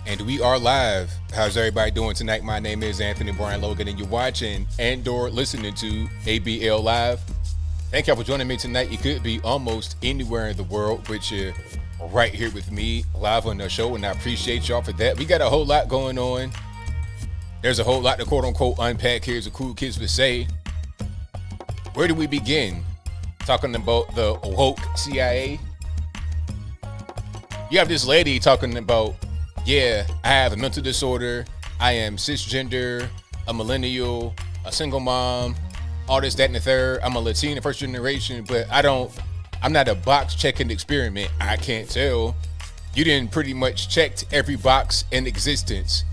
And we are live. How's everybody doing tonight? My name is Anthony Brian Logan, and you're watching and/or listening to ABL Live. Thank y'all for joining me tonight. You could be almost anywhere in the world, but you're right here with me live on the show, and I appreciate y'all for that. We got a whole lot going on. There's a whole lot to quote-unquote unpack here, as the cool kids would say. Where do we begin? Talking about the woke CIA. You have this lady talking about, yeah, I have a mental disorder, I am cisgender, a millennial, a single mom, all this, that, and the third. I'm a Latina first generation, but I'm not a box checking experiment. I can't tell. You didn't pretty much checked every box in existence.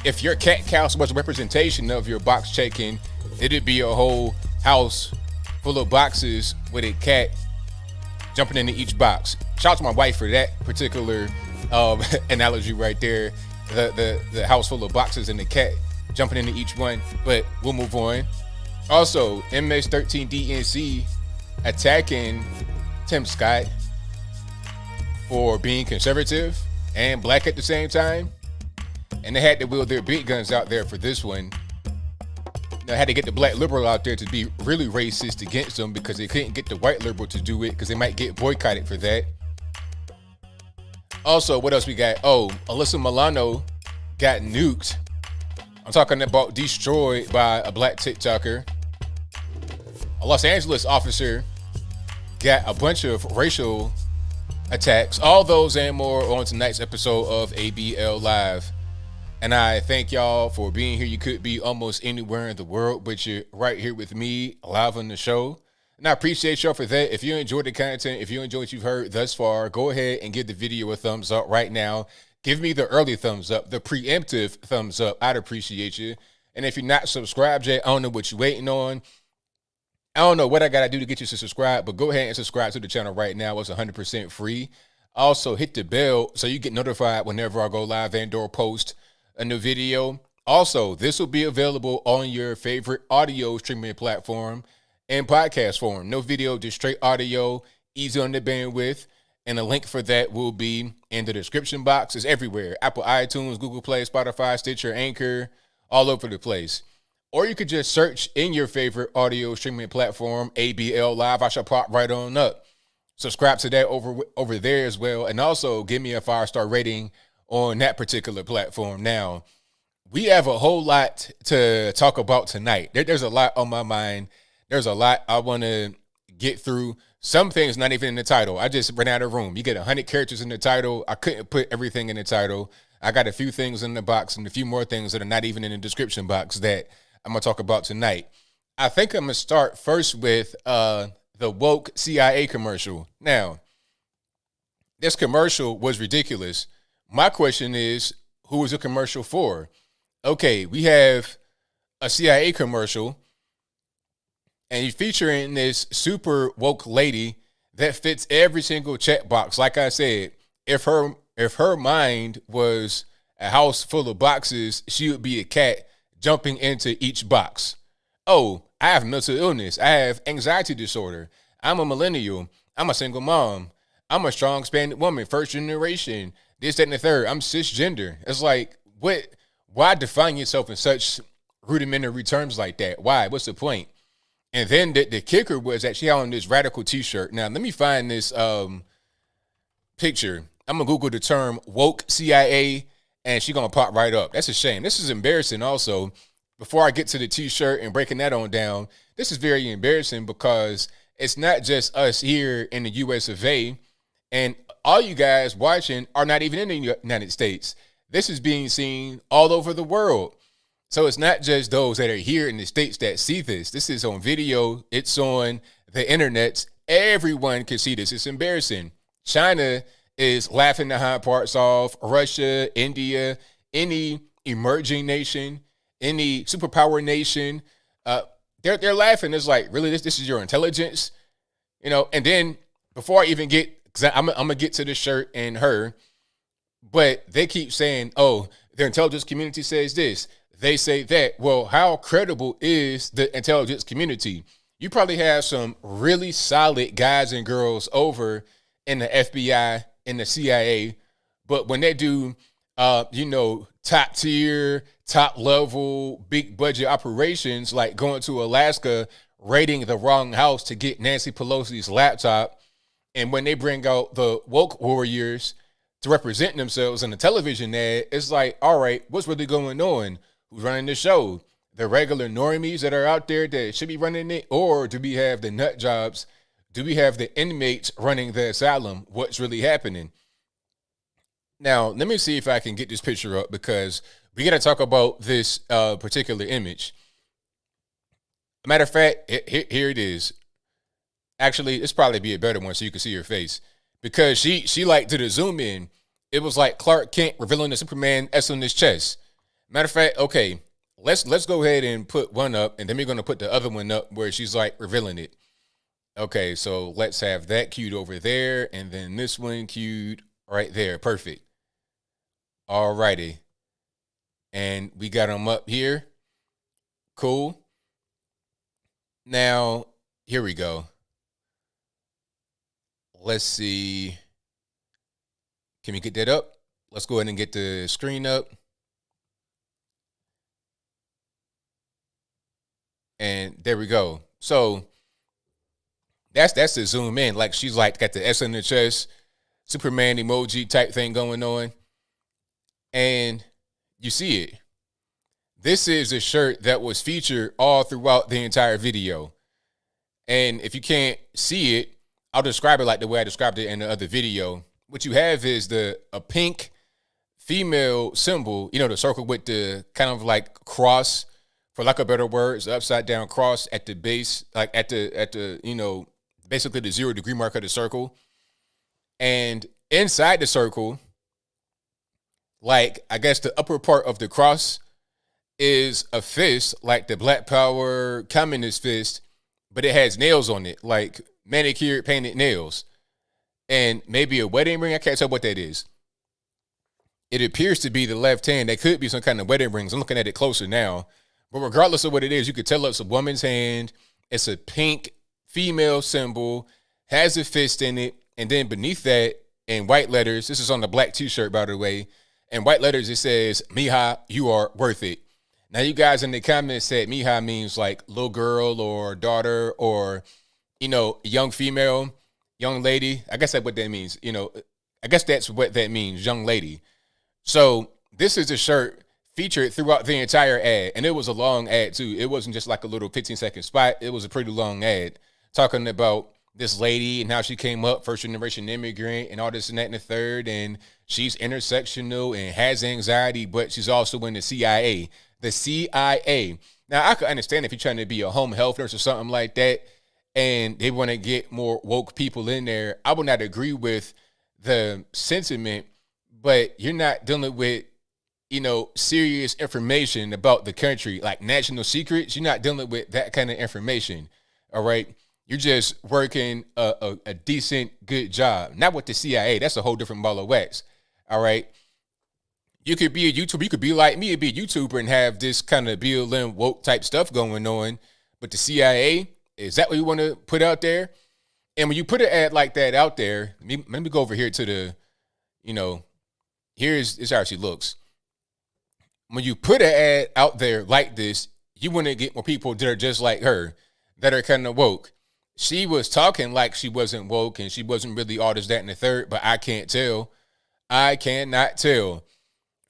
If your cat house was a representation of your box checking, it'd be a whole house full of boxes with a cat jumping into each box. Shout out to my wife for that particular analogy right there. The house full of boxes and the cat jumping into each one. But we'll move on. Also, MS-13 DNC attacking Tim Scott for being conservative and black at the same time. And they had to wheel their big guns out there for this one. They had to get the black liberal out there to be really racist against them because they couldn't get the white liberal to do it because they might get boycotted for that. Also, what else we got? Oh, Alyssa Milano got nuked. I'm talking about destroyed by a black TikToker. A Los Angeles officer got a bunch of racial attacks. All those and more on tonight's episode of ABL Live. And I thank y'all for being here. You could be almost anywhere in the world, but you're right here with me live on the show. And I appreciate y'all for that. If you enjoyed the content, if you enjoyed what you've heard thus far, go ahead and give the video a thumbs up right now. Give me the early thumbs up, the preemptive thumbs up. I'd appreciate you. And if you're not subscribed yet, I don't know what you're waiting on. I don't know what I got to do to get you to subscribe, but go ahead and subscribe to the channel right now. It's 100% free. Also, hit the bell so you get notified whenever I go live and/or post a new video. Also, this will be available on your favorite audio streaming platform and podcast form. No video, just straight audio, easy on the bandwidth. And a link for that will be in the description box. It's everywhere. Apple, iTunes, Google Play, Spotify, Stitcher, Anchor, all over the place. Or you could just search in your favorite audio streaming platform, ABL Live. I shall pop right on up. Subscribe to that over there as well. And also give me a 5-star rating on that particular platform. Now, we have a whole lot to talk about tonight. There's a lot on my mind. There's a lot I want to get through. Some things not even in the title. I just ran out of room. You get 100 characters in the title. I couldn't put everything in the title. I got a few things in the box and a few more things that are not even in the description box that I'm going to talk about tonight. I think I'm going to start first with the woke CIA commercial. Now, this commercial was ridiculous. My question is, who was the commercial for? Okay, we have a CIA commercial, and you're featuring this super woke lady that fits every single checkbox. Like I said, if her mind was a house full of boxes, she would be a cat jumping into each box. Oh, I have mental illness. I have anxiety disorder. I'm a millennial. I'm a single mom. I'm a strong Hispanic woman, first generation. This, that, and the third. I'm cisgender. It's like, what? Why define yourself in such rudimentary terms like that? Why? What's the point? And then the kicker was that she had on this radical T-shirt. Now, let me find this picture. I'm going to Google the term woke CIA, and she's going to pop right up. That's a shame. This is embarrassing also. Before I get to the T-shirt and breaking that on down, this is very embarrassing because it's not just us here in the U.S. of A., and all you guys watching are not even in the United States. This is being seen all over the world. So it's not just those that are here in the States that see this. This is on video. It's on the internet. Everyone can see this. It's embarrassing. China is laughing the high parts off. Russia, India, any emerging nation, any superpower nation, they're laughing. It's like, really, this is your intelligence? You know, and then before I even get, because I'm going to get to the shirt and her, but they keep saying, oh, their intelligence community says this. They say that. Well, how credible is the intelligence community? You probably have some really solid guys and girls over in the FBI, in the CIA, but when they do top tier, top level, big budget operations, like going to Alaska, raiding the wrong house to get Nancy Pelosi's laptop. And when they bring out the woke warriors to represent themselves in the television ad, it's like, all right, what's really going on? Who's running the show? The regular normies that are out there that should be running it? Or do we have the nut jobs? Do we have the inmates running the asylum? What's really happening? Now, let me see if I can get this picture up because we got to talk about this particular image. Matter of fact, here it is. Actually, it's probably be a better one so you can see her face because she like did a zoom in. It was like Clark Kent revealing the Superman S on his chest. Matter of fact, okay, let's go ahead and put one up, and then we're gonna put the other one up where she's like revealing it. Okay, so let's have that queued over there, and then this one queued right there. Perfect. Alrighty, and we got them up here. Cool. Now here we go. Let's see. Can we get that up? Let's go ahead and get the screen up. And there we go. So that's the zoom in. Like she's like got the S on the chest, Superman emoji type thing going on. And you see it. This is a shirt that was featured all throughout the entire video. And if you can't see it, I'll describe it like the way I described it in the other video. What you have is a pink female symbol, the circle with the kind of like cross, for lack of better words, the upside down cross at the base, like at the basically the 0 degree mark of the circle. And inside the circle, like I guess the upper part of the cross is a fist, like the Black Power communist fist, but it has nails on it, like manicured painted nails, and maybe a wedding ring. I can't tell what that is. It appears to be the left hand. That could be some kind of wedding rings. I'm looking at it closer now, but regardless of what it is, you could tell it's a woman's hand. It's a pink female symbol, has a fist in it, and then beneath that in white letters, this is on the black t-shirt by the way, in white letters it says, "Mija, you are worth it." Now you guys in the comments said Mija means like little girl or daughter or young female, young lady. I guess that's what that means. I guess that's what that means, young lady. So this is a shirt featured throughout the entire ad. And it was a long ad too. It wasn't just like a little 15-second spot. It was a pretty long ad talking about this lady and how she came up, first generation immigrant and all this and that and the third. And she's intersectional and has anxiety, but she's also in the CIA. The CIA. Now I could understand if you're trying to be a home health nurse or something like that, and they want to get more woke people in there. I would not agree with the sentiment, but you're not dealing with, serious information about the country, like national secrets. You're not dealing with that kind of information, all right? You're just working a decent, good job. Not with the CIA. That's a whole different ball of wax, all right? You could be a YouTuber. You could be like me and be a YouTuber and have this kind of BLM woke type stuff going on, but the CIA, is that what you want to put out there? And when you put an ad like that out there, let me go over here to the, here's how she looks. When you put an ad out there like this, you want to get more people that are just like her, that are kind of woke. She was talking like she wasn't woke and she wasn't really all this, that, and the third, but I can't tell. I cannot tell.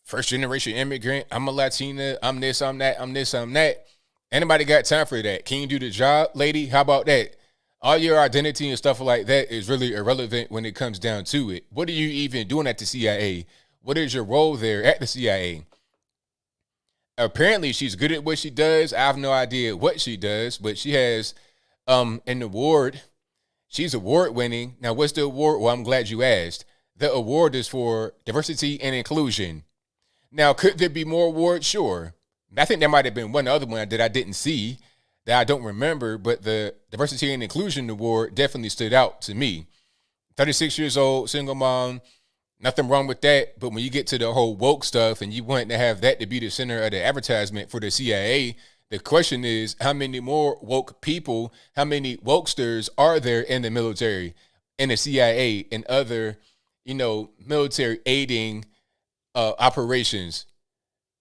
First generation immigrant, I'm a Latina, I'm this, I'm that, I'm this, I'm that. Anybody got time for that? Can you do the job, lady? How about that? All your identity and stuff like that is really irrelevant when it comes down to it. What are you even doing at the CIA? What is your role there at the CIA? Apparently, she's good at what she does. I have no idea what she does, but she has an award. She's award winning. Now, what's the award? Well, I'm glad you asked. The award is for diversity and inclusion. Now, could there be more awards? Sure. I think there might have been one other one that I didn't see that I don't remember, but the Diversity and Inclusion Award definitely stood out to me. 36 years old, single mom, nothing wrong with that. But when you get to the whole woke stuff and you want to have that to be the center of the advertisement for the CIA, the question is, how many more woke people, how many wokesters are there in the military, in the CIA, and other, military aiding operations.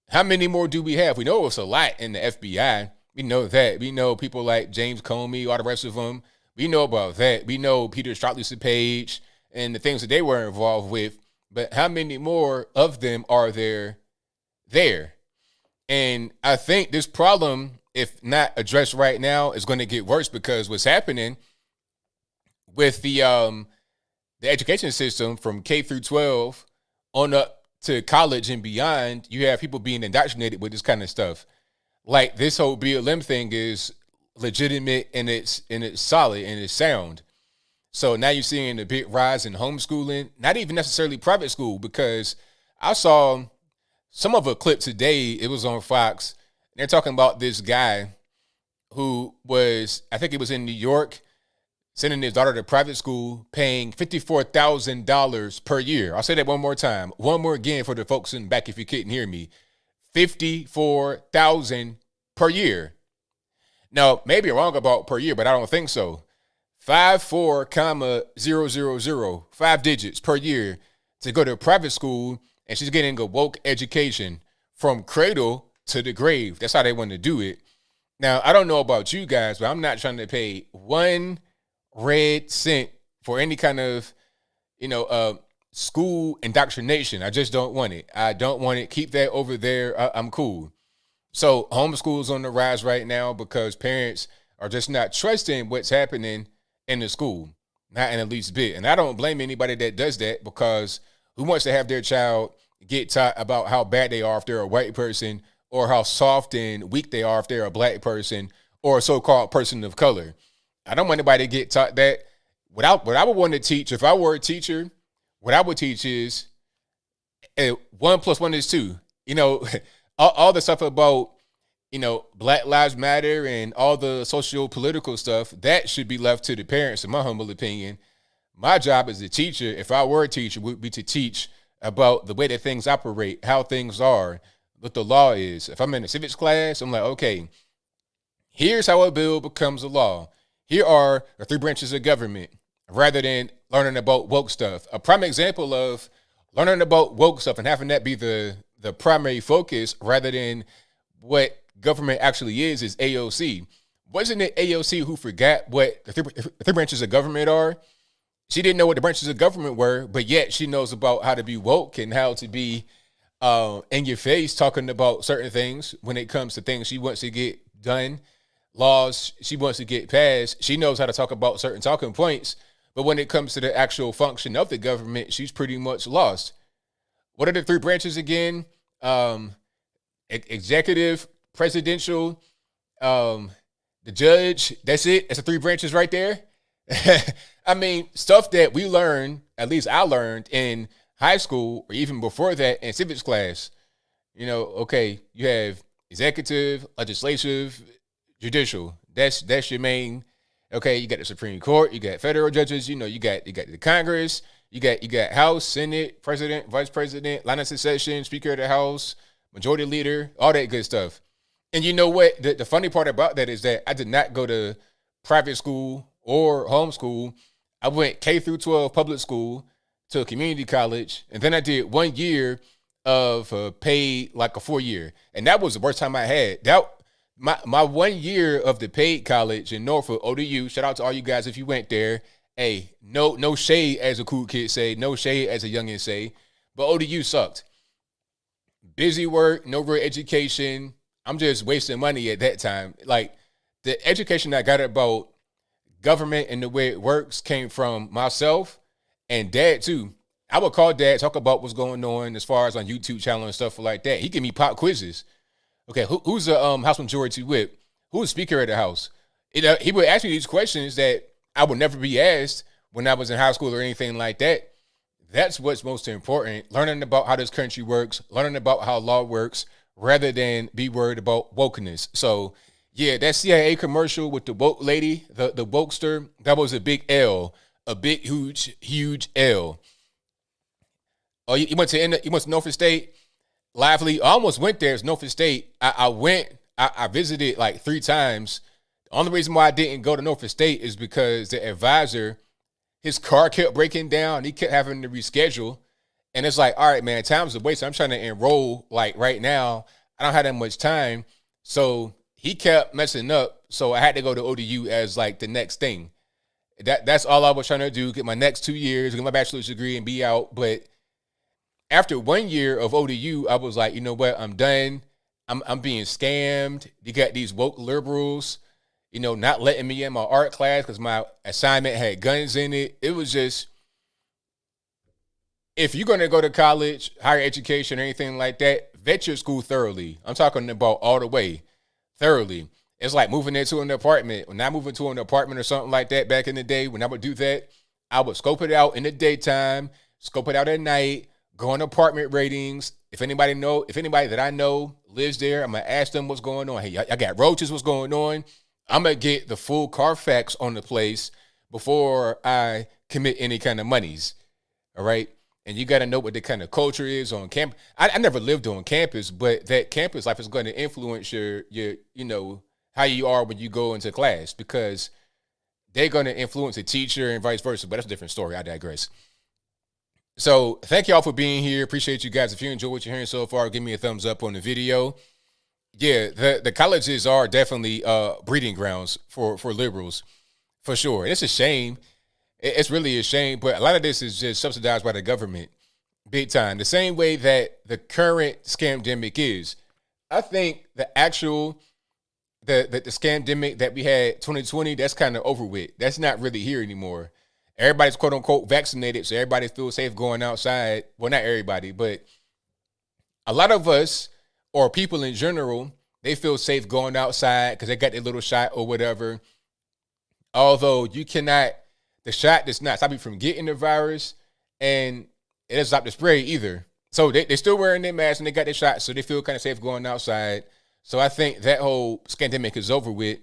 How many more do we have? We know it's a lot in the FBI. We know that. We know people like James Comey, all the rest of them. We know about that. We know Peter Strzok Page and the things that they were involved with. But how many more of them are there? And I think this problem, if not addressed right now, is going to get worse, because what's happening with the education system from K through 12 on up to college and beyond, you have people being indoctrinated with this kind of stuff. Like, this whole BLM thing is legitimate and it's solid and it's sound. So now you're seeing a big rise in homeschooling, not even necessarily private school, because I saw some of a clip today. It was on Fox. They're talking about this guy who was, I think he was in New York, sending his daughter to private school, paying $54,000 per year. I'll say that one more time. One more again for the folks in the back if you couldn't hear me. $54,000 per year. Now, maybe I'm wrong about per year, but I don't think so. 54,000, 5 digits per year to go to private school, and she's getting a woke education from cradle to the grave. That's how they want to do it. Now, I don't know about you guys, but I'm not trying to pay 1 red cent for any kind of, school indoctrination. I just don't want it. I don't want it. Keep that over there. I'm cool. So homeschool's on the rise right now because parents are just not trusting what's happening in the school, not in the least bit. And I don't blame anybody that does that, because who wants to have their child get taught about how bad they are if they're a white person, or how soft and weak they are if they're a black person or a so-called person of color? I don't want anybody to get taught that. What I would want to teach, if I were a teacher, what I would teach is 1 + 1 is 2. All the stuff about, Black Lives Matter and all the social political stuff, that should be left to the parents, in my humble opinion. My job as a teacher, if I were a teacher, would be to teach about the way that things operate, how things are, what the law is. If I'm in a civics class, I'm like, okay, here's how a bill becomes a law. Here are the 3 branches of government, rather than learning about woke stuff. A prime example of learning about woke stuff and having that be the primary focus rather than what government actually is AOC. Wasn't it AOC who forgot what the 3 branches of government are? She didn't know what the branches of government were, but yet she knows about how to be woke and how to be in your face talking about certain things when it comes to things she wants to get done, laws she wants to get passed. She knows how to talk about certain talking points, but when it comes to the actual function of the government, she's pretty much lost. What are the 3 branches again? Executive, presidential, the judge. That's it. That's the 3 branches right there. I mean, stuff that we learned, at least I learned in high school or even before that in civics class. Okay, you have executive, legislative, judicial. That's your main. Okay, you got the Supreme Court, you got federal judges, you got the Congress, you got House, Senate, President, Vice President, line of succession, Speaker of the House, Majority Leader, all that good stuff. And you know what? The funny part about that is that I did not go to private school or homeschool. I went K through 12 public school to a community college, and then I did 1 year of paid, like a 4-year, and that was the worst time I had. My 1 year of the paid college in Norfolk, ODU, shout out to all you guys if you went there. Hey, no shade, as a cool kid say, no shade, as a youngin say, but ODU sucked. Busy work, no real education. I'm just wasting money at that time. Like, the education I got about government and the way it works came from myself and Dad too. I would call Dad, talk about what's going on as far as on YouTube channel and stuff like that. He give me pop quizzes. Okay, who's the House Majority Whip? Who's Speaker of the House? He would ask me these questions that I would never be asked when I was in high school or anything like that. That's what's most important, learning about how this country works, learning about how law works, rather than be worried about wokeness. So, yeah, that CIA commercial with the woke lady, the wokester, that was a big L, a big, huge L. Oh, you went to Norfolk State? Lively. I almost went there. It's Norfolk State. I visited like 3 times. The only reason why I didn't go to Norfolk State is because the advisor, his car kept breaking down. He kept having to reschedule. And it's like, all right, man, time's a waste. I'm trying to enroll like right now. I don't have that much time. So he kept messing up. So I had to go to ODU as like the next thing. That's all I was trying to do, get my next 2 years, get my bachelor's degree and be out. But after 1 year of ODU, I was like, you know what? I'm done. I'm being scammed. You got these woke liberals, not letting me in my art class because my assignment had guns in it. It was just, if you're going to go to college, higher education, or anything like that, vet your school thoroughly. I'm talking about all the way, thoroughly. It's like moving into an apartment. When I moved into an apartment or something like that back in the day, when I would do that, I would scope it out in the daytime, scope it out at night, go on apartment ratings. If anybody that I know lives there, I'm going to ask them what's going on. Hey, I got roaches, what's going on? I'm going to get the full Carfax on the place before I commit any kind of monies. All right? And you got to know what the kind of culture is on campus. I never lived on campus, but that campus life is going to influence your how you are when you go into class, because they're going to influence the teacher and vice versa. But that's a different story. I digress. So thank y'all for being here. Appreciate you guys. If you enjoy what you're hearing so far, give me a thumbs up on the video. Yeah, the colleges are definitely breeding grounds for liberals, for sure. And it's a shame. It's really a shame, but a lot of this is just subsidized by the government, big time. The same way that the current scamdemic is. I think the actual the scamdemic that we had 2020, that's kind of over with. That's not really here anymore. Everybody's quote unquote vaccinated, so everybody feels safe going outside. Well, not everybody, but a lot of us, or people in general, they feel safe going outside because they got their little shot or whatever. Although the shot does not stop you from getting the virus, and it doesn't stop the spray either. So they're still wearing their mask and they got their shot, so they feel kind of safe going outside. So I think that whole scandemic is over with.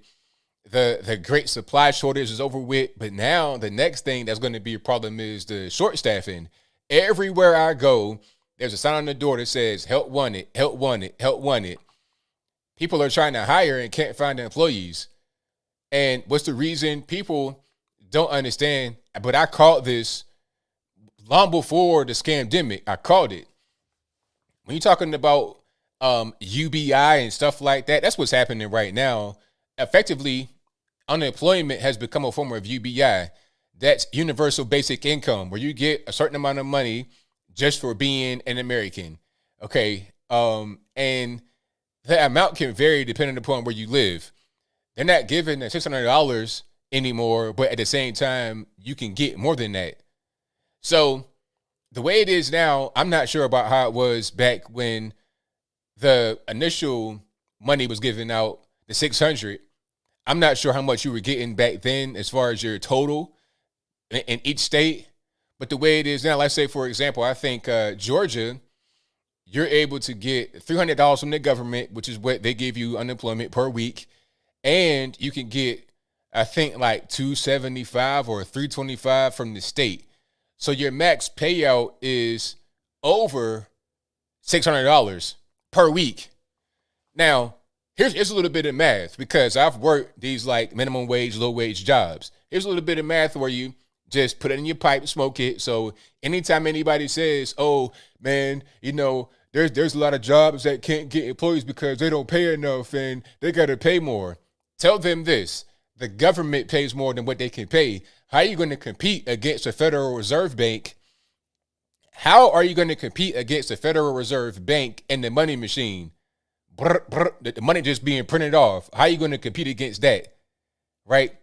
The great supply shortage is over with. But now the next thing that's going to be a problem is the short staffing. Everywhere I go, there's a sign on the door that says, help wanted, help wanted, help wanted. People are trying to hire and can't find employees. And what's the reason? People don't understand, but I called this long before the scamdemic. I called it. When you're talking about UBI and stuff like that, that's what's happening right now. Effectively, unemployment has become a form of UBI. That's universal basic income, where you get a certain amount of money just for being an American. Okay. And the amount can vary depending upon where you live. They're not giving the $600 anymore, but at the same time, you can get more than that. So the way it is now, I'm not sure about how it was back when the initial money was given out, the $600. I'm not sure how much you were getting back then as far as your total in each state. But the way it is now, let's say, for example, I think Georgia, you're able to get $300 from the government, which is what they give you unemployment per week. And you can get, I think, like $275 or $325 from the state. So your max payout is over $600 per week. Now, here's a little bit of math, because I've worked these like minimum wage, low wage jobs. Here's a little bit of math where you just put it in your pipe, smoke it. So anytime anybody says, oh man, there's a lot of jobs that can't get employees because they don't pay enough and they got to pay more. Tell them this: the government pays more than what they can pay. How are you going to compete against the Federal Reserve Bank? How are you going to compete against the Federal Reserve Bank and the money machine? The money just being printed off. How are you going to compete against that? Right?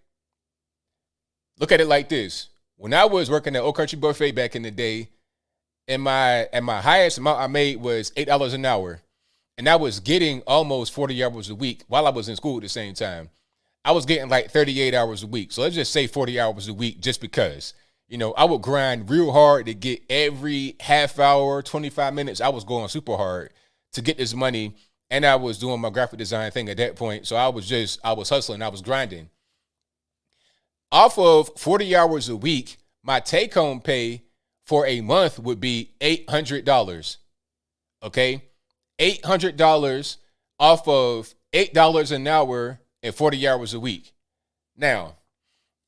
Look at it like this. When I was working at Old Country Buffet back in the day, and my highest amount I made was $8 an hour. And I was getting almost 40 hours a week while I was in school at the same time. I was getting like 38 hours a week. So let's just say 40 hours a week, just because, I would grind real hard to get every half hour, 25 minutes. I was going super hard to get this money. And I was doing my graphic design thing at that point. So I was hustling. I was grinding. Off of 40 hours a week, my take home pay for a month would be $800. Okay? $800 off of $8 an hour and 40 hours a week. Now,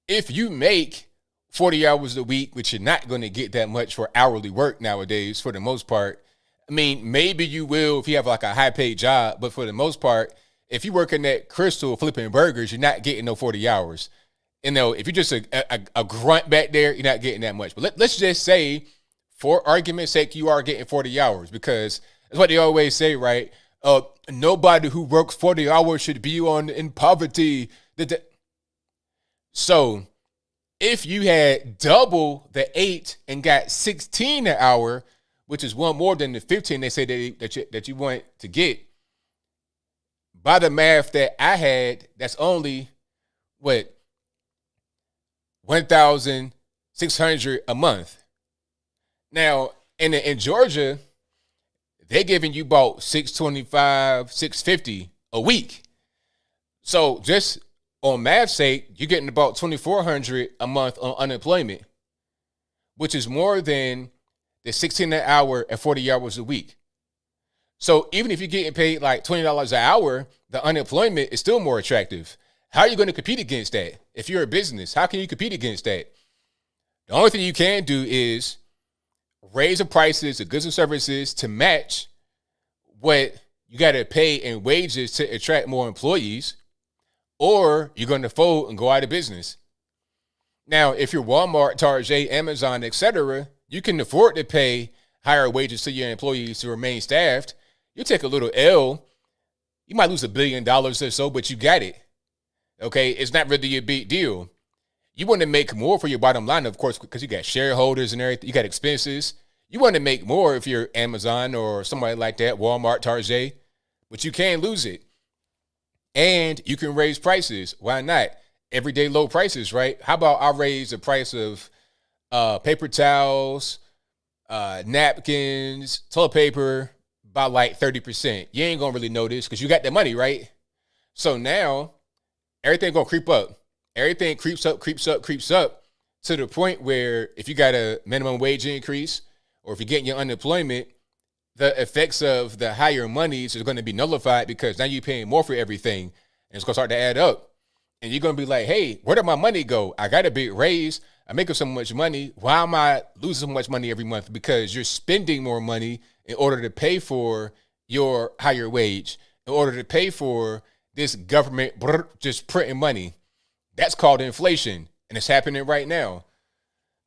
if you make 40 hours a week, which you're not going to get that much for hourly work nowadays for the most part. I mean, maybe you will if you have like a high paid job, but for the most part, if you're working at Crystal flipping burgers, you're not getting no 40 hours. You know, if you're just a grunt back there, you're not getting that much. But let's just say, for argument's sake, you are getting 40 hours because that's what they always say, right? Nobody who works 40 hours should be in poverty. So if you had double the 8 and got 16 an hour, which is one more than the 15 they say that you want to get, by the math that I had, that's only what, 1,600 a month. Now in Georgia, they're giving you about 625, 650 a week. So just on math's sake, you're getting about 2,400 a month on unemployment, which is more than the 16 an hour and 40 hours a week. So even if you're getting paid like $20 an hour, the unemployment is still more attractive. How are you going to compete against that? If you're a business, how can you compete against that? The only thing you can do is raise the prices of goods and services to match what you got to pay in wages to attract more employees, or you're going to fold and go out of business. Now, if you're Walmart, Target, Amazon, etc., you can afford to pay higher wages to your employees to remain staffed. You take a little L. You might lose $1 billion or so, but you got it. Okay, it's not really a big deal. You want to make more for your bottom line, of course, because you got shareholders and everything. You got expenses. You want to make more if you're Amazon or somebody like that, Walmart, Target, but you can't lose it. And you can raise prices. Why not? Everyday low prices, right? How about I raise the price of paper towels, napkins, toilet paper by like 30%. You ain't going to really notice because you got the money, right? So now everything going to creep up. Everything creeps up to the point where if you got a minimum wage increase or if you're getting your unemployment, the effects of the higher monies are going to be nullified because now you're paying more for everything and it's going to start to add up. And you're going to be like, hey, where did my money go? I got a big raise. I'm making so much money. Why am I losing so much money every month? Because you're spending more money in order to pay for your higher wage, in order to pay for this government just printing money. That's called inflation, and it's happening right now.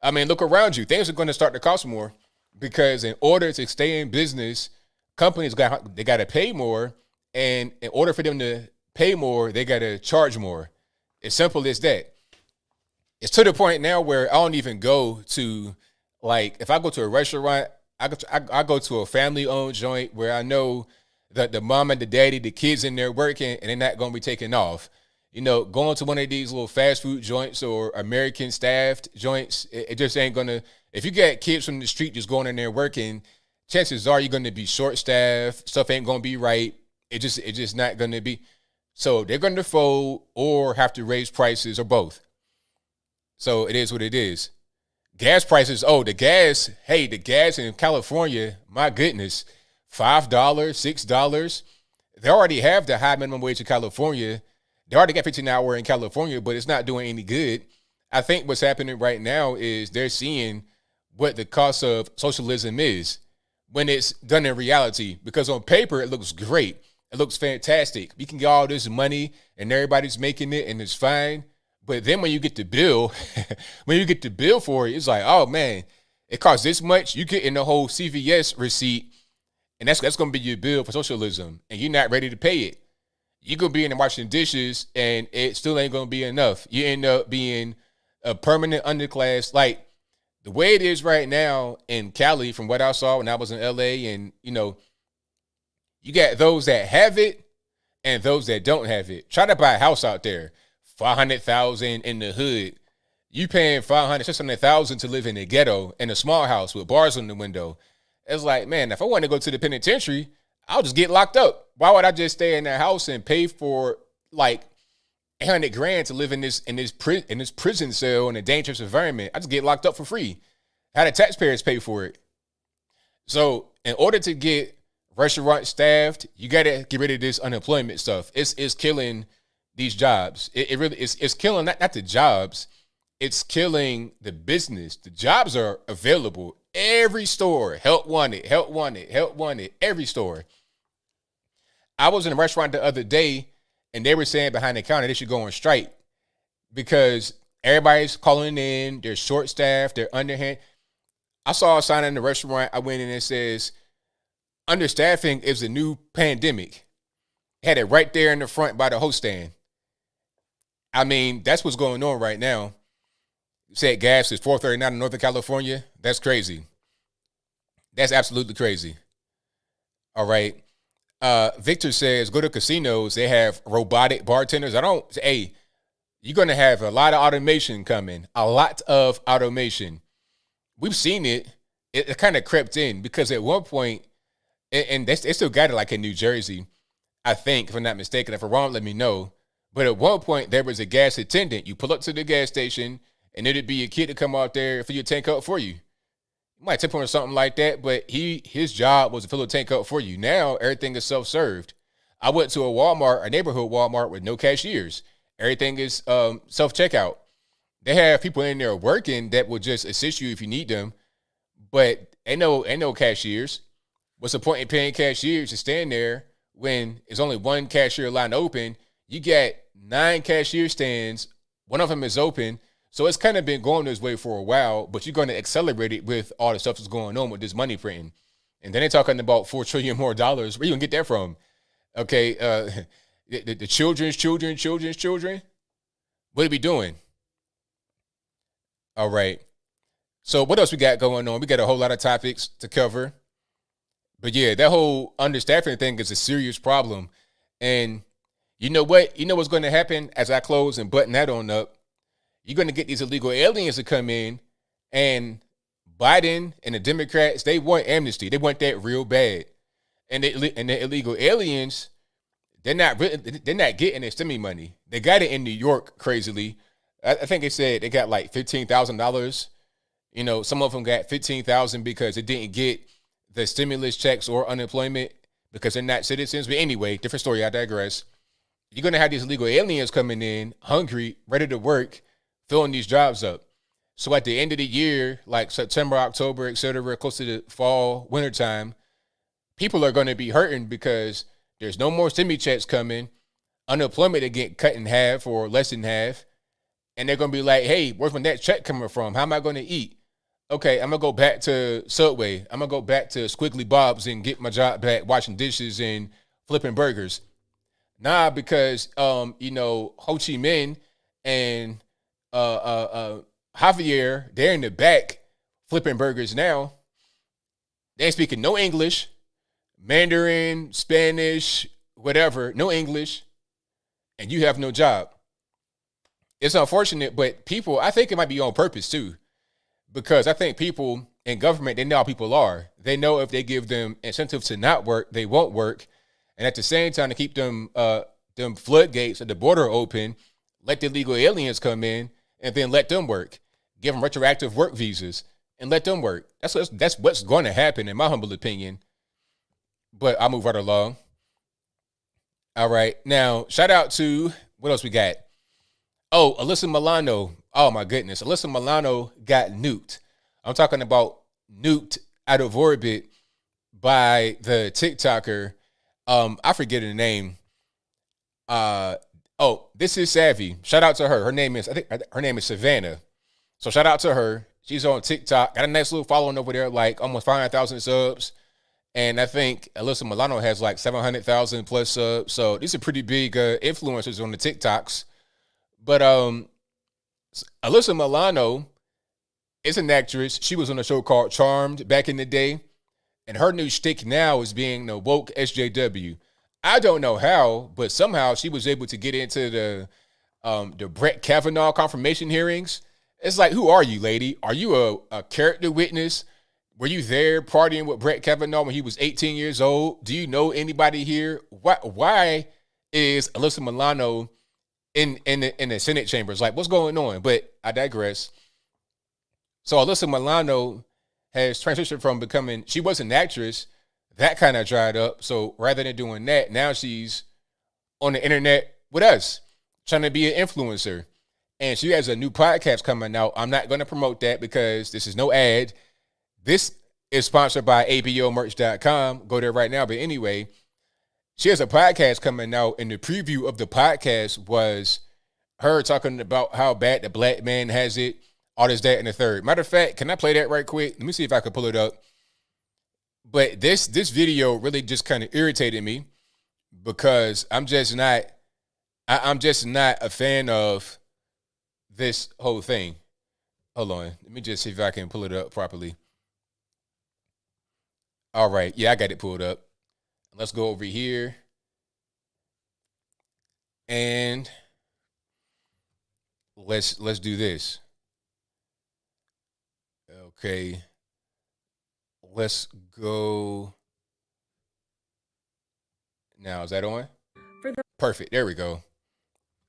I mean, look around you. Things are going to start to cost more because in order to stay in business, companies got to pay more, and in order for them to pay more, they got to charge more. As simple as that. It's to the point now where I don't even go to, like, if I go to a restaurant, I go to a family-owned joint where I know that the mom and the daddy, the kids in there working, and they're not going to be taking off. You know, going to one of these little fast food joints or American staffed joints, it just ain't going to, if you got kids from the street just going in there working, chances are you're going to be short-staffed, stuff ain't going to be right. It's just not going to be. So they're going to fold or have to raise prices or both. So it is what it is. Gas prices, the gas in California, my goodness, $5, $6. They already have the high minimum wage in California. They already got 15 an hour in California, but it's not doing any good. I think what's happening right now is they're seeing what the cost of socialism is when it's done in reality. Because on paper, it looks great. It looks fantastic. You can get all this money and everybody's making it and it's fine. But then when you get the bill, for it, it's like, oh man, it costs this much. You get in the whole CVS receipt, and that's going to be your bill for socialism, and you're not ready to pay it. You're going to be in there washing dishes, and it still ain't going to be enough. You end up being a permanent underclass. Like the way it is right now in Cali, from what I saw when I was in LA, and you got those that have it and those that don't have it. Try to buy a house out there. $500,000 in the hood. You paying $500,000, $600,000 to live in a ghetto in a small house with bars on the window. It's like, man, if I want to go to the penitentiary, I'll just get locked up. Why would I just stay in that house and pay for like $800,000 to live in this prison cell in a dangerous environment? I just get locked up for free. How the taxpayers pay for it? So in order to get restaurants staffed, you got to get rid of this unemployment stuff. It's killing these jobs. It really is killing not the jobs. it's killing the business. The jobs are available. Every store, help wanted, help wanted, help wanted, every store. I was in a restaurant the other day, and they were saying behind the counter they should go on strike because everybody's calling in. They're short staffed. They're underhand. I saw a sign in the restaurant. I went in and it says, understaffing is a new pandemic. Had it right there in the front by the host stand. I mean, that's what's going on right now. Said gas is $4.39 in Northern California. That's crazy. That's absolutely crazy. All right. Victor says, go to casinos. They have robotic bartenders. You're going to have a lot of automation coming. A lot of automation. We've seen it. It kind of crept in because at one point, and they still got it like in New Jersey, I think, if I'm not mistaken. If I'm wrong, let me know. But at one point, there was a gas attendant. You pull up to the gas station, and it'd be a kid to come out there fill your tank up for you. You might tip on something like that, but his job was to fill a tank up for you. Now, everything is self-served. I went to a neighborhood Walmart with no cashiers. Everything is self-checkout. They have people in there working that will just assist you if you need them, but ain't no cashiers. What's the point in paying cashiers to stand there when there's only one cashier line open? You got 9 cashier stands. One of them is open. So it's kind of been going this way for a while, but you're going to accelerate it with all the stuff that's going on with this money printing. And then they're talking about $4 trillion more. Where you going to get that from? Okay, the children's children. What are we doing? All right. So what else we got going on? We got a whole lot of topics to cover. But yeah, that whole understaffing thing is a serious problem. And you know what? You know what's going to happen as I close and button that on up? You're going to get these illegal aliens to come in, and Biden and the Democrats, they want amnesty. They want that real bad. And the illegal aliens, they're not getting their stimmy money. They got it in New York, crazily. I think they said they got like $15,000. You know, some of them got $15,000 because they didn't get the stimulus checks or unemployment because they're not citizens. But anyway, different story. I digress. You're going to have these illegal aliens coming in, hungry, ready to work, filling these jobs up. So at the end of the year, like September, October, et cetera, close to the fall, winter time, people are going to be hurting because there's no more stimmy checks coming. Unemployment, they get cut in half or less than half. And they're going to be like, hey, where's my next check coming from? How am I going to eat? Okay, I'm going to go back to Subway. I'm going to go back to Squiggly Bob's and get my job back washing dishes and flipping burgers. Nah, because, Ho Chi Minh and Javier, they're in the back flipping burgers now. They ain't speaking no English, Mandarin, Spanish, whatever, no English, and you have no job. It's unfortunate, but people, I think it might be on purpose too, because I think people in government, they know how people are. They know if they give them incentives to not work, they won't work. And at the same time, to keep them floodgates at the border open, let the illegal aliens come in and then let them work. Give them retroactive work visas and let them work. That's what's going to happen, in my humble opinion. But I'll move right along. All right. Now, shout out to, what else we got? Oh, Alyssa Milano. Oh, my goodness. Alyssa Milano got nuked. I'm talking about nuked out of orbit by the TikToker. I forget her name. This is Savvy. Shout out to her. Her name is Savannah. So shout out to her. She's on TikTok. Got a nice little following over there, like almost 500,000 subs. And I think Alyssa Milano has like 700,000 plus subs. So these are pretty big influencers on the TikToks. But Alyssa Milano is an actress. She was on a show called Charmed back in the day. And her new shtick now is being the woke SJW. I don't know how, but somehow she was able to get into the Brett Kavanaugh confirmation hearings. It's like, who are you, lady? Are you a character witness? Were you there partying with Brett Kavanaugh when he was 18 years old? Do you know anybody here? Why is Alyssa Milano in the Senate chambers? Like, what's going on? But I digress. So Alyssa Milano has transitioned from becoming, she was an actress. That kind of dried up. So rather than doing that, now she's on the internet with us, trying to be an influencer. and she has a new podcast coming out. I'm not going to promote that because this is no ad. This is sponsored by ablmerch.com. Go there right now. But anyway, she has a podcast coming out, and the preview of the podcast was her talking about how bad the black man has it, all this, that, and the third. Matter of fact, can I play that right quick? Let me see if I can pull it up. But this video really just kind of irritated me because I'm just not a fan of this whole thing. Hold on. Let me just see if I can pull it up properly. All right. Yeah, I got it pulled up. Let's go over here. And let's do this. Okay. Let's go. Now, is that on? Perfect. There we go.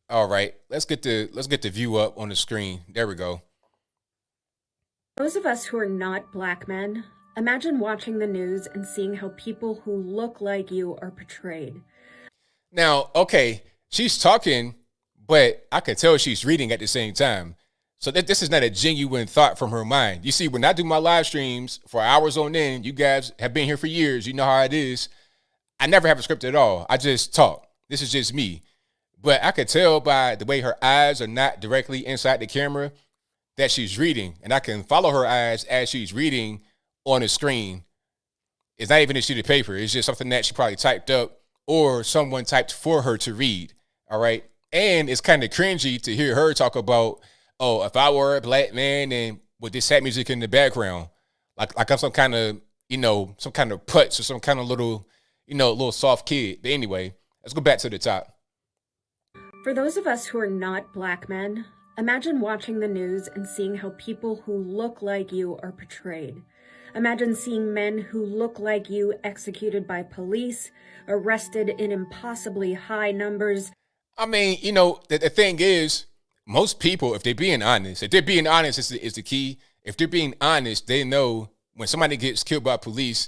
All right. Let's get the view up on the screen. There we go. Those of us who are not black men, imagine watching the news and seeing how people who look like you are portrayed. Now, okay, she's talking, but I can tell she's reading at the same time. So this is not a genuine thought from her mind. You see, when I do my live streams for hours on end, you guys have been here for years. You know how it is. I never have a script at all. I just talk. This is just me. But I could tell by the way her eyes are not directly inside the camera that she's reading. And I can follow her eyes as she's reading on the screen. It's not even a sheet of paper. It's just something that she probably typed up or someone typed for her to read. All right. And it's kind of cringy to hear her talk about, oh, if I were a black man and with this sad music in the background, like I'm some kind of, some kind of putz or some kind of little, little soft kid. But anyway, let's go back to the top. For those of us who are not black men, imagine watching the news and seeing how people who look like you are portrayed. Imagine seeing men who look like you executed by police, arrested in impossibly high numbers. I mean, the thing is, most people, if they're being honest is the key. If they're being honest, they know when somebody gets killed by police,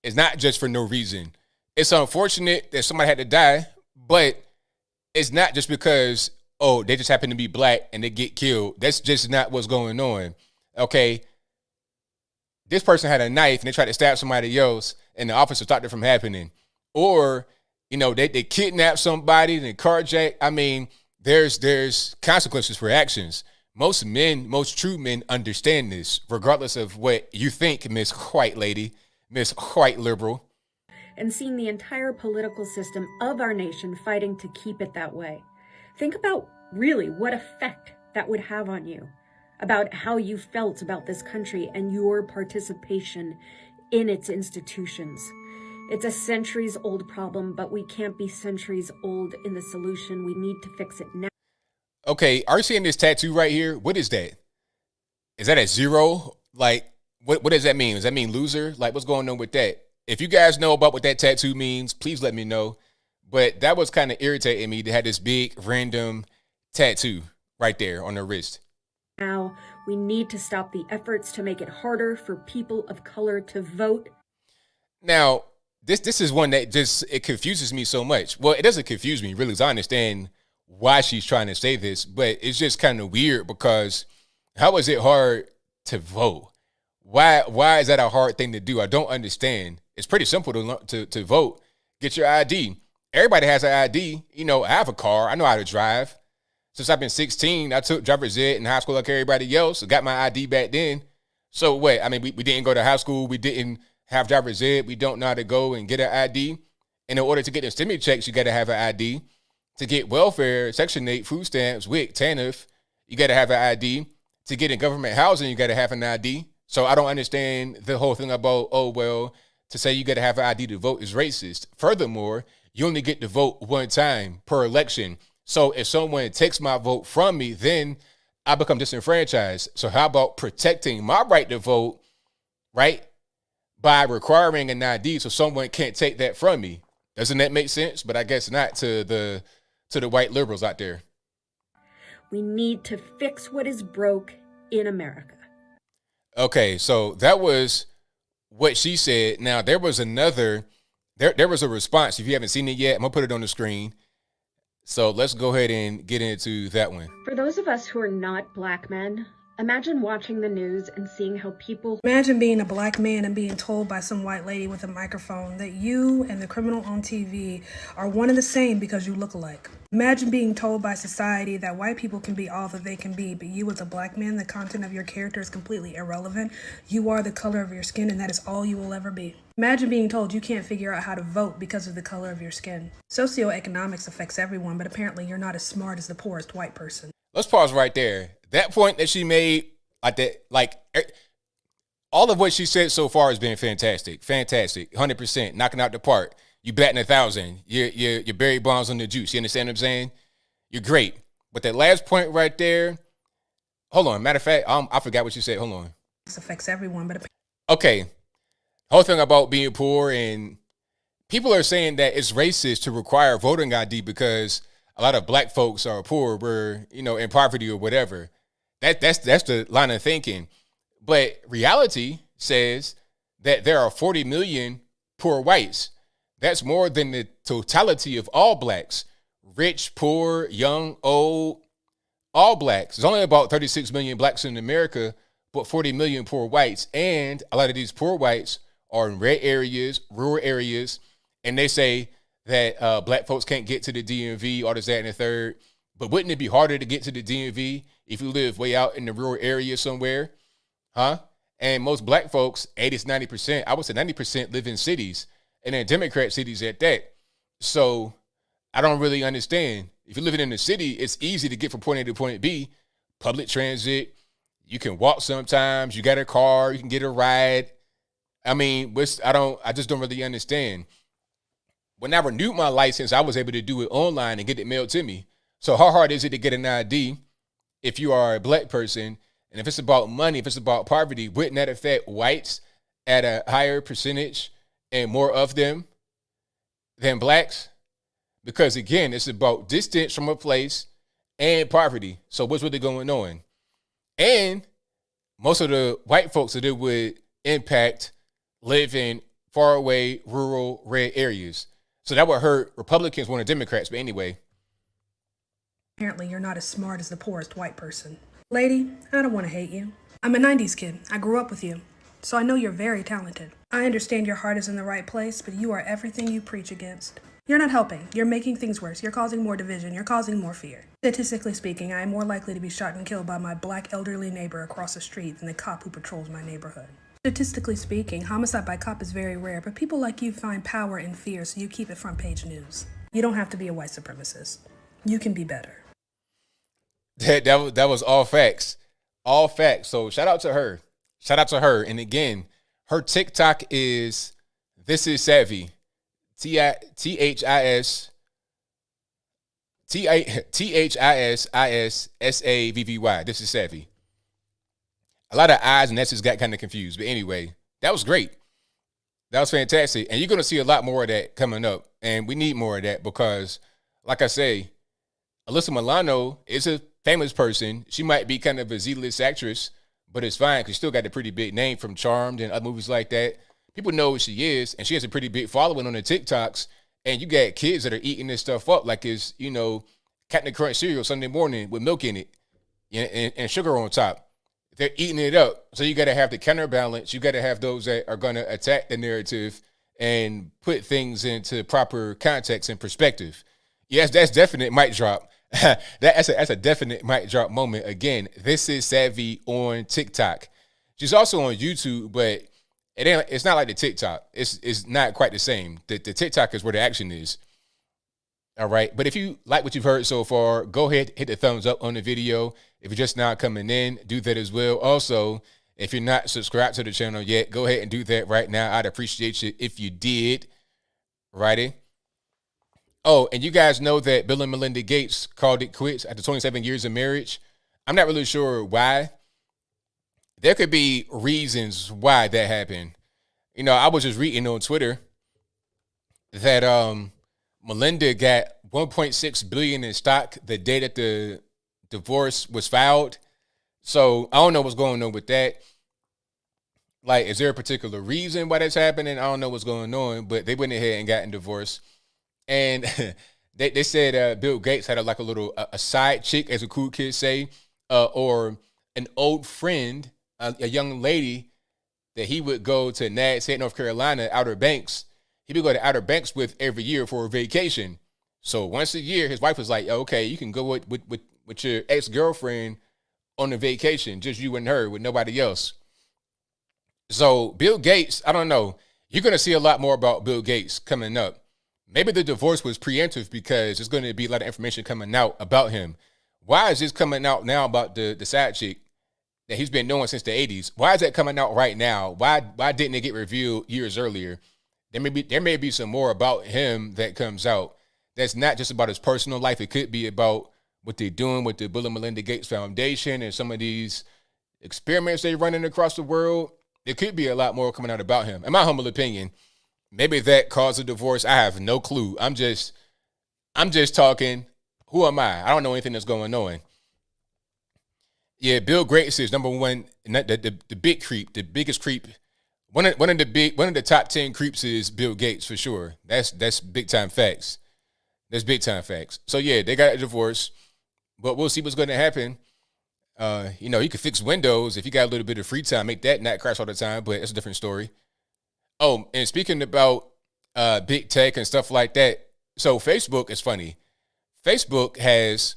it's not just for no reason. It's unfortunate that somebody had to die, but it's not just because, they just happen to be black and they get killed. That's just not what's going on. Okay. This person had a knife and they tried to stab somebody else and the officer stopped it from happening. Or, they kidnapped somebody and they carjacked. I mean, there's consequences for actions. Most true men understand this, regardless of what you think, Miss White Lady, Miss White Liberal. And seeing the entire political system of our nation fighting to keep it that way. Think about really what effect that would have on you, about how you felt about this country and your participation in its institutions. It's a centuries-old problem, but we can't be centuries old in the solution. We need to fix it now. Okay, are you seeing this tattoo right here? What is that? Is that a zero? Like, what does that mean? Does that mean loser? Like, what's going on with that? If you guys know about what that tattoo means, please let me know. But that was kind of irritating me to have this big random tattoo right there on the wrist. Now, we need to stop the efforts to make it harder for people of color to vote. Now, this is one that it confuses me so much. Well, it doesn't confuse me, really, because I understand why she's trying to say this, but it's just kind of weird because how is it hard to vote? Why is that a hard thing to do? I don't understand. It's pretty simple to vote. Get your ID. Everybody has an ID. I have a car. I know how to drive. Since I've been 16, I took driver's ed in high school like everybody else. I got my ID back then. So what? I mean, we didn't go to high school. We didn't have driver's ed. We don't know how to go and get an ID. And in order to get the stimmy checks, you got to have an ID. To get welfare, Section 8, food stamps, WIC, TANF, you got to have an ID. To get in government housing, you got to have an ID. So I don't understand the whole thing about, to say you got to have an ID to vote is racist. Furthermore, you only get to vote one time per election. So if someone takes my vote from me, then I become disenfranchised. So how about protecting my right to vote, right, by requiring an ID so someone can't take that from me? Doesn't that make sense? But I guess not to the white liberals out there. We need to fix what is broke in America. Okay, so that was what she said. Now, there was another, there was a response. If you haven't seen it yet, I'm going to put it on the screen. So let's go ahead and get into that one. For those of us who are not black men, imagine watching the news and seeing how people... Imagine being a black man and being told by some white lady with a microphone that you and the criminal on TV are one and the same because you look alike. Imagine being told by society that white people can be all that they can be, but you as a black man, the content of your character is completely irrelevant. You are the color of your skin and that is all you will ever be. Imagine being told you can't figure out how to vote because of the color of your skin. Socioeconomics affects everyone, but apparently you're not as smart as the poorest white person. Let's pause right there. That point that she made, all of what she said so far has been fantastic, 100%, knocking out the park. You batting 1,000. You're Barry Bonds on the juice. You understand what I'm saying? You're great. But that last point right there, hold on. Matter of fact, I forgot what you said. Hold on. This affects everyone, but okay. Whole thing about being poor, and people are saying that it's racist to require voting ID because a lot of black folks are poor, we're in poverty or whatever. That's the line of thinking. But reality says that there are 40 million poor whites. That's more than the totality of all blacks. Rich, poor, young, old, all blacks. There's only about 36 million blacks in America, but 40 million poor whites. And a lot of these poor whites are in red areas, rural areas, and they say that black folks can't get to the DMV, all this, that, and the third. But wouldn't it be harder to get to the DMV if you live way out in the rural area somewhere? Huh? And most black folks, 80 to 90%, I would say 90% live in cities, and in Democrat cities at that. So I don't really understand. If you're living in the city, it's easy to get from point A to point B. Public transit, you can walk sometimes, you got a car, you can get a ride. I mean, I just don't really understand. When I renewed my license, I was able to do it online and get it mailed to me. So how hard is it to get an ID if you are a black person? And if it's about money, if it's about poverty, wouldn't that affect whites at a higher percentage and more of them than blacks? Because again, it's about distance from a place and poverty. So what's really going on? And most of the white folks that it would impact live in far away, rural, red areas. So that would hurt Republicans more than Democrats. But anyway. Apparently you're not as smart as the poorest white person. Lady, I don't want to hate you. I'm a 90s kid. I grew up with you. So I know you're very talented. I understand your heart is in the right place, but you are everything you preach against. You're not helping. You're making things worse. You're causing more division. You're causing more fear. Statistically speaking, I am more likely to be shot and killed by my black elderly neighbor across the street than the cop who patrols my neighborhood. Statistically speaking, homicide by cop is very rare, but people like you find power in fear, so you keep it front page news. You don't have to be a white supremacist. You can be better. That was all facts. All facts. So shout out to her. Shout out to her. And again, her TikTok is This Is Savvy. THISISSAVVY. This is Savvy. A lot of I's and S's got kind of confused. But anyway, that was great. That was fantastic. And you're going to see a lot more of that coming up. And we need more of that because, like I say, Alyssa Milano is a famous person. She might be kind of a Z-list actress, but it's fine because she still got a pretty big name from Charmed and other movies like that. People know who she is, and she has a pretty big following on the TikToks. And you got kids that are eating this stuff up like it's, Captain Crunch cereal Sunday morning with milk in it and sugar on top. They're eating it up. So you got to have the counterbalance. You got to have those that are going to attack the narrative and put things into proper context and perspective. Yes, that's definite mic drop. That's a definite mic drop moment. Again, This Is Savvy on TikTok. She's also on YouTube, but it's not like the TikTok. It's not quite the same. The TikTok is where the action is. All right. But if you like what you've heard so far, go ahead, hit the thumbs up on the video. If you're just now coming in, do that as well. Also, if you're not subscribed to the channel yet, go ahead and do that right now. I'd appreciate you if you did. Righty. Oh, and you guys know that Bill and Melinda Gates called it quits after 27 years of marriage. I'm not really sure why. There could be reasons why that happened. I was just reading on Twitter that Melinda got $1.6 billion in stock the day that the divorce was filed. So I don't know what's going on with that. Like, is there a particular reason why that's happening? I don't know what's going on, but they went ahead and got in divorce. And They said Bill Gates had like a little a side chick, as the cool kids say, or an old friend, a young lady that he would go to Nags Head, North Carolina, Outer Banks. He would go to Outer Banks with every year for a vacation. So once a year, his wife was like, okay, you can go with your ex-girlfriend on a vacation, just you and her, with nobody else. So Bill Gates, I don't know. You're going to see a lot more about Bill Gates coming up. Maybe the divorce was preemptive because there's going to be a lot of information coming out about him. Why is this coming out now about the side chick that he's been knowing since the 80s? Why is that coming out right now? Why didn't it get revealed years earlier? There may be some more about him that comes out that's not just about his personal life. It could be about what they're doing with the Bill and Melinda Gates Foundation and some of these experiments they're running across the world. There could be a lot more coming out about him. In my humble opinion, maybe that caused a divorce. I have no clue. I'm just talking. Who am I? I don't know anything that's going on. Yeah, Bill Gates is number one. The big creep, the biggest creep. One of the top 10 creeps is Bill Gates for sure. That's big time facts. That's big time facts. So yeah, they got a divorce, but we'll see what's going to happen. You could fix Windows if you got a little bit of free time. Make that not crash all the time, but it's a different story. Oh, and speaking about big tech and stuff like that, so Facebook is funny. Facebook has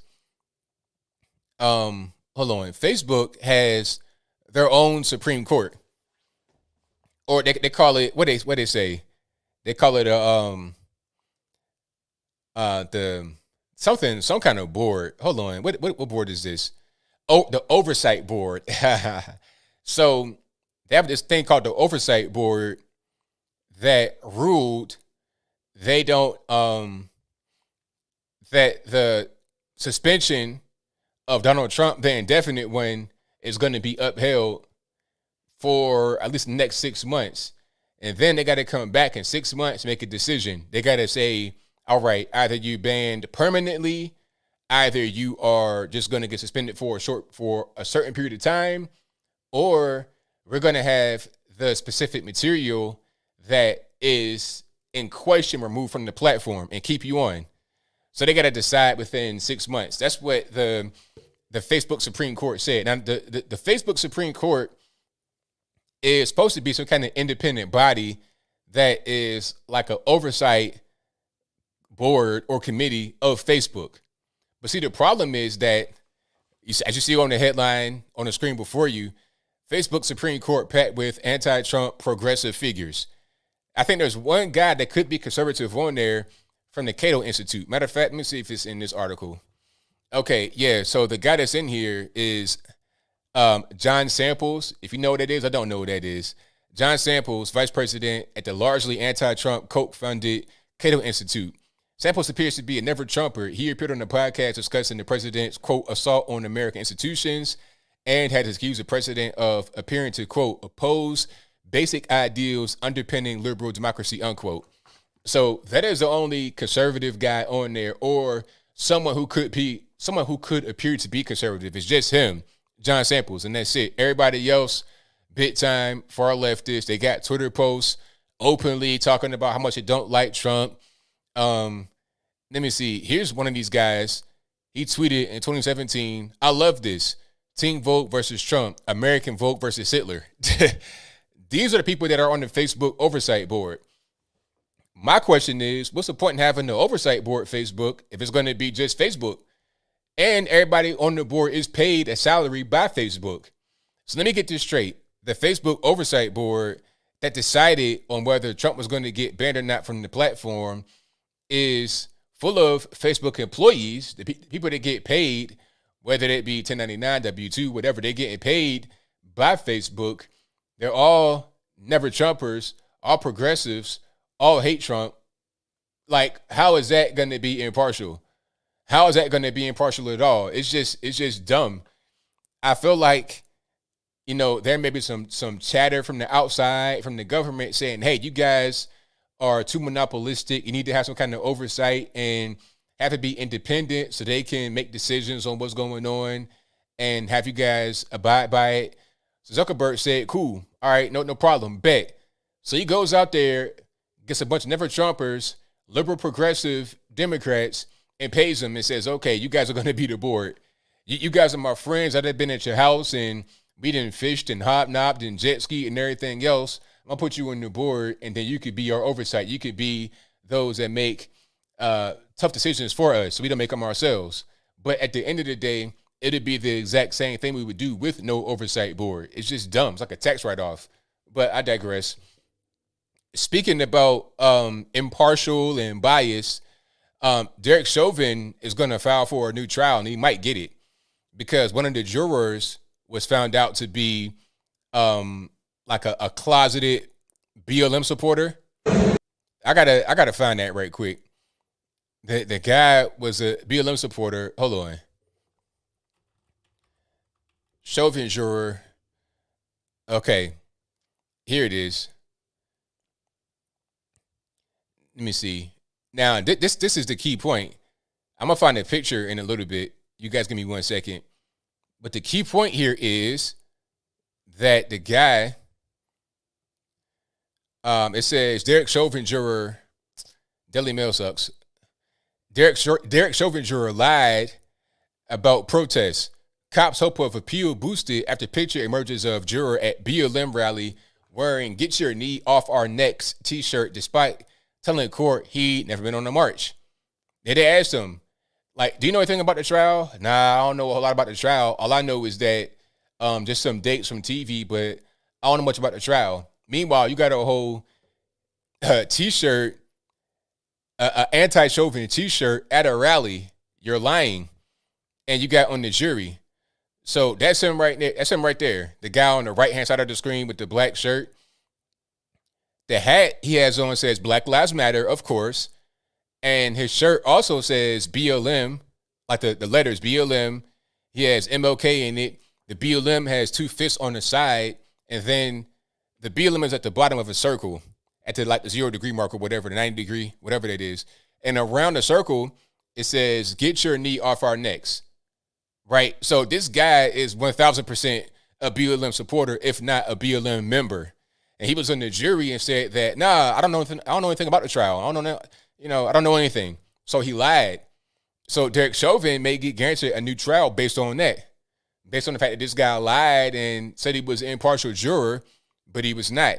Facebook has their own Supreme Court, or they call it what they say. They call it some kind of board. Hold on, what board is this? Oh, the oversight board. So they have this thing called the oversight board that ruled they don't that the suspension of Donald Trump, the indefinite one, is going to be upheld for at least the next 6 months. And then they got to come back in 6 months, make a decision. They got to say, all right, either you banned permanently, either you are just going to get suspended for a certain period of time, or we're going to have the specific material that is in question removed from the platform and keep you on. So they got to decide within 6 months. That's what the Facebook Supreme Court said. Now, the Facebook Supreme Court is supposed to be some kind of independent body that is like an oversight board or committee of Facebook. But see, the problem is that, as you see on the headline on the screen before you, Facebook Supreme Court packed with anti-Trump progressive figures. I think there's one guy that could be conservative on there from the Cato Institute. Matter of fact, let me see if it's in this article. Okay, yeah, so the guy that's in here is John Samples. If you know what that is, I don't know what that is. John Samples, vice president at the largely anti-Trump Koch-funded Cato Institute. Samples appears to be a never-Trumper. He appeared on the podcast discussing the president's, quote, assault on American institutions, and had accused the president of appearing to, quote, oppose basic ideals underpinning liberal democracy, unquote. So that is the only conservative guy on there, or someone who could appear to be conservative. It's just him, John Samples, and that's it. Everybody else, big time, far leftist. They got Twitter posts openly talking about how much they don't like Trump. Let me see. Here's one of these guys. He tweeted in 2017, I love this. Team vote versus Trump. American vote versus Hitler. These are the people that are on the Facebook oversight board. My question is, what's the point in having the oversight board Facebook if it's going to be just Facebook? And everybody on the board is paid a salary by Facebook. So let me get this straight. The Facebook oversight board that decided on whether Trump was going to get banned or not from the platform is full of Facebook employees, the people that get paid, whether it be 1099, W-2, whatever, they're getting paid by Facebook. They're all never Trumpers, all progressives, all hate Trump. Like, how is that going to be impartial? How is that going to be impartial at all? It's just dumb. I feel like, there may be some chatter from the outside, from the government saying, hey, you guys are too monopolistic. You need to have some kind of oversight and have to be independent so they can make decisions on what's going on and have you guys abide by it. So Zuckerberg said, cool. All right, no problem. Bet. So he goes out there, gets a bunch of never Trumpers, liberal progressive Democrats and pays them and says, okay, you guys are going to be the board. You guys are my friends. I've been at your house and we done fished and hobnobbed and jet ski and everything else. I'm going to put you on the board, and then you could be our oversight. You could be those that make tough decisions for us so we don't make them ourselves. But at the end of the day, it'd be the exact same thing we would do with no oversight board. It's just dumb. It's like a tax write-off. But I digress. Speaking about impartial and bias, Derek Chauvin is going to file for a new trial, and he might get it because one of the jurors was found out to be like a closeted BLM supporter. I gotta find that right quick. The guy was a BLM supporter. Hold on. Chauvin juror. Okay, here it is. Let me see. Now, this is the key point. I'm going to find a picture in a little bit. You guys give me 1 second. But the key point here is that the guy, it says Derek Chauvin juror, Daily Mail sucks. Derek Chauvin juror lied about protests. Cops' hope of appeal boosted after picture emerges of juror at BLM rally wearing "Get Your Knee Off Our Necks" t-shirt despite telling court he'd never been on a march. They asked him, like, do you know anything about the trial? Nah, I don't know a whole lot about the trial. All I know is that just some dates from TV, but I don't know much about the trial. Meanwhile, you got a whole t-shirt, an anti-Chauvin t-shirt at a rally. You're lying. And you got on the jury. So that's him right there. That's him right there. The guy on the right-hand side of the screen with the black shirt. The hat he has on says Black Lives Matter, of course. And his shirt also says BLM, like the letters BLM. He has MLK in it. The BLM has two fists on the side. And then the BLM is at the bottom of a circle at the 0 degree mark or whatever, the 90 degree, whatever that is. And around the circle, it says, "Get your knee off our necks." Right? So this guy is 1,000% a BLM supporter, if not a BLM member. And he was on the jury and said that, nah, I don't know anything about the trial. I don't know anything. So he lied. So Derek Chauvin may get guaranteed a new trial based on that. Based on the fact that this guy lied and said he was an impartial juror, but he was not.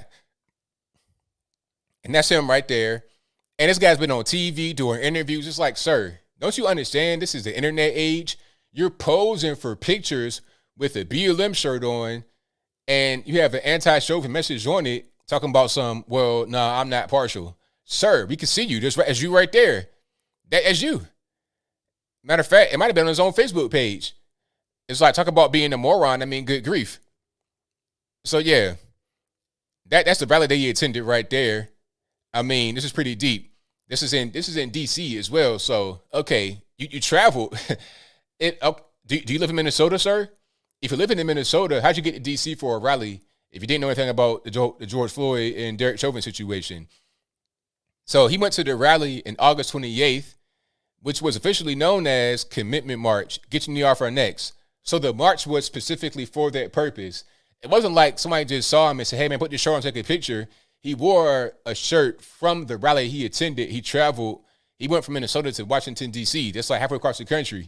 And that's him right there. And this guy's been on TV doing interviews. It's like, sir, don't you understand this is the internet age? You're posing for pictures with a BLM shirt on, and you have an anti-Chauvin message on it talking about I'm not partial. Sir, we can see you. As you right there. As you. Matter of fact, it might have been on his own Facebook page. It's like, talk about being a moron. I mean, good grief. So, yeah. That's the rally that he attended right there. I mean, this is pretty deep. This is in D.C. as well. So, okay, you traveled. Do you live in Minnesota, sir? If you're living in Minnesota, how'd you get to D.C. for a rally if you didn't know anything about the George Floyd and Derek Chauvin situation? So he went to the rally in August 28th, which was officially known as Commitment March, Get Your Knee Off Our Necks. So the march was specifically for that purpose. It wasn't like somebody just saw him and said, hey, man, put your shirt on, take a picture. He wore a shirt from the rally he attended. He traveled. He went from Minnesota to Washington, D.C. That's like halfway across the country.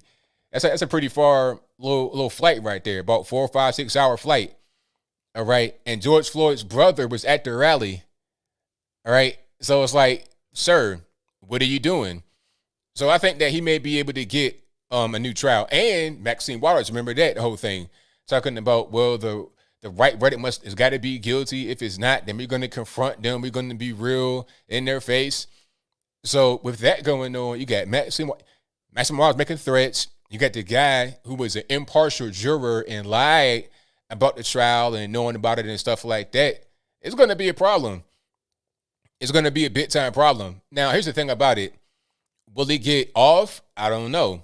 That's a pretty far little flight right there, about 4 or 5, 6 hour flight. All right. And George Floyd's brother was at the rally. All right. So it's like, sir, what are you doing? So I think that he may be able to get a new trial. And Maxine Waters, remember that whole thing, talking about, the right verdict has got to be guilty. If it's not, then we're going to confront them. We're going to be real in their face. So with that going on, you got Maxine Waters making threats. You got the guy who was an impartial juror and lied about the trial and knowing about it and stuff like that. It's going to be a problem. It's going to be a big time problem. Now, here's the thing about it. Will he get off? I don't know.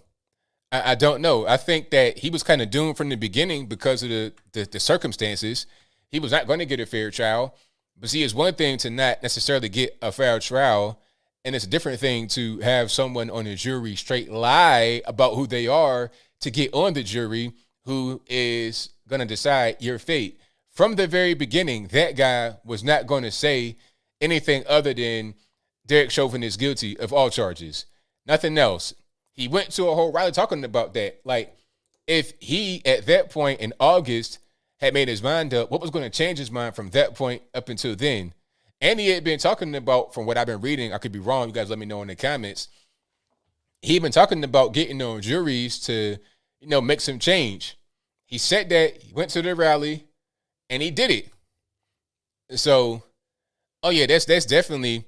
I don't know. I think that he was kind of doomed from the beginning because of the circumstances. He was not going to get a fair trial. But see, it's one thing to not necessarily get a fair trial, and it's a different thing to have someone on the jury straight lie about who they are to get on the jury who is going to decide your fate. From the very beginning, that guy was not going to say anything other than Derek Chauvin is guilty of all charges. Nothing else. He went to a whole rally talking about that. Like, if he, at that point in August, had made his mind up, what was going to change his mind from that point up until then? And he had been talking about, from what I've been reading, I could be wrong, you guys let me know in the comments, he'd been talking about getting on juries to, make some change. He said that, he went to the rally, and he did it. So, oh yeah, that's definitely,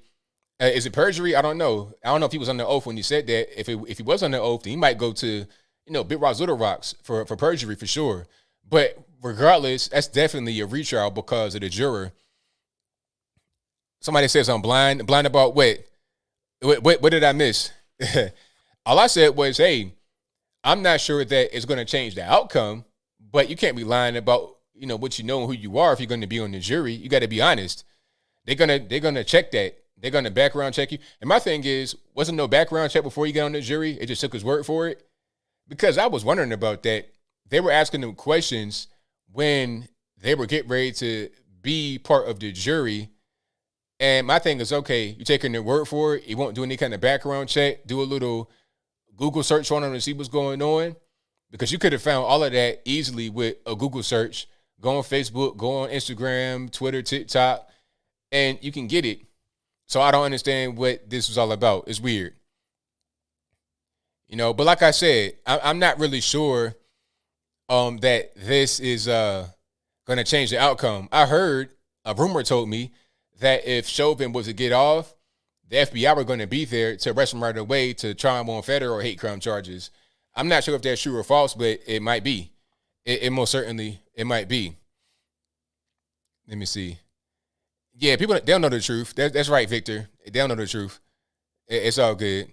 is it perjury? I don't know. I don't know if he was on the oath when he said that. If he was on the oath, then he might go to, Big Rocks, Little Rocks for perjury for sure. But regardless, that's definitely a retrial because of the juror. Somebody says I'm blind. Blind about what? What did I miss? All I said was, hey, I'm not sure that it's going to change the outcome, but you can't be lying about, what you know and who you are if you're going to be on the jury. You got to be honest. They're gonna check that. They're gonna background check you. And my thing is, wasn't no background check before you got on the jury? It just took his word for it. Because I was wondering about that. They were asking them questions when they were getting ready to be part of the jury. And my thing is, okay, you're taking their word for it. You won't do any kind of background check. Do a little Google search on them to see what's going on. Because you could have found all of that easily with a Google search. Go on Facebook, go on Instagram, Twitter, TikTok, and you can get it. So I don't understand what this was all about. It's weird. But like I said, I'm not really sure that this is going to change the outcome. I heard, a rumor told me, that if Chauvin was to get off, the FBI were going to be there to arrest him right away to try him on federal hate crime charges. I'm not sure if that's true or false, but it might be. It most certainly, it might be. Let me see. Yeah, people, they don't know the truth. That's right, Victor. They don't know the truth. It's all good.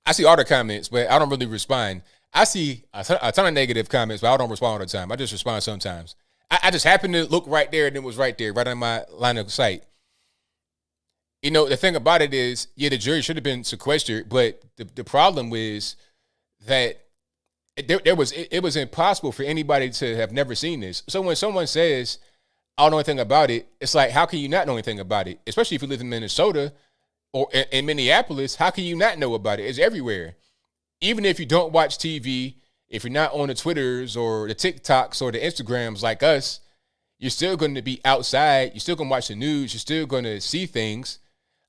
I see all the comments, but I don't really respond. I see a ton of negative comments, but I don't respond all the time. I just respond sometimes. I just happen to look right there, and it was right there, right on my line of sight. The thing about it is, yeah, the jury should have been sequestered, but the problem is that it was impossible for anybody to have never seen this. So when someone says, I don't know anything about it, it's like, how can you not know anything about it? Especially if you live in Minnesota or in Minneapolis, how can you not know about it? It's everywhere. Even if you don't watch TV, if you're not on the Twitters or the TikToks or the Instagrams like us, you're still going to be outside. You're still going to watch the news. You're still going to see things.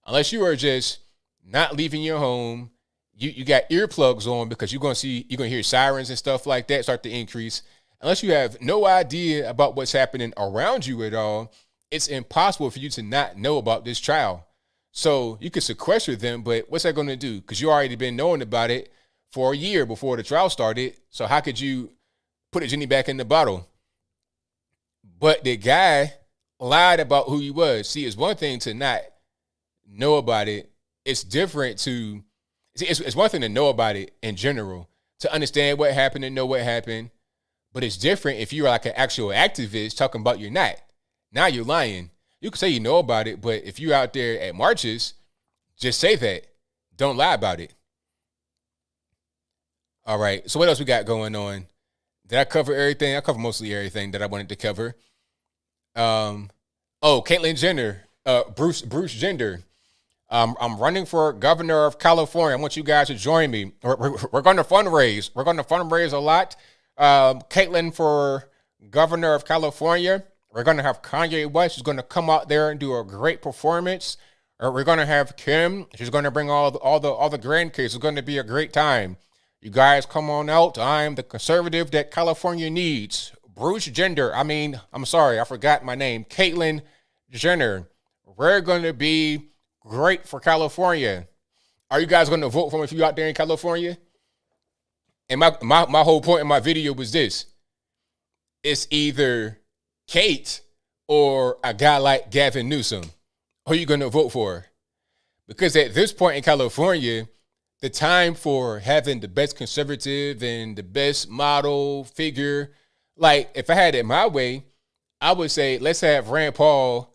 Unless you are just not leaving your home, you got earplugs on because you're going to hear sirens and stuff like that start to increase. Unless you have no idea about what's happening around you at all, it's impossible for you to not know about this trial. So you could sequester them, but what's that going to do? Because you already been knowing about it for a year before the trial started. So how could you put a genie back in the bottle? But the guy lied about who he was. See, it's one thing to not know about it. It's different to, it's one thing to know about it in general, to understand what happened and know what happened. But it's different if you're like an actual activist talking about you're not. Now you're lying. You can say you know about it, but if you're out there at marches, just say that. Don't lie about it. All right. So what else we got going on? Did I cover everything? I covered mostly everything that I wanted to cover. Caitlyn Jenner, Bruce Jenner. I'm running for governor of California. I want you guys to join me. We're going to fundraise. We're going to fundraise a lot. Caitlyn for governor of California. We're going to have Kanye West who's going to come out there and do a great performance. We're going to have Kim. She's going to bring all the grandkids. It's going to be a great time. You guys come on out. I'm the conservative that California needs. Bruce Jenner. I'm sorry, I forgot my name. Caitlyn Jenner. We're going to be great for California. Are you guys going to vote for me if you're out there in California? And my whole point in my video was this. It's either Kate or a guy like Gavin Newsom. Who are you going to vote for? Because at this point in California, the time for having the best conservative and the best model figure, like if I had it my way, I would say, let's have Rand Paul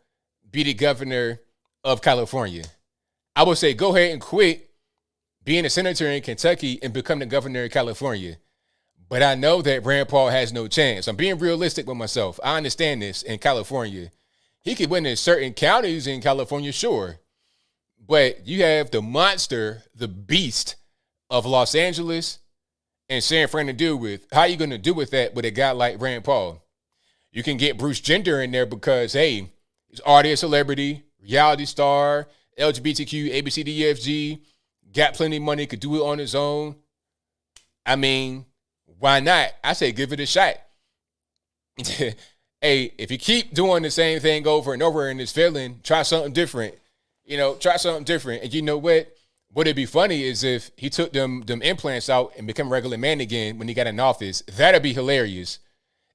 be the governor of California. I would say, go ahead and quit being a senator in Kentucky and become the governor of California. But I know that Rand Paul has no chance. I'm being realistic with myself. I understand this in California. He could win in certain counties in California, sure. But you have the monster, the beast of Los Angeles and San Fran to deal with. How are you going to deal with that with a guy like Rand Paul? You can get Bruce Jenner in there because, hey, he's already a celebrity, reality star, LGBTQ, ABCDEFG, got plenty of money, could do it on his own. I mean, why not? I say give it a shot. Hey, if you keep doing the same thing over and over and it's failing, try something different. Try something different. And you know what? What'd be funny is if he took them implants out and become a regular man again when he got in office. That'd be hilarious.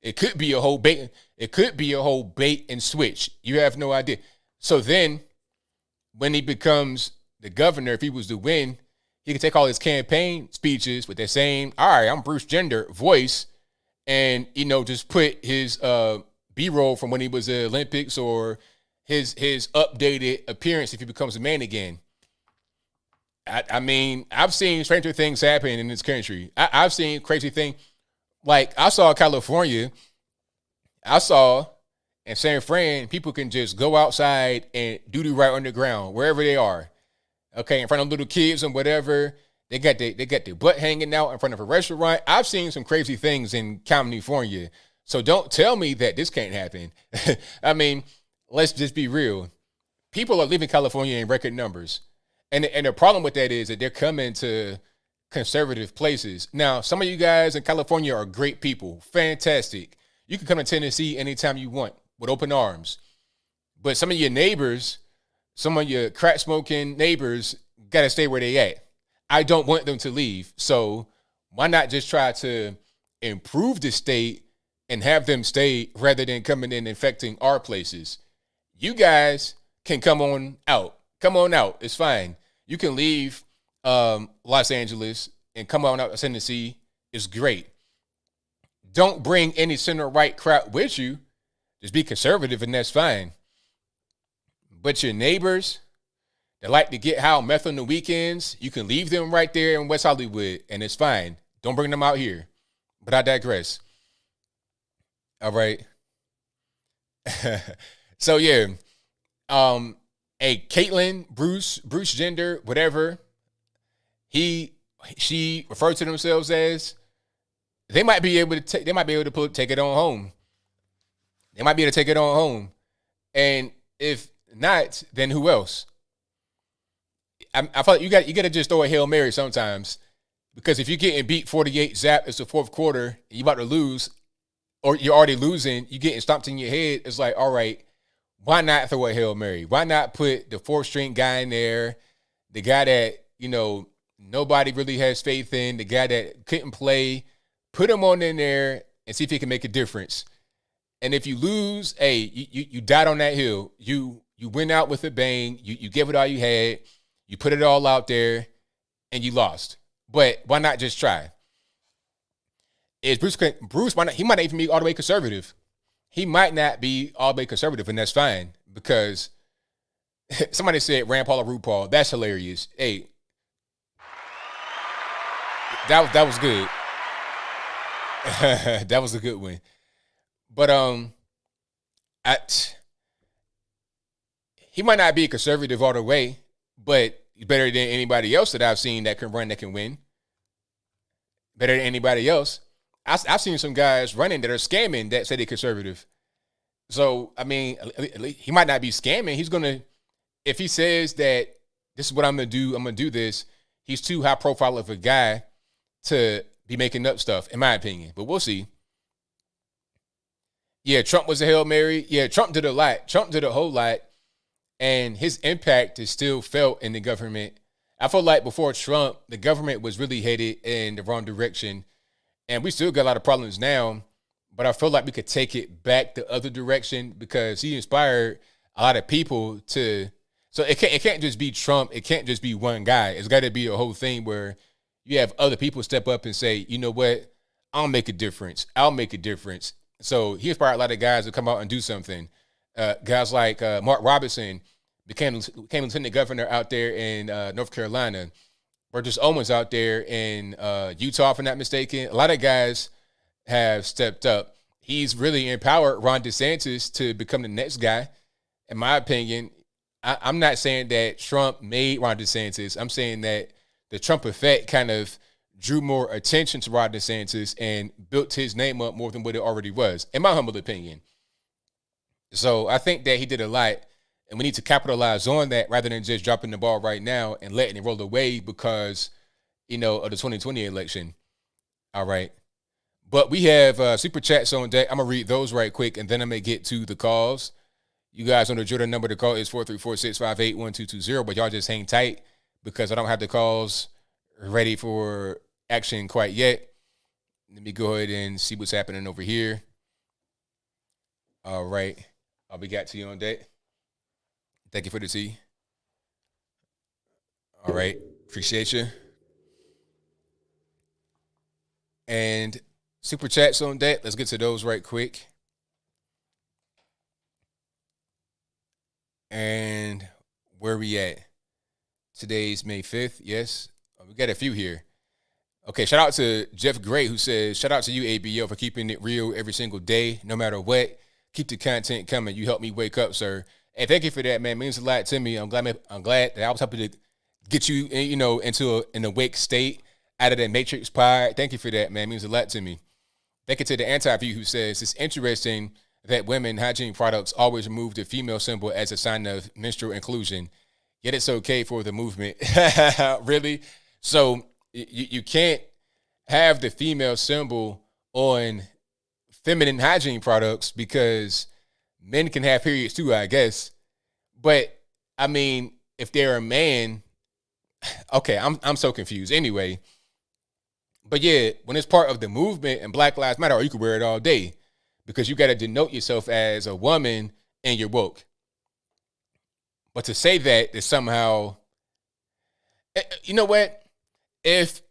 It could be a whole bait. It could be a whole bait and switch. You have no idea. So then, when he becomes the governor, if he was to win, he could take all his campaign speeches with that same, all right, I'm Bruce Jenner voice, and just put his B-roll from when he was at the Olympics or his updated appearance if he becomes a man again. I mean, I've seen stranger things happen in this country. I've seen crazy things. Like, I saw California. I saw in San Fran, people can just go outside and do right on the ground, wherever they are. Okay, in front of little kids and whatever. They got their butt hanging out in front of a restaurant. I've seen some crazy things in California. So don't tell me that this can't happen. I mean, let's just be real. People are leaving California in record numbers. And the problem with that is that they're coming to conservative places. Now, some of you guys in California are great people. Fantastic. You can come to Tennessee anytime you want with open arms. But some of your neighbors, some of your crack smoking neighbors got to stay where they at. I don't want them to leave. So why not just try to improve the state and have them stay rather than coming in and infecting our places? You guys can come on out. Come on out. It's fine. You can leave Los Angeles and come on out to Tennessee. It's great. Don't bring any center-right crowd with you. Just be conservative, and that's fine. But your neighbors that like to get high on meth on the weekends, you can leave them right there in West Hollywood, and it's fine. Don't bring them out here. But I digress. All right. So, yeah. Caitlyn, Bruce Jenner, whatever, she referred to themselves as, they might be able to take it on home. They might be able to take it on home. And if not, then who else? I feel like you got to just throw a Hail Mary sometimes, because if you're getting beat 48-0, it's the fourth quarter, and you're about to lose, or you're already losing, you're getting stomped in your head. It's like, all right, why not throw a Hail Mary? Why not put the fourth-string guy in there, the guy that, nobody really has faith in, the guy that couldn't play, put him on in there and see if he can make a difference. And if you lose, hey, you died on that hill. You went out with a bang. You gave it all you had. You put it all out there, and you lost. But why not just try? Is Bruce? He might not even be all the way conservative. He might not be all the way conservative, and that's fine, because somebody said Rand Paul or RuPaul. That's hilarious. Hey, that was good. That was a good one. But he might not be conservative all the way, but he's better than anybody else that I've seen that can run, that can win. Better than anybody else. I've seen some guys running that are scamming that say they're conservative. So, I mean, he might not be scamming. He's going to, if he says that this is what I'm going to do this, he's too high profile of a guy to be making up stuff, in my opinion. But we'll see. Yeah, Trump was a Hail Mary. Yeah, Trump did a lot. Trump did a whole lot. And his impact is still felt in the government. I feel like before Trump, the government was really headed in the wrong direction. And we still got a lot of problems now, but I feel like we could take it back the other direction, because he inspired a lot of people to. So it can't just be Trump. It can't just be one guy. It's got to be a whole thing where you have other people step up and say, you know what, I'll make a difference. I'll make a difference. So he inspired a lot of guys to come out and do something. Guys like Mark Robinson became lieutenant governor out there in North Carolina. Burgess Owens out there in Utah, if I'm not mistaken. A lot of guys have stepped up. He's really empowered Ron DeSantis to become the next guy. In my opinion, I'm not saying that Trump made Ron DeSantis. I'm saying that the Trump effect kind of drew more attention to Ron DeSantis and built his name up more than what it already was, in my humble opinion. So I think that he did a lot, and we need to capitalize on that rather than just dropping the ball right now and letting it roll away because, of the 2020 election. All right. But we have super chats on deck. I'm going to read those right quick, and then I'm going to get to the calls. You guys on the Jordan number to call is 434-658-1220, but y'all just hang tight because I don't have the calls ready for action quite yet. Let me go ahead and see what's happening over here. All right. I'll be got to you on deck. Thank you for the tea. All right. Appreciate you. And super chats on deck. Let's get to those right quick. And where we at? Today's May 5th. Yes. We got a few here. Okay. Shout out to Jeff Gray, who says, shout out to you, ABL, for keeping it real every single day, no matter what. Keep the content coming. You helped me wake up, sir. And thank you for that, man. It means a lot to me. I'm glad that I was helping to get you, into an awake state out of that Matrix pod. Thank you for that, man. It means a lot to me. Thank you to the anti-view who says, it's interesting that women hygiene products always remove the female symbol as a sign of menstrual inclusion, yet it's okay for the movement. Really? So you can't have the female symbol on feminine hygiene products because men can have periods too, I guess. But I mean, if they're a man, okay, I'm so confused. Anyway, but yeah, when it's part of the movement and Black Lives Matter, or you can wear it all day because you got to denote yourself as a woman and you're woke. But to say that is somehow, you know what? If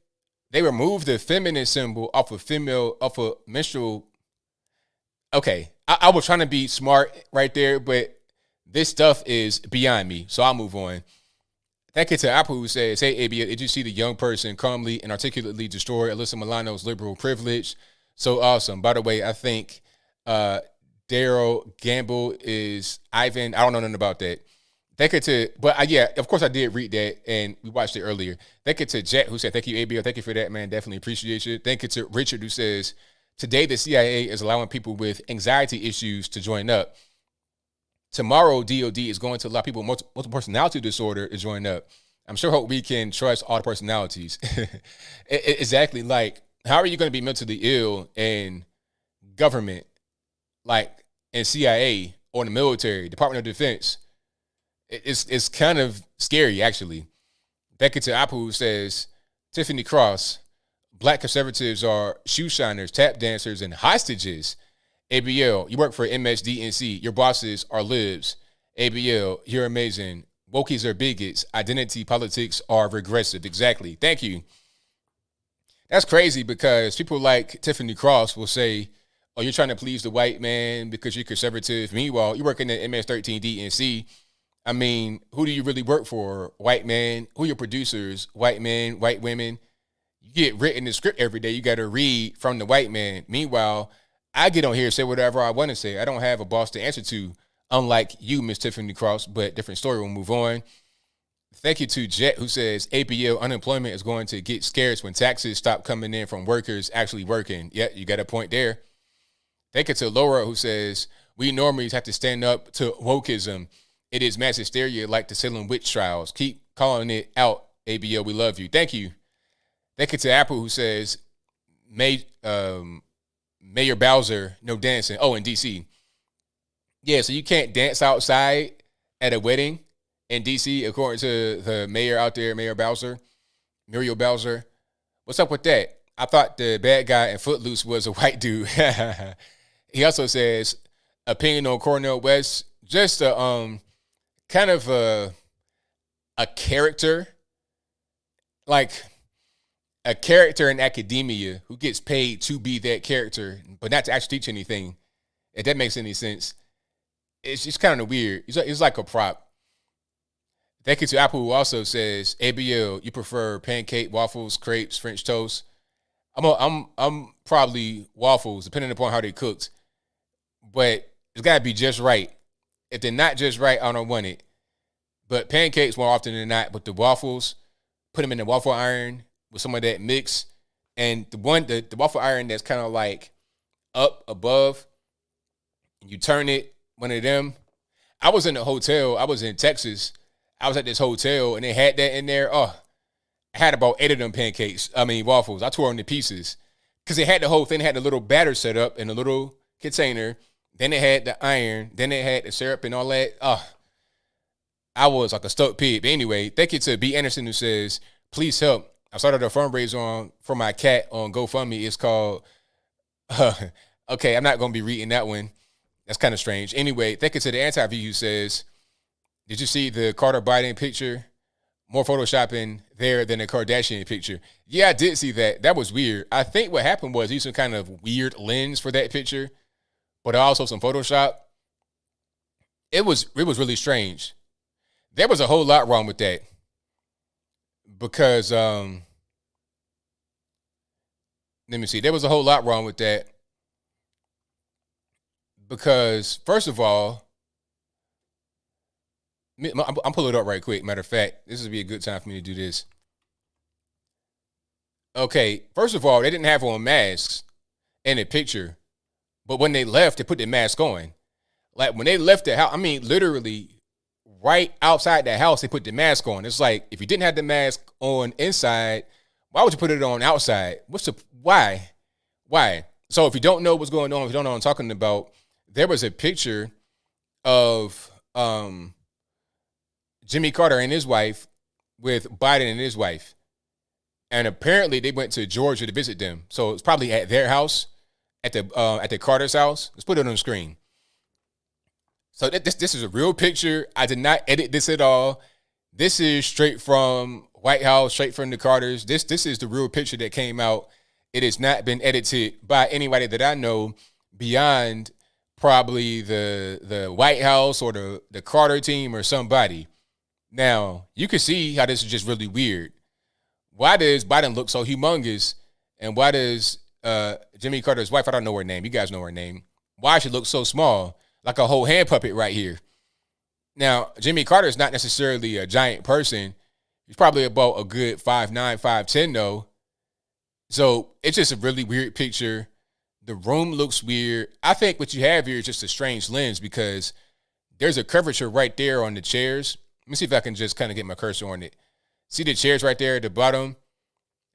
they remove the feminine symbol off of menstrual, okay, I was trying to be smart right there, but this stuff is beyond me. So I'll move on. Thank you to Apple who says, hey, ABL, did you see the young person calmly and articulately destroy Alyssa Milano's liberal privilege? So awesome. By the way, I think Daryl Gamble is Ivan. I don't know nothing about that. Thank you to, but yeah, of course I did read that and we watched it earlier. Thank you to Jet who said, thank you, ABL. Thank you for that, man. Definitely appreciate you. Thank you to Richard who says, today the CIA is allowing people with anxiety issues to join up. Tomorrow, DOD is going to allow people with multiple personality disorder to join up. I'm sure hope we can trust all the personalities. Exactly. Like, how are you going to be mentally ill in government, like in CIA or in the military, Department of Defense? It's kind of scary, actually. Becky to Apple who says, Tiffany Cross, Black conservatives are shoe shiners, tap dancers, and hostages. ABL, you work for MSDNC. Your bosses are libs. ABL, you're amazing. Wokies are bigots. Identity politics are regressive. Exactly. Thank you. That's crazy because people like Tiffany Cross will say, oh, you're trying to please the white man because you're conservative. Meanwhile, you're working at MS-13 DNC. I mean, who do you really work for? White man? Who are your producers? White men, white women? You get written the script every day. You got to read from the white man. Meanwhile, I get on here and say whatever I want to say. I don't have a boss to answer to, unlike you, Miss Tiffany Cross, but different story. We'll move on. Thank you to Jet, who says ABL unemployment is going to get scarce when taxes stop coming in from workers actually working. Yeah, you got a point there. Thank you to Laura, who says we normies have to stand up to wokeism. It is mass hysteria like the Salem witch trials. Keep calling it out, ABL. We love you. Thank you. Thank you to Apple, who says Mayor Bowser, no dancing. Oh, in D.C. Yeah, so you can't dance outside at a wedding in D.C., according to the mayor out there, Mayor Bowser, Muriel Bowser. What's up with that? I thought the bad guy in Footloose was a white dude. He also says, opinion on Cornel West, just a kind of a character, like a character in academia who gets paid to be that character, but not to actually teach anything. If that makes any sense. It's just kind of weird. It's like a prop. Thank you to Apple, who also says, ABL, you prefer pancake, waffles, crepes, French toast. I'm probably waffles, depending upon how they cooked. But it's got to be just right. If they're not just right, I don't want it. But pancakes more often than not. But the waffles, put them in the waffle iron with some of that mix. And the waffle iron that's kind of like up above, you turn it, one of them. I was in a hotel. I was in Texas. I was at this hotel, and they had that in there. Oh, I had about 8 of them waffles. I tore them to pieces because they had the whole thing. They had the little batter set up in a little container. Then they had the iron. Then they had the syrup and all that. Oh, I was like a stuck pig. But anyway, thank you to B. Anderson who says, please help. I started a fundraiser for my cat on GoFundMe. It's called, okay, I'm not going to be reading that one. That's kind of strange. Anyway, thank you to the anti-view who says, did you see the Carter Biden picture? More photoshopping there than the Kardashian picture. Yeah, I did see that. That was weird. I think what happened was he used some kind of weird lens for that picture, but also some Photoshop. It was really strange. There was a whole lot wrong with that because let me see. There was a whole lot wrong with that because first of all, I'm pulling it up right quick. Matter of fact, this would be a good time for me to do this. Okay, first of all, they didn't have on masks in the picture, but when they left, they put the mask on. Like when they left the house, I mean, literally right outside the house, they put the mask on. It's like if you didn't have the mask on inside, why would you put it on outside? Why? So if you don't know what's going on, if you don't know what I'm talking about, there was a picture of Jimmy Carter and his wife with Biden and his wife. And apparently they went to Georgia to visit them. So it's probably at their house, at the Carter's house. Let's put it on the screen. So this is a real picture. I did not edit this at all. This is straight from White House, straight from the Carters. This is the real picture that came out. It has not been edited by anybody that I know beyond probably the White House or the Carter team or somebody. Now, you can see how this is just really weird. Why does Biden look so humongous? And why does Jimmy Carter's wife, I don't know her name. You guys know her name. Why she look so small? Like a whole hand puppet right here. Now, Jimmy Carter is not necessarily a giant person. He's probably about a good 5'9", 5'10", though. So it's just a really weird picture. The room looks weird. I think what you have here is just a strange lens because there's a curvature right there on the chairs. Let me see if I can just kind of get my cursor on it. See the chairs right there at the bottom?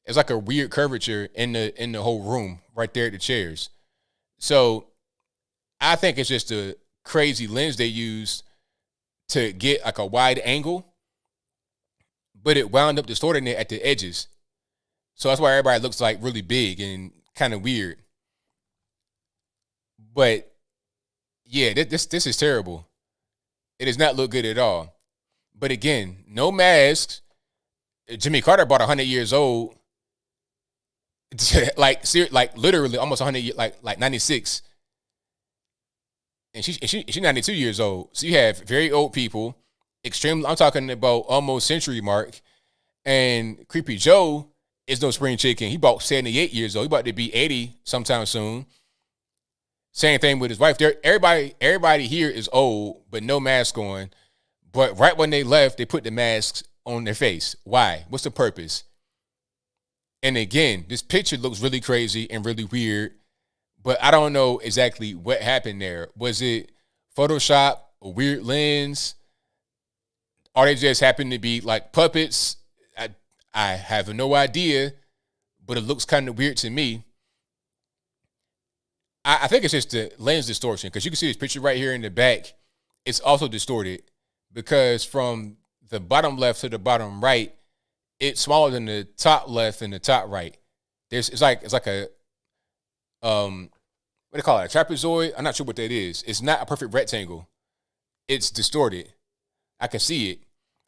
It's like a weird curvature in the whole room right there at the chairs. So I think it's just a crazy lens they used to get like a wide angle, but it wound up distorting it at the edges. So that's why everybody looks like really big and kind of weird. But yeah, this is terrible. It does not look good at all. But again, no masks. Jimmy Carter bought 100 years old, like literally almost 100 years, like 96. And she's 92 years old. So you have very old people, extremely. I'm talking about almost century mark. And Creepy Joe is no spring chicken. He bought 78 years old. He about to be 80 sometime soon. Same thing with his wife. Everybody here is old, but no mask on. But right when they left, they put the masks on their face. Why? What's the purpose? And again, this picture looks really crazy and really weird, but I don't know exactly what happened there. Was it Photoshop, a weird lens? Or they just happen to be like puppets? I have no idea, but it looks kind of weird to me. I think it's just the lens distortion because you can see this picture right here in the back. It's also distorted because from the bottom left to the bottom right, it's smaller than the top left and the top right. It's like a what do they call it? A trapezoid? I'm not sure what that is. It's not a perfect rectangle. It's distorted. I can see it.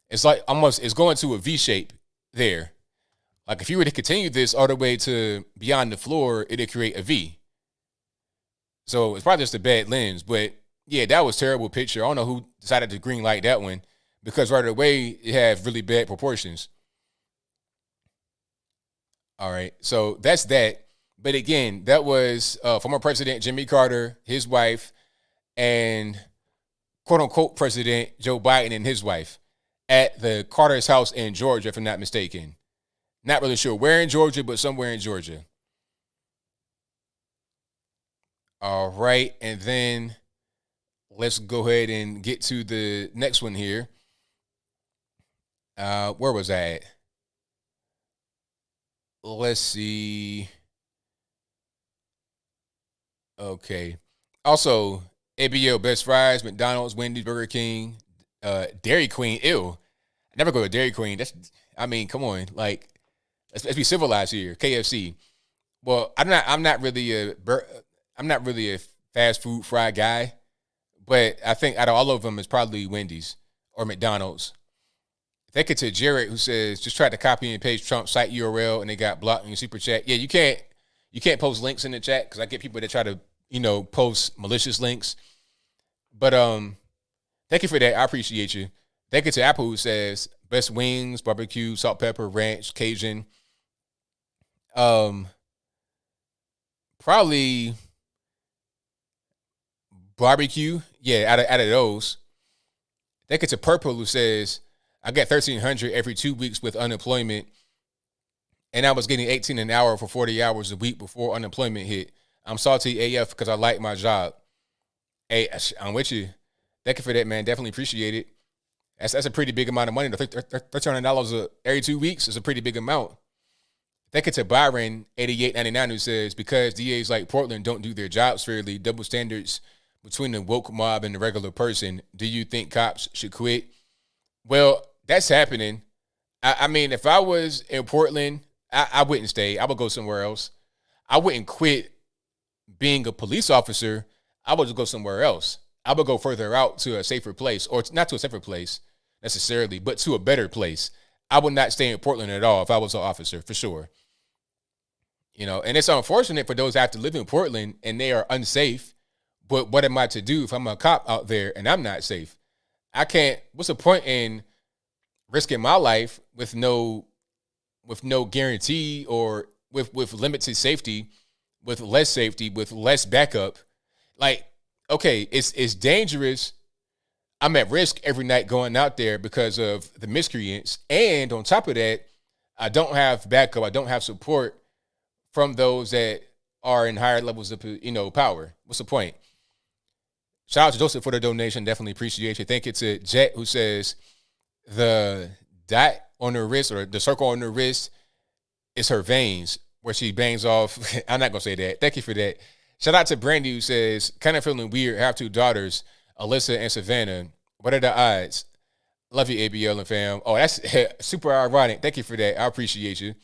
It's like almost it's going to a V shape there. Like if you were to continue this all the way to beyond the floor, it'd create a V. So it's probably just a bad lens, but yeah, that was a terrible picture. I don't know who decided to green light that one because right away it had really bad proportions. All right, so that's that. But again, that was former President Jimmy Carter, his wife, and quote unquote President Joe Biden and his wife. at the Carter's house in Georgia, if I'm not mistaken. Not really sure where in Georgia, but somewhere in Georgia. All right, and then let's go ahead and get to the next one here. Where was I at? Let's see. Okay. Also, ABL Best Fries, McDonald's, Wendy's, Burger King, Dairy Queen. Ew. I never go to Dairy Queen. Come on. Like, let's be civilized here. KFC. Well, I'm not really a fast food fry guy, but I think out of all of them, it's probably Wendy's or McDonald's. Thank you to Jared, who says just tried to copy and paste Trump's site URL and they got blocked in your super chat. Yeah, you can't post links in the chat because I get people that try to post malicious links. But thank you for that. I appreciate you. Thank you to Apple, who says best wings, barbecue, salt, pepper, ranch, Cajun. Probably barbecue. Yeah, out of those. Thank you to Purple, who says I get $1,300 every 2 weeks with unemployment, and I was getting $18 an hour for 40 hours a week before unemployment hit. I'm salty AF because I like my job. Hey, I'm with you. Thank you for that, man. Definitely appreciate it. That's a pretty big amount of money. $1,300 every 2 weeks is a pretty big amount. Thank you to Byron, 8899, who says, because DAs like Portland don't do their jobs fairly, double standards between the woke mob and the regular person, do you think cops should quit? Well, that's happening. I mean, if I was in Portland, I wouldn't stay. I would go somewhere else. I wouldn't quit being a police officer. I would just go somewhere else. I would go further out to a safer place, or not to a safer place necessarily, but to a better place. I would not stay in Portland at all if I was an officer, for sure. And it's unfortunate for those that have to live in Portland and they are unsafe. But what am I to do if I'm a cop out there and I'm not safe? I can't. What's the point in risking my life with no guarantee, or with limited safety, with less safety, with less backup? Like, okay, it's dangerous. I'm at risk every night going out there because of the miscreants, and on top of that, I don't have backup. I don't have support from those that are in higher levels of power. What's the point? Shout out to Joseph for the donation. Definitely appreciate you. Thank you to Jet, who says the dot on her wrist, or the circle on her wrist, is her veins where she bangs off. I'm not going to say that. Thank you for that. Shout out to Brandy, who says, kind of feeling weird. I have 2 daughters, Alyssa and Savannah. What are the odds? Love you, ABL and fam. Oh, that's super ironic. Thank you for that. I appreciate you.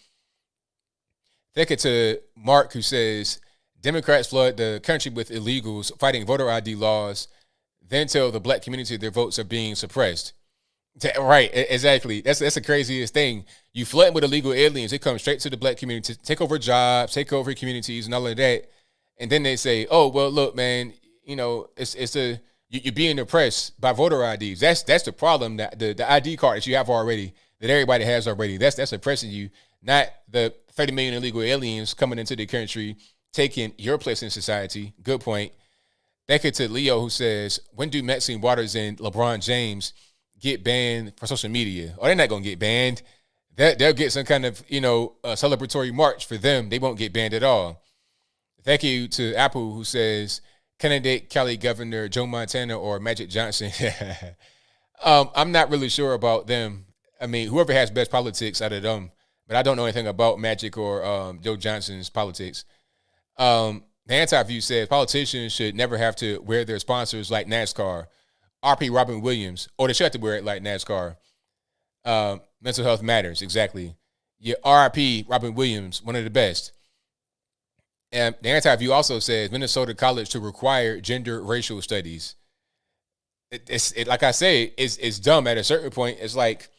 Thank you to Mark, who says, Democrats flood the country with illegals fighting voter ID laws, then tell the black community their votes are being suppressed. Right, exactly. That's the craziest thing. You flood with illegal aliens. They come straight to the black community, take over jobs, take over communities and all of that. And then they say, oh, well, look, man, you're being oppressed by voter IDs. That's the problem. That the ID card that you have already, that everybody has already, that's oppressing you, not the 30 million illegal aliens coming into the country, taking your place in society. Good point. Thank you to Leo, who says, when do Maxine Waters and LeBron James get banned for social media? Oh, they're not going to get banned. They'll get some kind of, a celebratory march for them. They won't get banned at all. Thank you to Apple, who says, candidate Cali Governor Joe Montana or Magic Johnson. I'm not really sure about them. I mean, whoever has best politics out of them, but I don't know anything about Magic or Joe Johnson's politics. The anti-view says politicians should never have to wear their sponsors like NASCAR. RP Robin Williams, or they should have to wear it like NASCAR. Mental health matters, exactly. Yeah, RP Robin Williams, one of the best. And the anti-view also says Minnesota College to require gender racial studies. It's like I say, it's dumb at a certain point. It's like,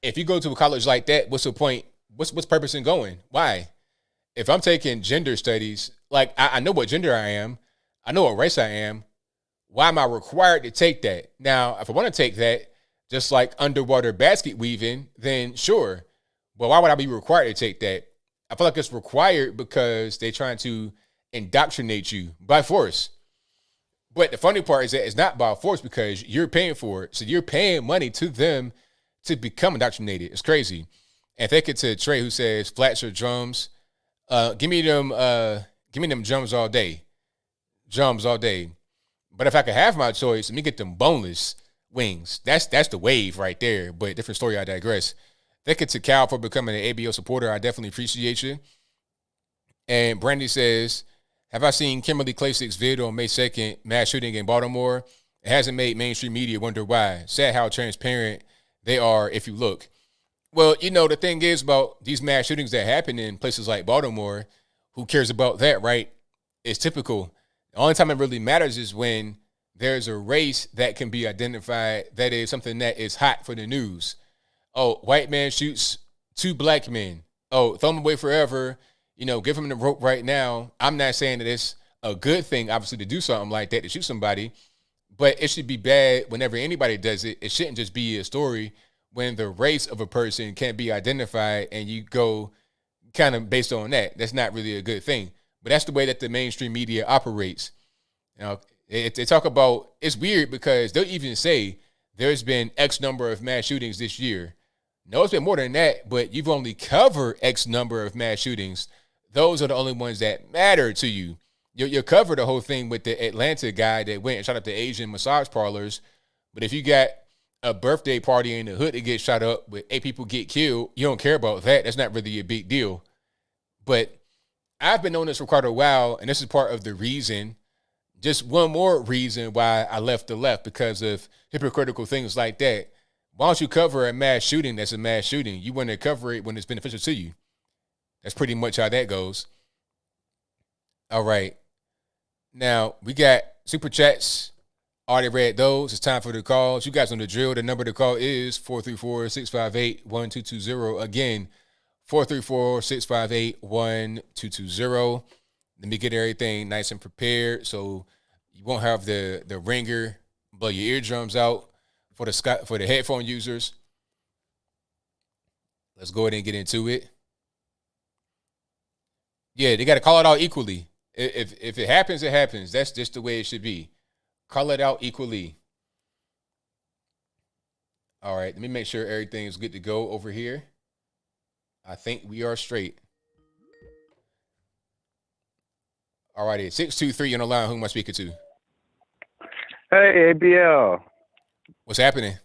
if you go to a college like that, what's the point? What's purpose in going? Why? If I'm taking gender studies, like I know what gender I am, I know what race I am. Why am I required to take that? Now, if I want to take that, just like underwater basket weaving, then sure. But why would I be required to take that? I feel like it's required because they're trying to indoctrinate you by force. But the funny part is that it's not by force because you're paying for it. So you're paying money to them to become indoctrinated. It's crazy. And thank you to Trey who says flats or drums. Give me them drums all day. Drums all day. But if I could have my choice, let me get them boneless wings. That's the wave right there. But different story, I digress. Thank you to Cal for becoming an ABL supporter. I definitely appreciate you. And Brandy says, have I seen Kimberly Klasick's vid on May 2nd, mass shooting in Baltimore? It hasn't made mainstream media wonder why. Sad how transparent they are if you look. Well, the thing is about these mass shootings that happen in places like Baltimore, who cares about that, right? It's typical. The only time it really matters is when there's a race that can be identified that is something that is hot for the news. Oh, white man shoots 2 black men. Oh, throw them away forever. Give them the rope right now. I'm not saying that it's a good thing, obviously, to do something like that, to shoot somebody, but it should be bad whenever anybody does it. It shouldn't just be a story when the race of a person can't be identified and you go kind of based on that. That's not really a good thing. But that's the way that the mainstream media operates. They talk about, it's weird because they'll even say there's been X number of mass shootings this year. No, it's been more than that, but you've only covered X number of mass shootings. Those are the only ones that matter to you. You'll cover the whole thing with the Atlanta guy that went and shot up the Asian massage parlors. But if you got a birthday party in the hood that gets shot up with 8 people get killed, you don't care about that. That's not really a big deal. But I've been on this for quite a while, and this is part of the reason, just one more reason why I left the left, because of hypocritical things like that. Why don't you cover a mass shooting that's a mass shooting? You want to cover it when it's beneficial to you. That's pretty much how that goes. All right. Now, we got super chats. Already read those. It's time for the calls. You guys know the drill. The number to call is 434-658-1220. Again, 434-658-1220. Let me get everything nice and prepared so you won't have the ringer blow your eardrums out for the headphone users. Let's go ahead and get into it. Yeah, they got to call it out equally. If it happens, it happens. That's just the way it should be. Call it out equally. All right, let me make sure everything is good to go over here. I think we are straight. All righty, 623 on the line. Who am I speaking to? Hey, ABL. What's happening?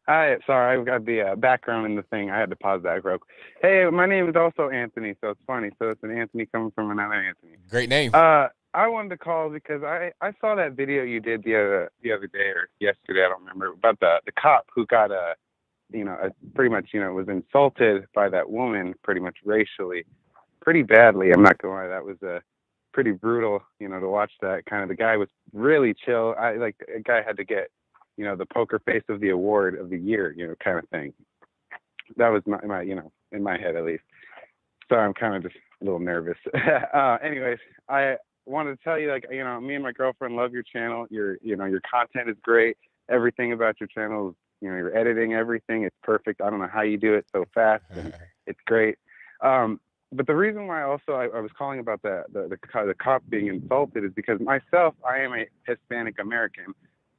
Hi, sorry, I've got the background in the thing. I had to pause that real quick. Hey, my name is also Anthony, so it's funny. So it's an Anthony coming from another Anthony. Great name. I wanted to call because I saw that video you did the other day or yesterday, I don't remember, about the cop who got pretty much, was insulted by that woman pretty much racially, pretty badly. I'm not gonna lie, that was pretty brutal, to watch that. Kind of, the guy was really chill. A guy had to get, the poker face of the award of the year, kind of thing. That was my in my head at least. So I'm kind of just a little nervous. Anyways, I wanted to tell you, me and my girlfriend love your channel. Your content is great. Everything about your channel is, your editing, everything, it's perfect. I don't know how you do it so fast. And it's great. But the reason why also I was calling about the cop being insulted is because myself, I am a Hispanic American.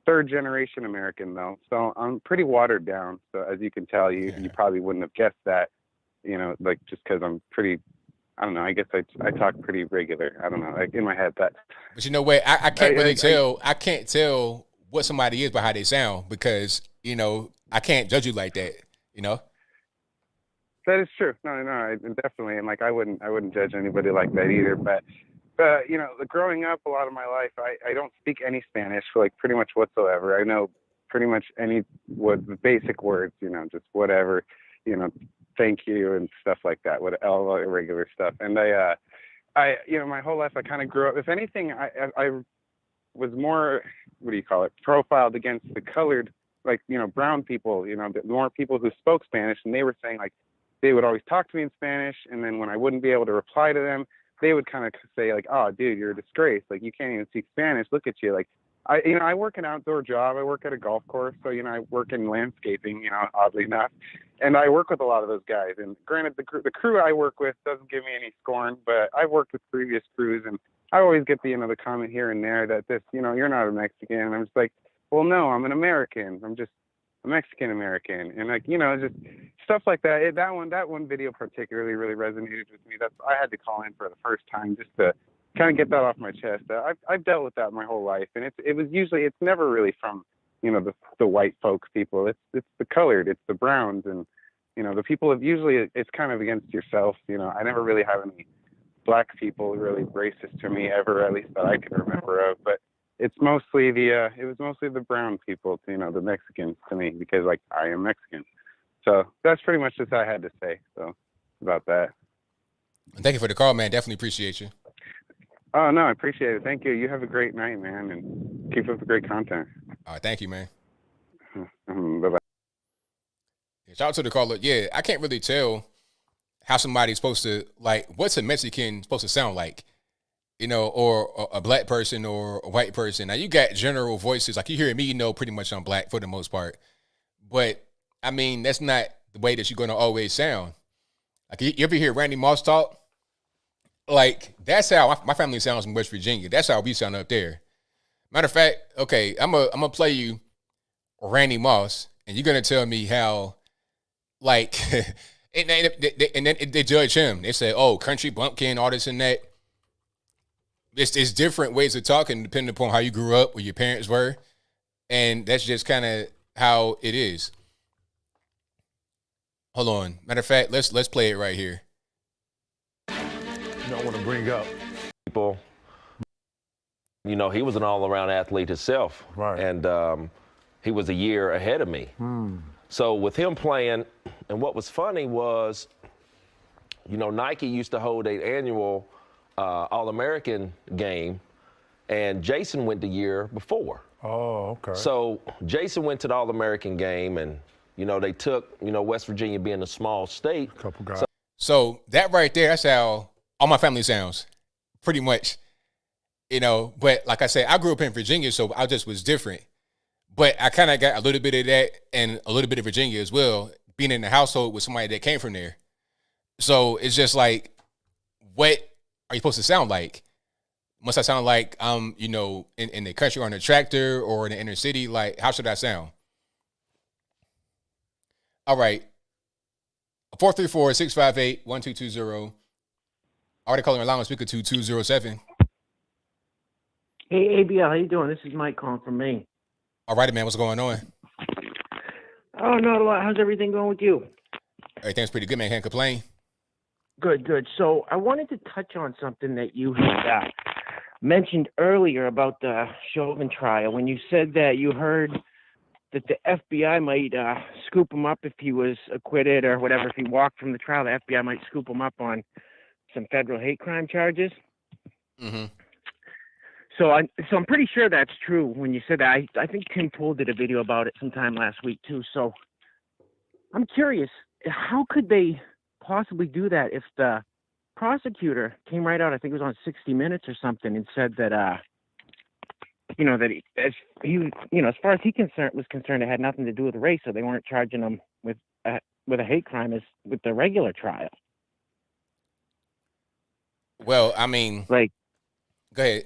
3rd generation American though, so I'm pretty watered down. So as you can tell, you probably wouldn't have guessed that, just because I'm pretty, I don't know. I guess I talk pretty regular. I don't know, in my head. But you know what? I can't really tell. I can't tell what somebody is by how they sound because I can't judge you like that. That is true. No, definitely. And I wouldn't judge anybody like that either. But growing up, a lot of my life, I don't speak any Spanish, pretty much whatsoever. I know pretty much the basic words, just whatever, thank you and stuff like that, all the regular stuff. And I my whole life I kind of grew up. If anything, I was more, profiled against the colored, brown people, the more people who spoke Spanish, and they were saying they would always talk to me in Spanish, and then when I wouldn't be able to reply to them, they would kind of say oh, dude, you're a disgrace. You can't even speak Spanish. Look at you. I work an outdoor job. I work at a golf course. So, I work in landscaping, oddly enough. And I work with a lot of those guys. And granted, the crew I work with doesn't give me any scorn, but I've worked with previous crews, and I always get the, the comment here and there that this, you're not a Mexican. And I'm just well, no, I'm an American. I'm Mexican American, and like, you know, just stuff like that. That one video particularly really resonated with me. I had to call in for the first time just to kind of get that off my chest. I've dealt with that my whole life, and it's never really from, you know, the white folks people. It's the colored, it's the browns, and, you know, the people of usually it's kind of against yourself. You know, I never really have any black people really racist to me ever, at least that I can remember of. But it was mostly the brown people, you know, the Mexicans to me, because like I am Mexican. So that's pretty much just what I had to say. So about that. Thank you for the call, man. Definitely appreciate you. Oh no, I appreciate it. Thank you. You have a great night, man, and keep up the great content. All right, thank you, man. Bye bye. Shout out to the caller. Yeah, I can't really tell how somebody's supposed to, like, what's a Mexican supposed to sound like, you know, or a black person or a white person. Now, you got general voices. Like, you hear me, you know, pretty much I'm black for the most part. But, I mean, that's not the way that you're going to always sound. Like, you ever hear Randy Moss talk? Like, that's how my family sounds in West Virginia. That's how we sound up there. Matter of fact, okay, I'm gonna play you Randy Moss, and you're going to tell me how, like, and then they judge him. They say, oh, country bumpkin, all this and that. It's different ways of talking depending upon how you grew up, where your parents were. And that's just kind of how it is. Hold on. Matter of fact, let's play it right here. You don't want to bring up people. You know, he was an all-around athlete himself. Right. And he was a year ahead of me. So with him playing, and what was funny was, you know, Nike used to hold an annual All-American game, and Jason went the year before. Oh, okay. So Jason went to the All-American game, and, you know, they took, you know, West Virginia being a small state. A couple guys. So that right there, that's how all my family sounds, pretty much. You know, but like I said, I grew up in Virginia, so I just was different. But I kind of got a little bit of that and a little bit of Virginia as well, being in the household with somebody that came from there. So it's just like, what are you supposed to sound like? Must I sound like I'm, you know, in the country or on a tractor or in the inner city? Like, how should I sound? All right. 434-658-1220. Already calling allowance speaker to 207. Hey, ABL, how you doing? This is Mike calling from Maine. All righty, man. What's going on? Oh, not a lot. How's everything going with you? Everything's pretty good, man. Can't complain. Good, good. So I wanted to touch on something that you had mentioned earlier about the Chauvin trial, when you said that you heard that the FBI might scoop him up if he was acquitted or whatever. If he walked from the trial, the FBI might scoop him up on some federal hate crime charges. Mm-hmm. So I'm pretty sure that's true when you said that. I think Tim Pool did a video about it sometime last week too. So I'm curious, how could they possibly do that if the prosecutor came right out, I think it was on 60 Minutes or something, and said that you know, that as far as he was concerned, it had nothing to do with race, so they weren't charging him with a hate crime as with the regular trial. Well, I mean, like, go ahead.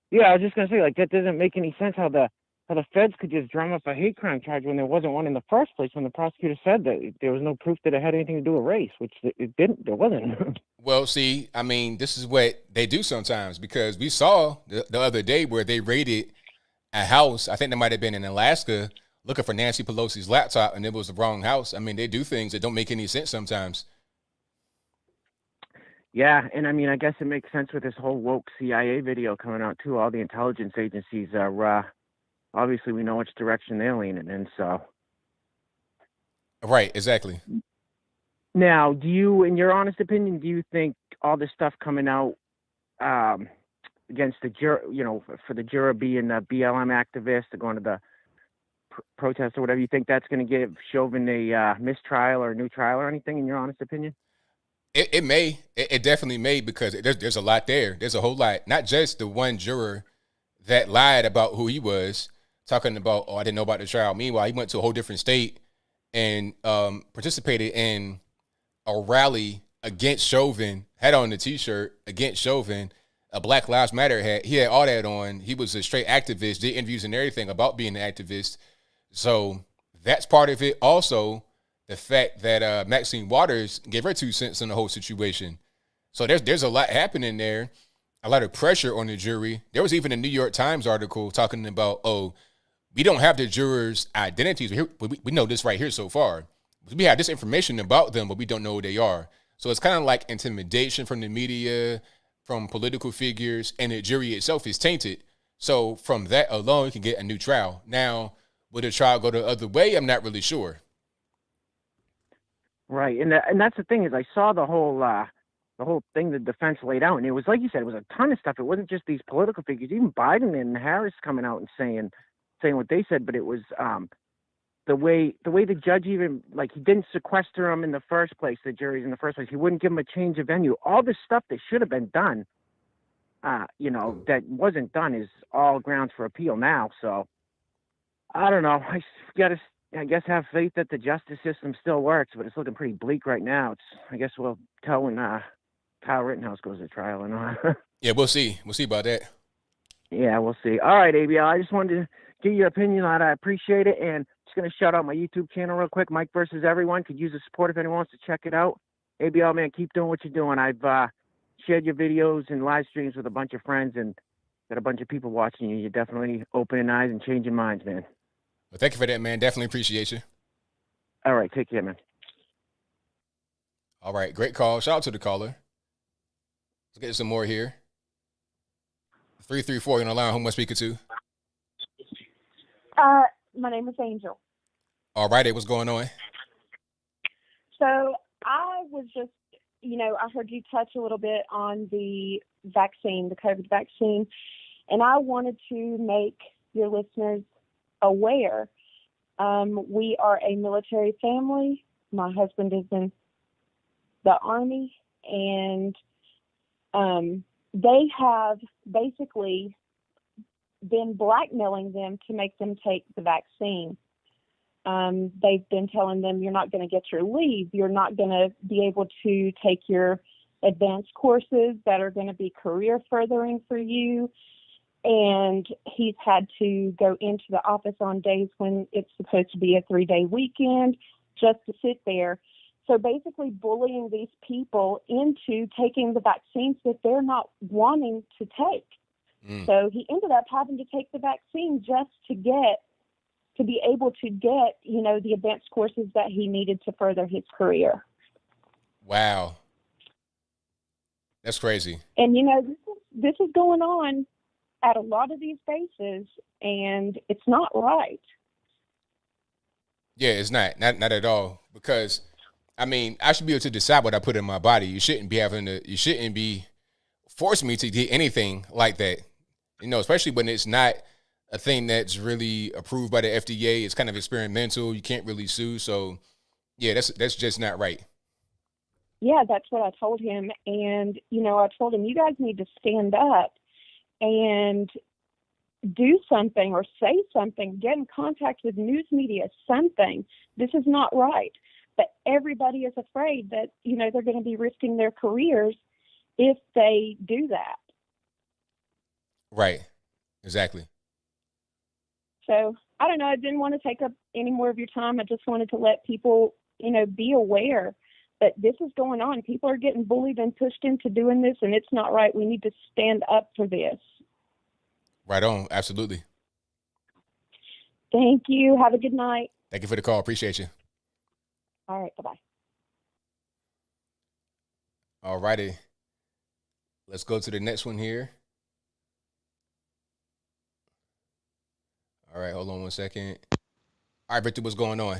Yeah, I was just gonna say, like, that doesn't make any sense how the feds could just drum up a hate crime charge when there wasn't one in the first place, when the prosecutor said that there was no proof that it had anything to do with race, which it didn't. There wasn't. Well, see, I mean, this is what they do sometimes, because we saw the other day where they raided a house. I think that might have been in Alaska, looking for Nancy Pelosi's laptop, and it was the wrong house. I mean, they do things that don't make any sense sometimes. Yeah, and I mean, I guess it makes sense with this whole woke CIA video coming out too. All the intelligence agencies are obviously, we know which direction they're leaning in. So, right, exactly. Now, do you, in your honest opinion, do you think all this stuff coming out against the for the juror being a BLM activist, or going to the protest or whatever, you think that's going to give Chauvin a mistrial or a new trial or anything? In your honest opinion? It may. It definitely may, because there's a lot there. There's a whole lot. Not just the one juror that lied about who he was, talking about, oh, I didn't know about the trial. Meanwhile, he went to a whole different state and participated in a rally against Chauvin, had on the T-shirt against Chauvin, a Black Lives Matter hat. He had all that on. He was a straight activist, did interviews and everything about being an activist. So that's part of it. Also, the fact that Maxine Waters gave her 2 cents in the whole situation. So there's a lot happening there, a lot of pressure on the jury. There was even a New York Times article talking about, oh, we don't have the jurors' identities. We know this right here so far. We have this information about them, but we don't know who they are. So it's kind of like intimidation from the media, from political figures, and the jury itself is tainted. So from that alone, you can get a new trial. Now, would the trial go the other way? I'm not really sure. Right, and that's the thing is I saw the whole thing the defense laid out, and it was like you said, it was a ton of stuff. It wasn't just these political figures, even Biden and Harris coming out and saying what they said, but it was the way the judge even, like, he didn't sequester them in the first place, the juries in the first place. He wouldn't give them a change of venue. All this stuff that should have been done, that wasn't done is all grounds for appeal now. So I don't know. I guess have faith that the justice system still works, but it's looking pretty bleak right now. I guess we'll tell when Kyle Rittenhouse goes to trial or not. Yeah, we'll see. We'll see about that. Yeah, we'll see. All right, ABL, I just wanted to get your opinion on it. I appreciate it. And just going to shout out my YouTube channel real quick, Mike versus Everyone. Could use the support if anyone wants to check it out. ABL, man, keep doing what you're doing. I've shared your videos and live streams with a bunch of friends and got a bunch of people watching you. You're definitely opening eyes and changing minds, man. Well, thank you for that, man. Definitely appreciate you. All right, take care, man. All right, great call. Shout out to the caller. Let's get some more here. 334 on the line. Who am I speaking to? My name is Angel. All righty, what's going on? So I was just, I heard you touch a little bit on the vaccine, the COVID vaccine, and I wanted to make your listeners aware. We are a military family. My husband is in the Army, and they have basically been blackmailing them to make them take the vaccine. They've been telling them, you're not going to get your leave. You're not going to be able to take your advanced courses that are going to be career furthering for you. And he's had to go into the office on days when it's supposed to be a 3-day weekend just to sit there. So basically bullying these people into taking the vaccines that they're not wanting to take. So he ended up having to take the vaccine just to be able to get, the advanced courses that he needed to further his career. Wow. That's crazy. And, this is going on at a lot of these bases, and it's not right. Yeah, it's not at all. Because, I should be able to decide what I put in my body. You shouldn't be forcing me to get anything like that. Especially when it's not a thing that's really approved by the FDA. It's kind of experimental. You can't really sue. So, yeah, that's just not right. Yeah, that's what I told him. And, I told him, you guys need to stand up and do something or say something, get in contact with news media, something. This is not right. But everybody is afraid that, they're going to be risking their careers if they do that. Right. Exactly. So, I don't know. I didn't want to take up any more of your time. I just wanted to let people, be aware that this is going on. People are getting bullied and pushed into doing this, and it's not right. We need to stand up for this. Right on. Absolutely. Thank you. Have a good night. Thank you for the call. Appreciate you. All right. Bye-bye. All righty. Let's go to the next one here. All right, hold on 1 second. All right, Victor, what's going on?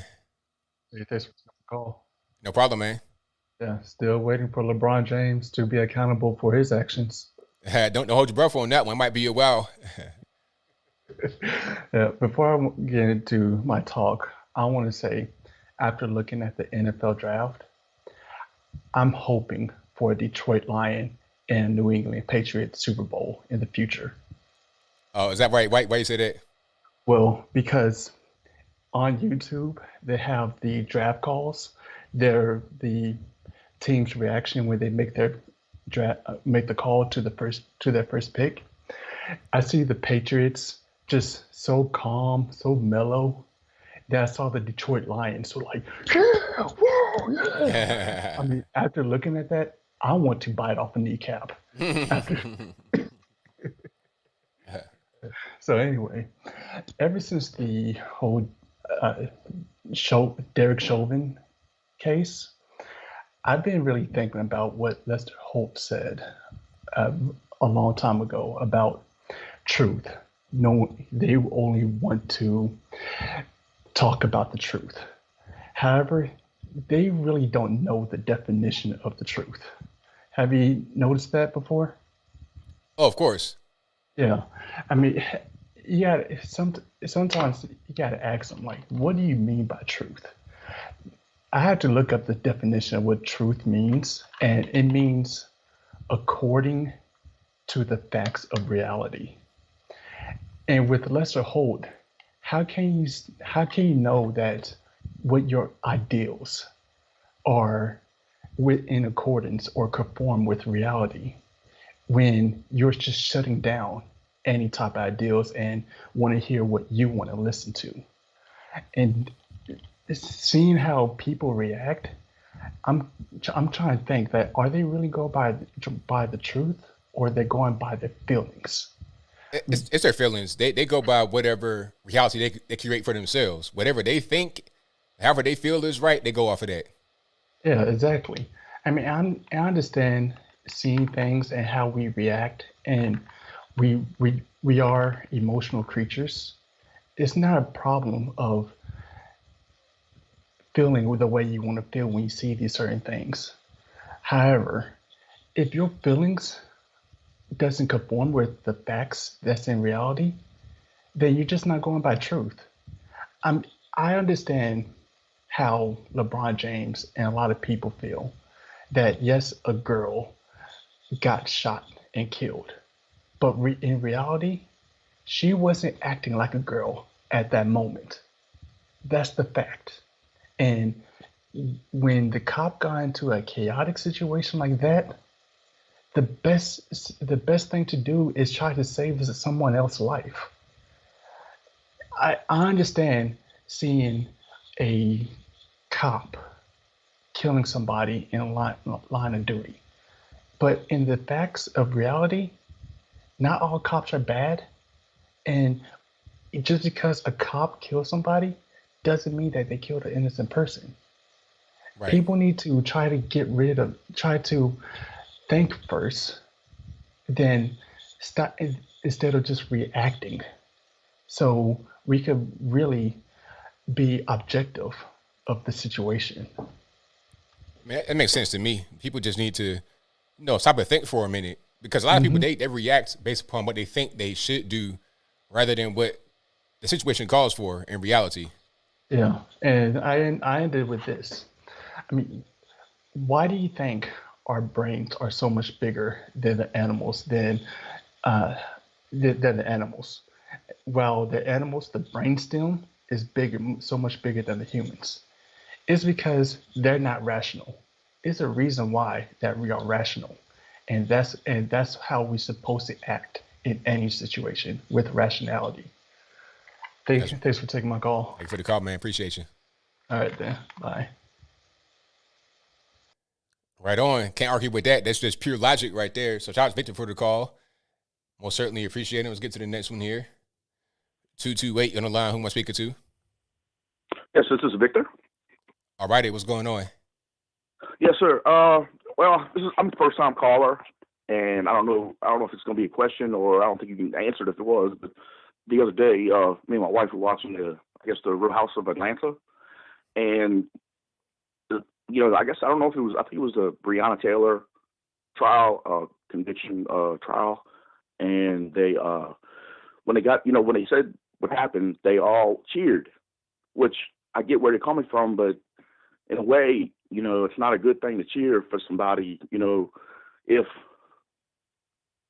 Hey, thanks for the call. No problem, man. Yeah, still waiting for LeBron James to be accountable for his actions. Don't hold your breath on that one. It might be a while. Yeah, before I get into my talk, I want to say, after looking at the NFL draft, I'm hoping for a Detroit Lion and New England Patriots Super Bowl in the future. Oh, is that right? Why you say that? Well, because on YouTube, they have the draft calls. They're the team's reaction when they make their make the call to their first pick. I see the Patriots just so calm, so mellow, that I saw the Detroit Lions. So like, yeah, whoa, yeah. I mean, after looking at that, I want to bite off a kneecap. So anyway, ever since the whole Derek Chauvin case, I've been really thinking about what Lester Holt said a long time ago about truth. No, they only want to talk about the truth. However, they really don't know the definition of the truth. Have you noticed that before? Oh, of course. Yeah. I mean, yeah, sometimes you got to ask them, like, what do you mean by truth? I had to look up the definition of what truth means, and it means according to the facts of reality. And with Lester Holt, how can you know that what your ideals are in accordance or conform with reality when you're just shutting down any type of ideals and want to hear what you want to listen to? And seeing how people react, I'm trying to think that are they really going by the truth, or are they going by their feelings? It's their feelings. They go by whatever reality they create for themselves. Whatever they think, however they feel is right, they go off of that. Yeah, exactly. I mean, I understand seeing things and how we react, and we are emotional creatures. It's not a problem of feeling the way you want to feel when you see these certain things. However, if your feelings doesn't conform with the facts that's in reality, then you're just not going by truth. I understand how LeBron James and a lot of people feel that yes, a girl got shot and killed, but in reality, she wasn't acting like a girl at that moment. That's the fact. And when the cop got into a chaotic situation like that, the best thing to do is try to save someone else's life. I understand seeing a cop killing somebody in a line of duty, but in the facts of reality, not all cops are bad, and just because a cop kills somebody doesn't mean that they killed an innocent person. Right. People need to try to think first, then stop instead of just reacting. So we could really be objective of the situation. I mean, it makes sense to me. People just need to, stop and think for a minute, because a lot of people they react based upon what they think they should do, rather than what the situation calls for in reality. Yeah, and I ended with this. I mean, why do you think our brains are so much bigger than the animals than the animals? Well, the animals, the brainstem is bigger, so much bigger than the humans. It's because they're not rational. It's a reason why that we are rational, and that's how we're supposed to act in any situation, with rationality. Thanks for taking my call. Thanks for the call, man. Appreciate you. All right, then. Bye. Right on. Can't argue with that. That's just pure logic right there. So shout out to Victor for the call. Most certainly appreciate it. Let's get to the next one here. 228 on the line. Who am I speaking to? Yes, this is Victor. All righty. What's going on? Yes, sir. Well, I'm the first time caller, and I don't know if it's going to be a question, or I don't think you can answer it if it was. But the other day, me and my wife were watching the Real House of Atlanta, and I guess I don't know if it was. I think it was the Breonna Taylor trial, conviction trial, and they when they said what happened, they all cheered, which I get where they're coming from, but in a way, it's not a good thing to cheer for somebody, if,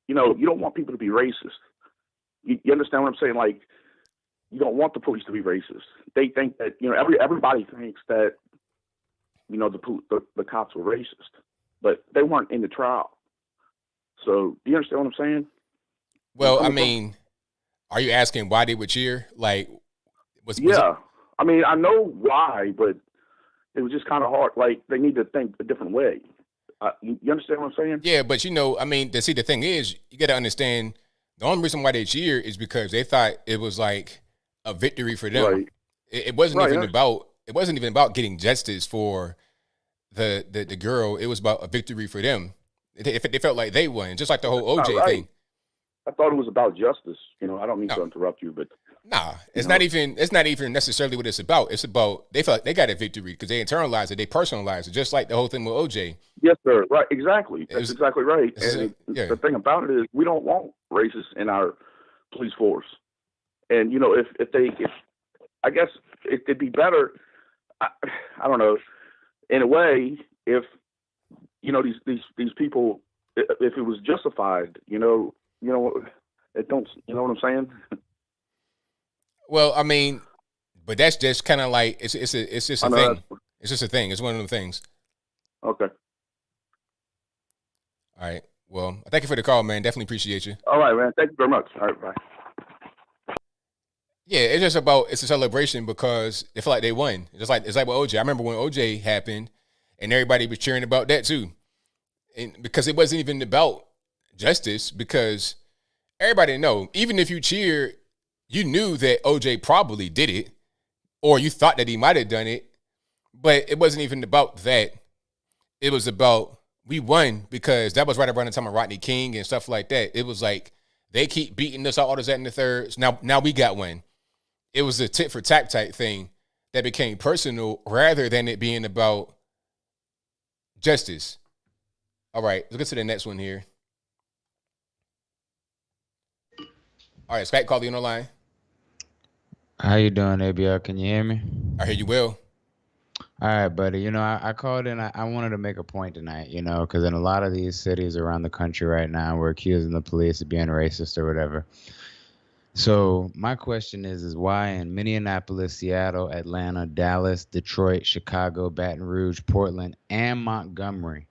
you don't want people to be racist. You understand what I'm saying? Like, you don't want the police to be racist. They think that, everybody thinks that, the cops were racist, but they weren't in the trial. So, do you understand what I'm saying? Well, I mean, are you asking why they would cheer? Like, yeah. I mean, I know why, but it was just kind of hard. Like, they need to think a different way. You understand what I'm saying? Yeah, but I mean, the thing is, you got to understand the only reason why they cheer is because they thought it was like a victory for them. Right. It wasn't even about getting justice for the girl. It was about a victory for them. They felt like they won, just like the whole OJ thing. I thought it was about justice. I don't mean to interrupt you, but nah, it's not even necessarily what it's about. It's about they felt like they got a victory because they internalized it, they personalized it, just like the whole thing with OJ. Yes, sir. Right. Exactly. That's exactly right. And the thing about it is, we don't want racists in our police force. And if I guess it'd be better. I don't know. In a way, if these people, if it was justified, it don't. You know what I'm saying? Well, I mean, but that's just kind of like it's just a thing. It's just a thing. It's one of them things. Okay. All right. Well, thank you for the call, man. Definitely appreciate you. All right, man. Thank you very much. All right, bye. Yeah, it's a celebration because they feel like they won. It's like with OJ. I remember when OJ happened, and everybody was cheering about that too, and because it wasn't even about justice. Because everybody know, even if you cheer, you knew that OJ probably did it, or you thought that he might have done it, but it wasn't even about that. It was about we won because that was right around the time of Rodney King and stuff like that. It was like they keep beating us all this, that, and the third. Now we got one. It was a tit for tat type thing that became personal rather than it being about justice. All right, let's get to the next one here. All right, Skype, call you on the line. How you doing, ABL? Can you hear me? I hear you well. All right, buddy. I called in. I wanted to make a point tonight, because in a lot of these cities around the country right now, we're accusing the police of being racist or whatever. So my question is why in Minneapolis, Seattle, Atlanta, Dallas, Detroit, Chicago, Baton Rouge, Portland, and Montgomery,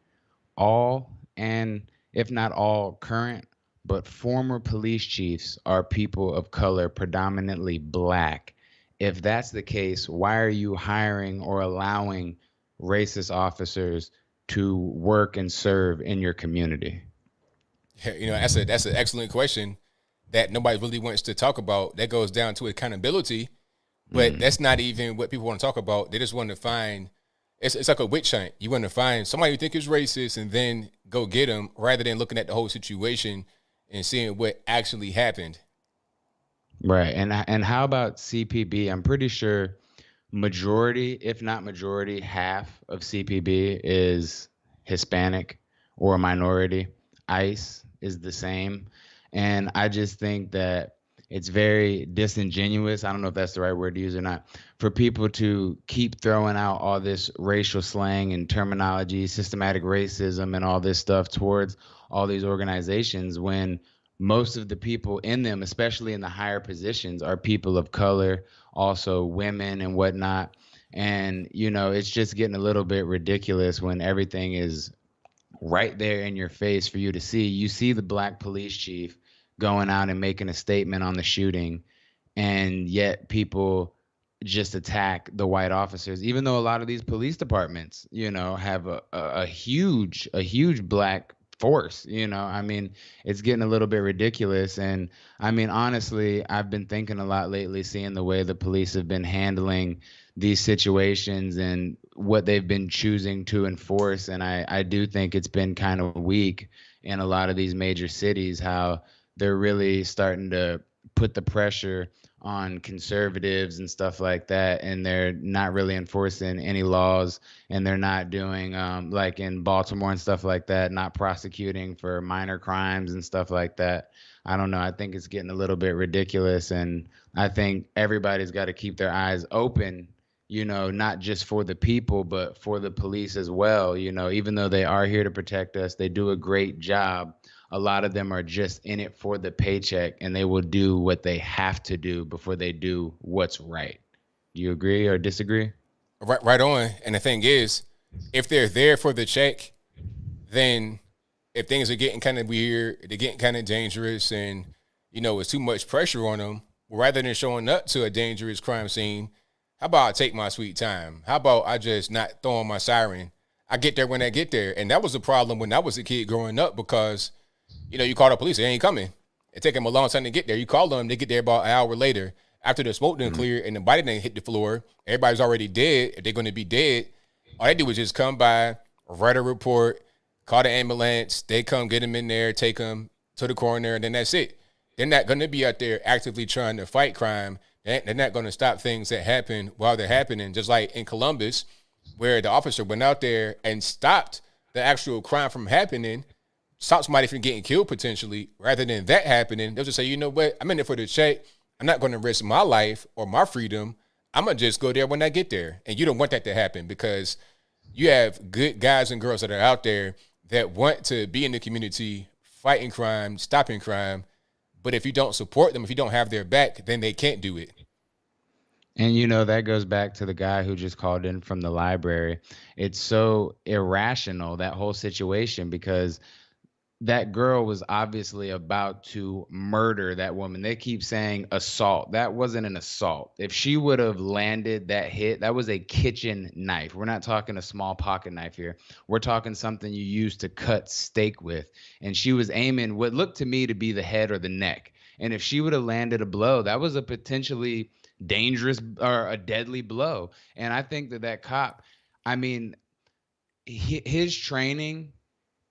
all, and if not all current, but former police chiefs are people of color, predominantly black. If that's the case, why are you hiring or allowing racist officers to work and serve in your community? That's an excellent question that nobody really wants to talk about. That goes down to accountability, but that's not even what people want to talk about. They just want to find, it's like a witch hunt. You want to find somebody you think is racist and then go get them rather than looking at the whole situation and seeing what actually happened. Right. And how about CPB? I'm pretty sure majority, if not majority, half of CPB is Hispanic or a minority. ICE is the same. And I just think that it's very disingenuous. I don't know if that's the right word to use or not, for people to keep throwing out all this racial slang and terminology, systematic racism and all this stuff towards all these organizations when most of the people in them, especially in the higher positions, are people of color, also women and whatnot. And, it's just getting a little bit ridiculous when everything is right there in your face for you to see. You see the black police chief going out and making a statement on the shooting, and yet people just attack the white officers, even though a lot of these police departments, have a huge black force. It's getting a little bit ridiculous. And honestly, I've been thinking a lot lately, seeing the way the police have been handling these situations and what they've been choosing to enforce. And I do think it's been kind of weak in a lot of these major cities, how they're really starting to put the pressure on conservatives and stuff like that, and they're not really enforcing any laws, and they're not doing like in Baltimore and stuff like that, not prosecuting for minor crimes and stuff like that. I don't know. I think it's getting a little bit ridiculous, and I think everybody's got to keep their eyes open, not just for the people, but for the police as well. Even though they are here to protect us, they do a great job. A lot of them are just in it for the paycheck, and they will do what they have to do before they do what's right. Do you agree or disagree? Right on. And the thing is, if they're there for the check, then if things are getting kind of weird, they're getting kind of dangerous, and it's too much pressure on them, rather than showing up to a dangerous crime scene, How about I take my sweet time? How about I just not throw on my siren? I get there when I get there. And that was the problem when I was a kid growing up because, you call the police, they ain't coming. It take them a long time to get there. You call them, they get there about an hour later. After the smoke didn't clear and the body didn't hit the floor, everybody's already dead. If they're going to be dead, all they do is just come by, write a report, call the ambulance. They come get them in there, take them to the coroner, and then that's it. They're not going to be out there actively trying to fight crime. They're not going to stop things that happen while they're happening. Just like in Columbus, where the officer went out there and stopped the actual crime from happening, stopped somebody from getting killed potentially, rather than that happening. They'll just say, you know what, I'm in there for the check. I'm not going to risk my life or my freedom. I'm going to just go there when I get there. And you don't want that to happen because you have good guys and girls that are out there that want to be in the community, fighting crime, stopping crime. But if you don't support them, if you don't have their back, then they can't do it. And, that goes back to the guy who just called in from the library. It's so irrational, that whole situation, because that girl was obviously about to murder that woman. They keep saying assault. That wasn't an assault. If she would have landed that hit, that was a kitchen knife. We're not talking a small pocket knife here. We're talking something you use to cut steak with. And she was aiming what looked to me to be the head or the neck. And if she would have landed a blow, that was a potentially dangerous or a deadly blow. And I think that cop, his training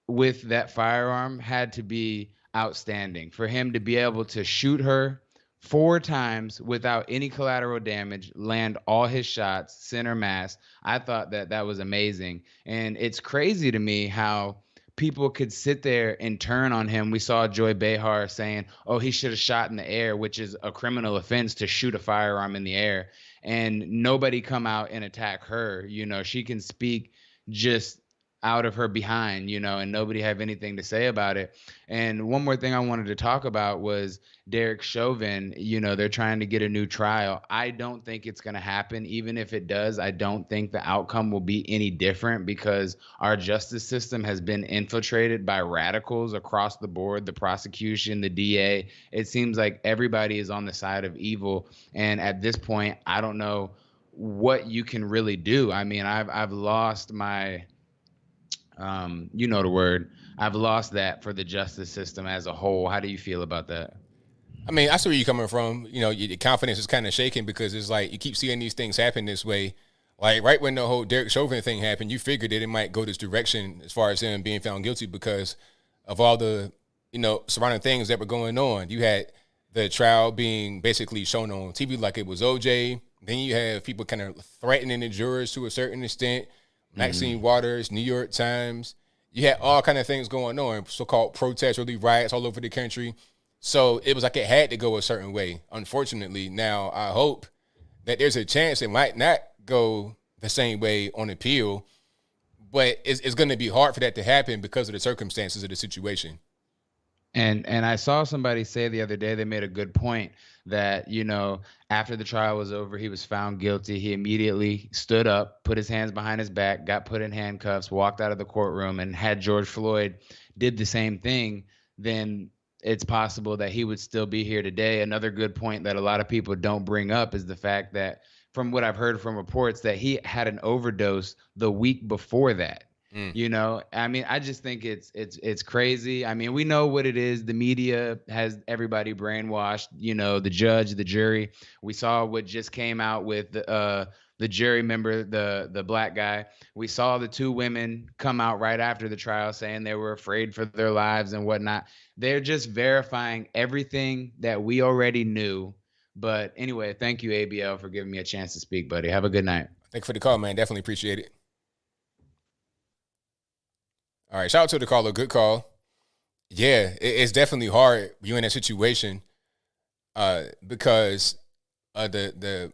with that firearm had to be outstanding for him to be able to shoot her 4 times without any collateral damage, land all his shots, center mass. I thought that was amazing. And it's crazy to me how people could sit there and turn on him. We saw Joy Behar saying, oh, he should have shot in the air, which is a criminal offense to shoot a firearm in the air. And nobody come out and attack her. She can speak just out of her behind, and nobody have anything to say about it. And one more thing I wanted to talk about was Derek Chauvin. They're trying to get a new trial. I don't think it's going to happen. Even if it does, I don't think the outcome will be any different because our justice system has been infiltrated by radicals across the board, the prosecution, the DA. It seems like everybody is on the side of evil. And at this point, I don't know what you can really do. I've lost my the word. I've lost that for the justice system as a whole. How do you feel about that? I see where you're coming from. Your confidence is kind of shaking because it's like you keep seeing these things happen this way. Like right when the whole Derek Chauvin thing happened, you figured that it might go this direction as far as him being found guilty because of all the, surrounding things that were going on. You had the trial being basically shown on TV like it was OJ. Then you have people kind of threatening the jurors to a certain extent. Maxine Waters, New York Times. You had all kind of things going on, so-called protests, really riots all over the country. So it was like it had to go a certain way, unfortunately. Now, I hope that there's a chance it might not go the same way on appeal, but it's going to be hard for that to happen because of the circumstances of the situation. And I saw somebody say the other day, they made a good point that, after the trial was over, he was found guilty. He immediately stood up, put his hands behind his back, got put in handcuffs, walked out of the courtroom, and had George Floyd did the same thing, then it's possible that he would still be here today. Another good point that a lot of people don't bring up is the fact that from what I've heard from reports that he had an overdose the week before that. I just think it's crazy. We know what it is. The media has everybody brainwashed, the judge, the jury. We saw what just came out with the jury member, the black guy. We saw the 2 women come out right after the trial saying they were afraid for their lives and whatnot. They're just verifying everything that we already knew. But anyway, thank you, ABL, for giving me a chance to speak, buddy. Have a good night. Thanks for the call, man. Definitely appreciate it. All right, shout out to the caller. Good call. Yeah, it's definitely hard you in that situation because the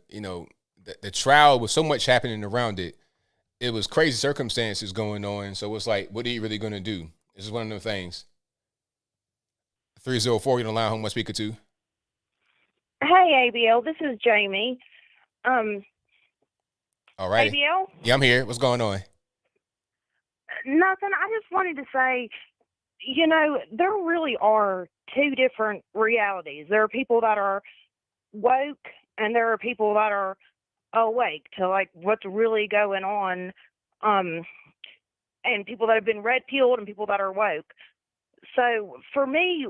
trial was so much happening around it. It was crazy circumstances going on. So it's like, what are you really going to do? This is one of those things. 304, you're on the line. Who am I speaking to? Hey, ABL. This is Jamie. All right. ABL? Yeah, I'm here. What's going on? Nothing. I just wanted to say, there really are 2 different realities. There are people that are woke and there are people that are awake to like what's really going on, and people that have been red pilled and people that are woke. So for me,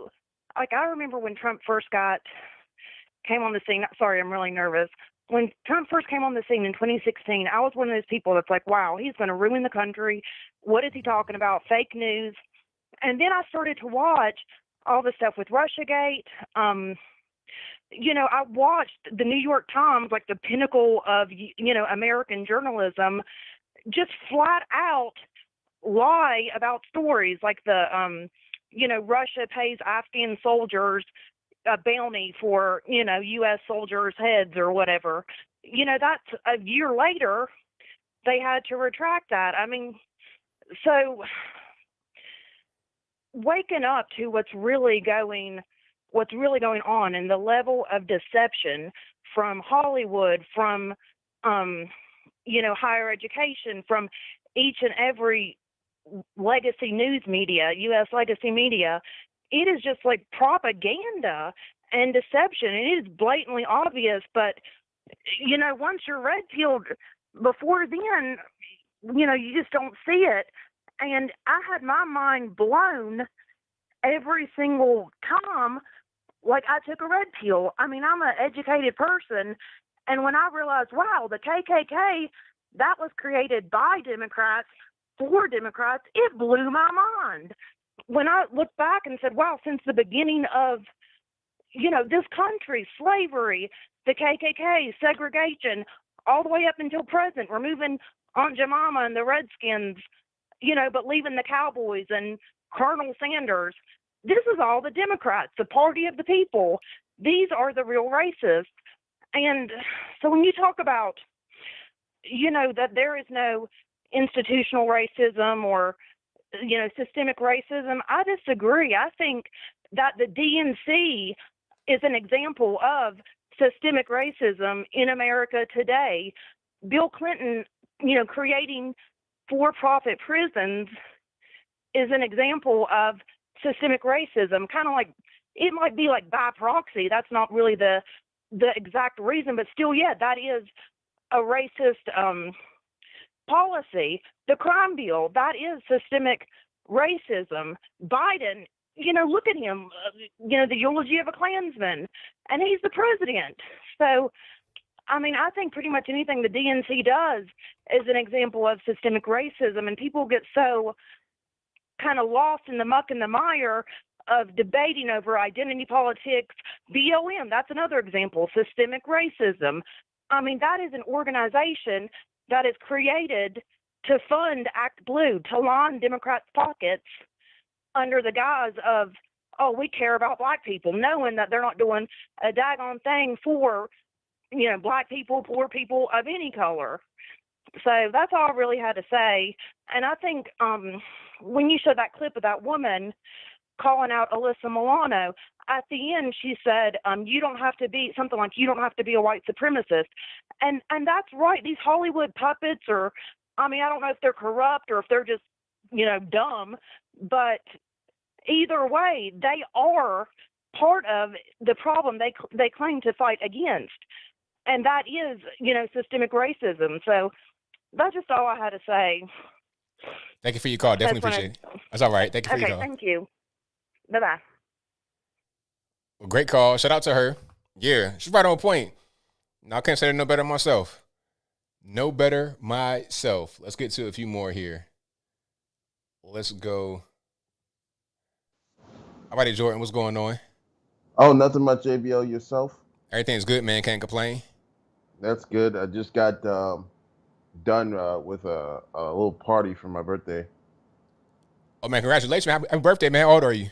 like I remember when Trump first came on the scene. Sorry, I'm really nervous. When Trump first came on the scene in 2016, I was one of those people that's like, wow, he's going to ruin the country. What is he talking about? Fake news. And then I started to watch all the stuff with Russiagate. I watched the New York Times, like the pinnacle of, American journalism, just flat out lie about stories like Russia pays Afghan soldiers a bounty for, U.S. soldiers' heads or whatever. That's a year later, they had to retract that. I mean, so waking up to what's really going on and the level of deception from Hollywood, from, higher education, from each and every legacy news media, U.S. legacy media, it is just like propaganda and deception. It is blatantly obvious, but, once you're red-pilled, before then, you just don't see it. And I had my mind blown every single time, like I took a red pill. I mean, I'm an educated person, and when I realized, wow, the KKK, that was created by Democrats for Democrats, it blew my mind. When I looked back and said, wow, since the beginning of, this country, slavery, the KKK, segregation, all the way up until present, removing Aunt Jemima and the Redskins, but leaving the Cowboys and Colonel Sanders. This is all the Democrats, the party of the people. These are the real racists. And so when you talk about, that there is no institutional racism or, systemic racism, I disagree. I think that the DNC is an example of systemic racism in America today. Bill Clinton, creating for-profit prisons is an example of systemic racism, kind of like, it might be like by proxy. That's not really the exact reason, but still, yeah, that is a racist policy. The crime bill, that is systemic racism. Biden, look at him, the eulogy of a Klansman, and he's the president. So, I mean, I think pretty much anything the DNC does is an example of systemic racism, and people get so kind of lost in the muck and the mire of debating over identity politics. BLM, that's another example, systemic racism. I mean, that is an organization that is created to fund Act Blue, to line Democrats' pockets under the guise of, oh, we care about black people, knowing that they're not doing a daggone thing for, black people, poor people of any color. So that's all I really had to say. And I think when you showed that clip of that woman calling out Alyssa Milano, at the end she said, you don't have to be, something like, you don't have to be a white supremacist. And that's right. These Hollywood puppets are, I mean, I don't know if they're corrupt or if they're just, dumb, but either way, they are part of the problem they claim to fight against. And that is, systemic racism. So that's just all I had to say. Thank you for your call. Definitely appreciate it. That's all right. Thank you for your call. Okay, thank you. Bye-bye. Well, great call. Shout out to her. Yeah, she's right on point. I can't say it no better myself. No better myself. Let's get to a few more here. Let's go. How about it, Jordan? What's going on? Oh, nothing much, ABL. Yourself? Everything's good, man. Can't complain. That's good. I just got done with a little party for my birthday. Oh, man, congratulations. Happy birthday, man. How old are you?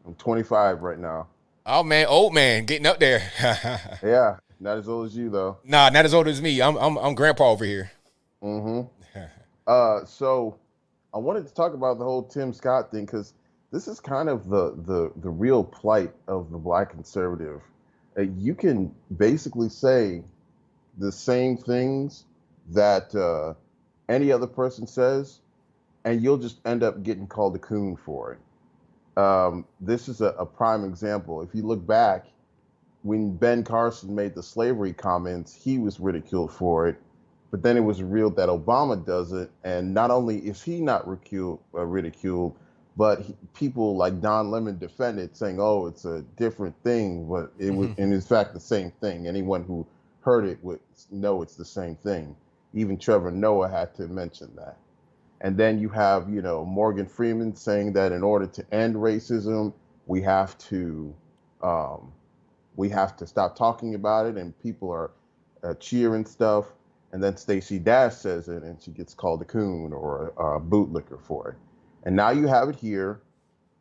I'm 25 right now. Oh, man, old man, getting up there. Yeah, not as old as you, though. Nah, not as old as me. I'm grandpa over here. Mm-hmm. So I wanted to talk about the whole Tim Scott thing because this is kind of the real plight of the black conservative. You can basically say the same things that any other person says, and you'll just end up getting called a coon for it. This is a prime example. If you look back when Ben Carson made the slavery comments, he was ridiculed for it. But then it was revealed that Obama does it, and not only is he not ridiculed, but people like Don Lemon defend it, saying, "Oh, it's a different thing," but it was, in fact, the same thing. Anyone who heard it would know it's the same thing. Even Trevor Noah had to mention that. And then you have, Morgan Freeman saying that in order to end racism, we have to stop talking about it, and people are cheering stuff. And then Stacey Dash says it, and she gets called a coon or a bootlicker for it. And now you have it here.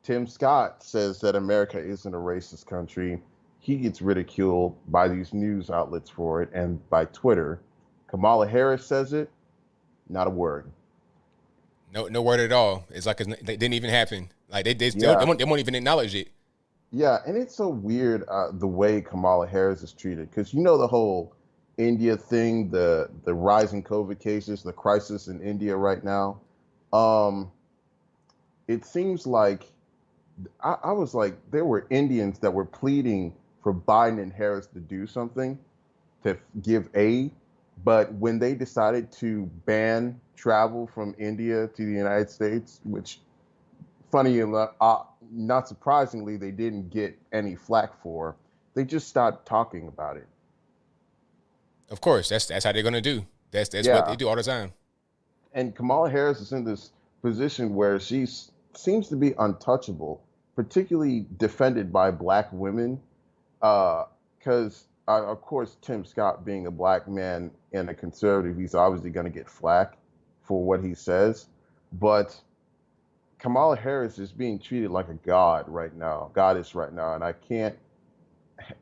Tim Scott says that America isn't a racist country. He gets ridiculed by these news outlets for it and by Twitter. Kamala Harris says it, not a word. No word at all. It's like it didn't even happen. Like they won't even acknowledge it. Yeah, and it's so weird the way Kamala Harris is treated, because the whole India thing, the rising COVID cases, the crisis in India right now. It seems like I was like, there were Indians that were pleading for Biden and Harris to do something, to give aid. But when they decided to ban travel from India to the United States, which, funny enough, not surprisingly, they didn't get any flack for, they just stopped talking about it. Of course, that's how they're gonna do. That's what they do all the time. And Kamala Harris is in this position where she seems to be untouchable, particularly defended by black women, because of course Tim Scott, being a black man and a conservative, he's obviously going to get flack for what he says. But Kamala Harris is being treated like a goddess right now,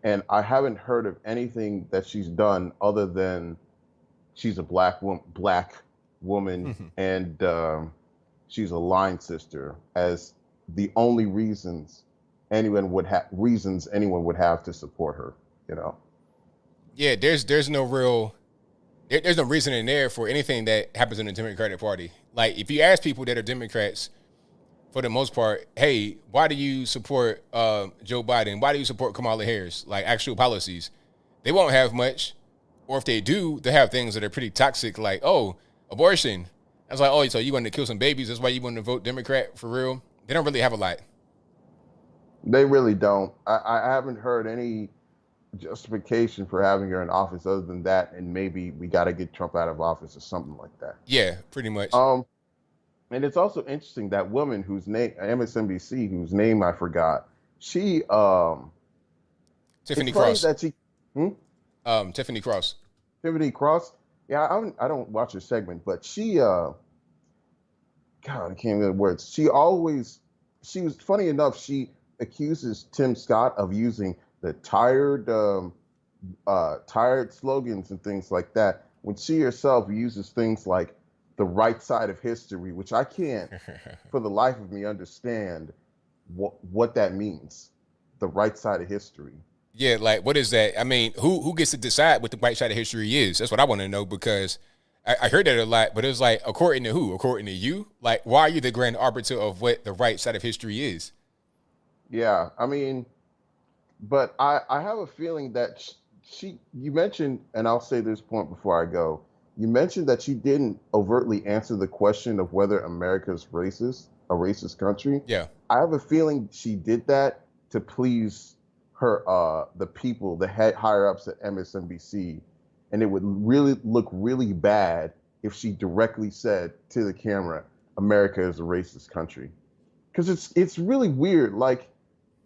and I haven't heard of anything that she's done other than she's a black woman, and she's a line sister, as the only reasons anyone would have to support her. Yeah, there's no reason in there for anything that happens in the Democratic Party. Like, if you ask people that are Democrats, for the most part, hey, why do you support Joe Biden? Why do you support Kamala Harris? Like, actual policies, they won't have much. Or if they do, they have things that are pretty toxic, like, oh, abortion. I was like, oh, so you want to kill some babies? That's why you want to vote Democrat, for real? They don't really have a lot. They really don't. I haven't heard any justification for having her in office other than that, and maybe we got to get Trump out of office or something like that. Yeah, pretty much. And it's also interesting, that woman whose name, MSNBC, whose name I forgot, she Tiffany Cross. Tiffany Cross. Tiffany Cross. Yeah, I don't watch her segment, but she God, I can't remember the words. She was funny enough, she accuses Tim Scott of using the tired slogans and things like that, when she herself uses things like the right side of history, which I can't for the life of me understand what that means. The right side of history. Yeah, like, what is that? I mean, who gets to decide what the right side of history is? That's what I want to know, because I heard that a lot, but it was like, according to who? According to you? Like, why are you the grand arbiter of what the right side of history is? Yeah, I mean, but I have a feeling that you mentioned, and I'll say this point before I go, you mentioned that she didn't overtly answer the question of whether America's a racist country. Yeah. I have a feeling she did that to please her, the people, the higher ups at MSNBC, and it would really look really bad if she directly said to the camera, America is a racist country. Because it's really weird. Like,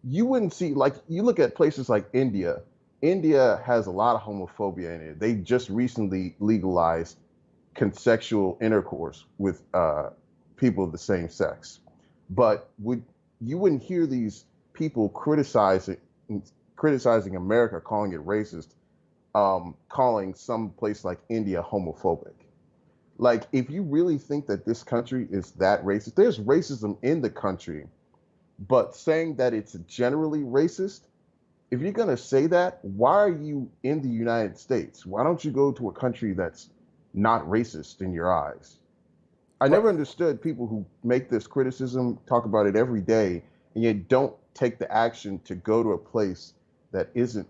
you wouldn't see, like, you look at places like India. India has a lot of homophobia in it. They just recently legalized consensual intercourse with people of the same sex. But you wouldn't hear these people criticizing America, calling it racist, calling some place like India homophobic. Like, if you really think that this country is that racist, there's racism in the country, but saying that it's generally racist, if you're going to say that, why are you in the United States? Why don't you go to a country that's not racist in your eyes? I never understood people who make this criticism, talk about it every day, and yet don't take the action to go to a place that isn't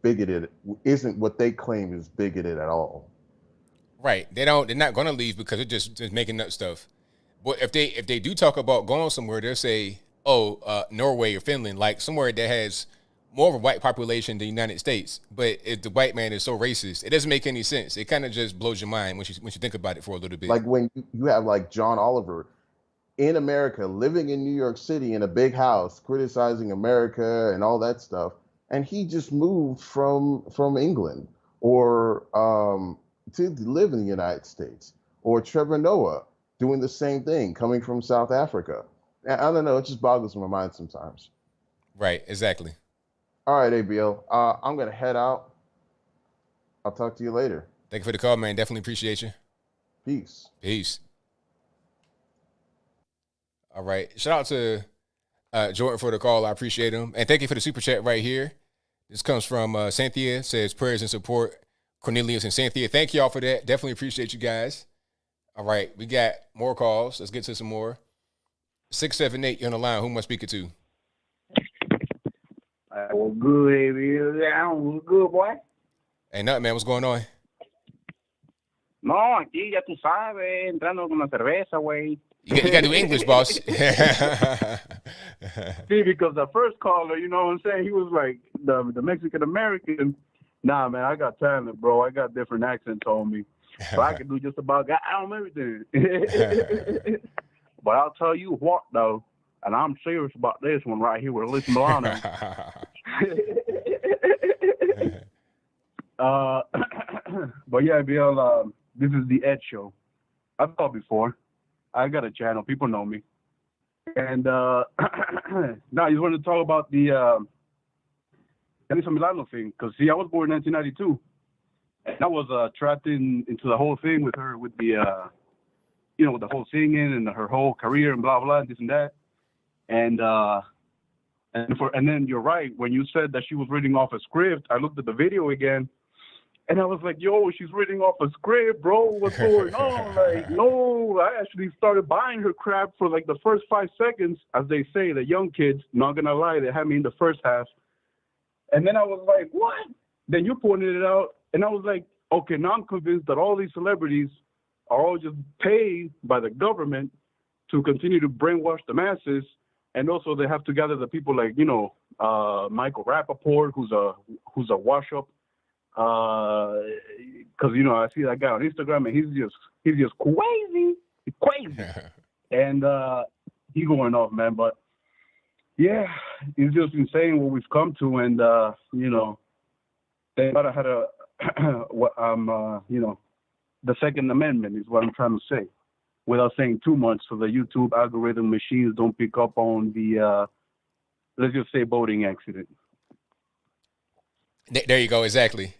bigoted, isn't what they claim is bigoted at all. Right. They're not gonna leave because they're just making up stuff. But if they do talk about going somewhere, they'll say, Norway or Finland, like somewhere that has more of a white population than the United States. But if the white man is so racist, it doesn't make any sense. It kind of just blows your mind when you think about it for a little bit. Like when you have like John Oliver in America, living in New York City in a big house, criticizing America and all that stuff, and he just moved from England or to live in the United States. Or Trevor Noah doing the same thing, coming from South Africa. I don't know, it just boggles my mind sometimes. Right, exactly. All right, ABL, I'm gonna head out. I'll talk to you later. Thank you for the call, man. Definitely appreciate you. Peace. All right. Shout out to Jordan for the call. I appreciate him. And thank you for the super chat right here. This comes from Cynthia. Says prayers and support. Cornelius and Cynthia. Thank y'all for that. Definitely appreciate you guys. All right. We got more calls. Let's get to some more. 678, you're on the line. Who am I speaking to? Well, good, ABL. What's good, boy? Hey, nothing, man. What's going on? No, aquí ya tú sabes, entrando con la cerveza, güey. You got to do English, boss. See, because the first caller, you know what I'm saying, he was like the Mexican-American. Nah, man, I got talent, bro. I got different accents on me. So I can do just about everything. But I'll tell you what, though, and I'm serious about this one right here with Alyssa Milano. But yeah, BL, this is the Ed Show. I've called before. I got a channel. People know me. And now I just wanted to talk about the Alyssa Milano thing. Because, see, I was born in 1992. And I was trapped into the whole thing with her, with the, with the whole singing and her whole career and blah, blah, this and that. And then you're right. When you said that she was reading off a script, I looked at the video again. And I was like, yo, she's reading off a script, bro. What's going on? Like, no, I actually started buying her crap for like the first 5 seconds. As they say, the young kids, not going to lie, they had me in the first half. And then I was like, what? Then you pointed it out. And I was like, okay, now I'm convinced that all these celebrities are all just paid by the government to continue to brainwash the masses. And also they have to gather the people like, Michael Rappaport, who's a wash-up. Because I see that guy on Instagram and he's just crazy, and he's going off, man. But yeah, it's just insane what we've come to, and they gotta have the Second Amendment is what I'm trying to say, without saying too much, so the YouTube algorithm machines don't pick up on the let's just say voting accident. There you go. Exactly.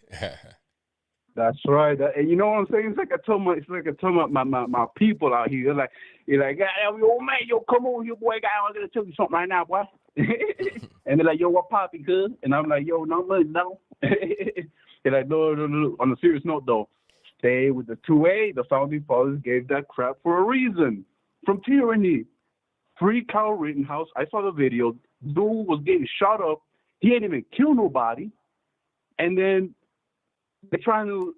That's right. And you know what I'm saying? It's like I told my people out here. You're like, old man, yo, come on, you boy, guy, I'm gonna tell you something right now, boy. And they're like, yo, what poppy, cuz? And I'm like, yo, no money, no. They're like, no. On a serious note, though, stay with the 2A. The founding fathers gave that crap for a reason. From tyranny. Free Kyle Rittenhouse. I saw the video. Dude was getting shot up. He didn't even kill nobody. And then they're trying to,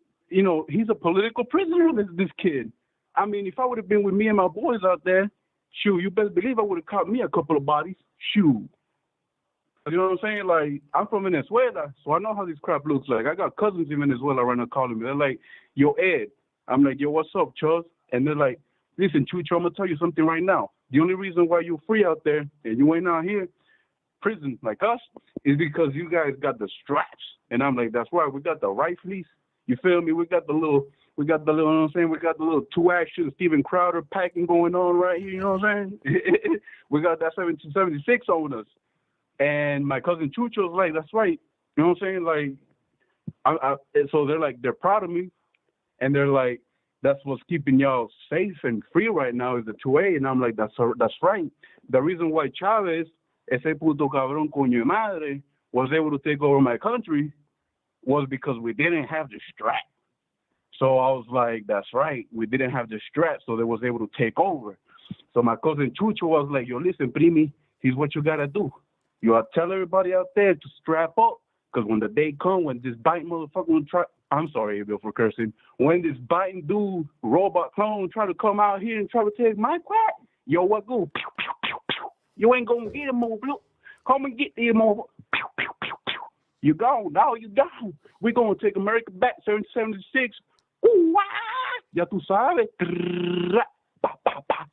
he's a political prisoner, this kid. I mean, if I would have been with me and my boys out there, shoot, you best believe I would have caught me a couple of bodies. Shoot. You know what I'm saying? Like, I'm from Venezuela, so I know how this crap looks like. I got cousins in Venezuela right now calling me. They're like, yo, Ed. I'm like, yo, what's up, Chuz? And they're like, listen, Chucho, I'm going to tell you something right now. The only reason why you're free out there and you ain't out here, prison like us, is because you guys got the straps. And I'm like, that's right. We got the rifles. You feel me? We got the little, you know what I'm saying? We got the little 2-action Steven Crowder packing going on right here. You know what I'm saying? We got that 1776 on us. And my cousin Chucho's like, that's right. You know what I'm saying? Like, so they're like, they're proud of me. And they're like, that's what's keeping y'all safe and free right now is the 2A. And I'm like, that's right. The reason why Chavez, ese puto cabrón coño de madre, was able to take over my country was because we didn't have the strap. So I was like, that's right. We didn't have the strap, so they was able to take over. So my cousin Chucho was like, yo, listen, Primi, here's what you got to do. You got to tell everybody out there to strap up Because when the day come, when this biting motherfucker will try, I'm sorry, ABL, for cursing. When this biting dude, robot clone, try to come out here and try to take my quiet, yo, what go? Pew, pew, pew, pew. You ain't gonna get him, blue. Come and get him, over. Pew, pew, pew, pew. You gone, now you gone. We gonna take America back, 1776. Ooh, wah! Ya tú sabes. Pa, pa, pa.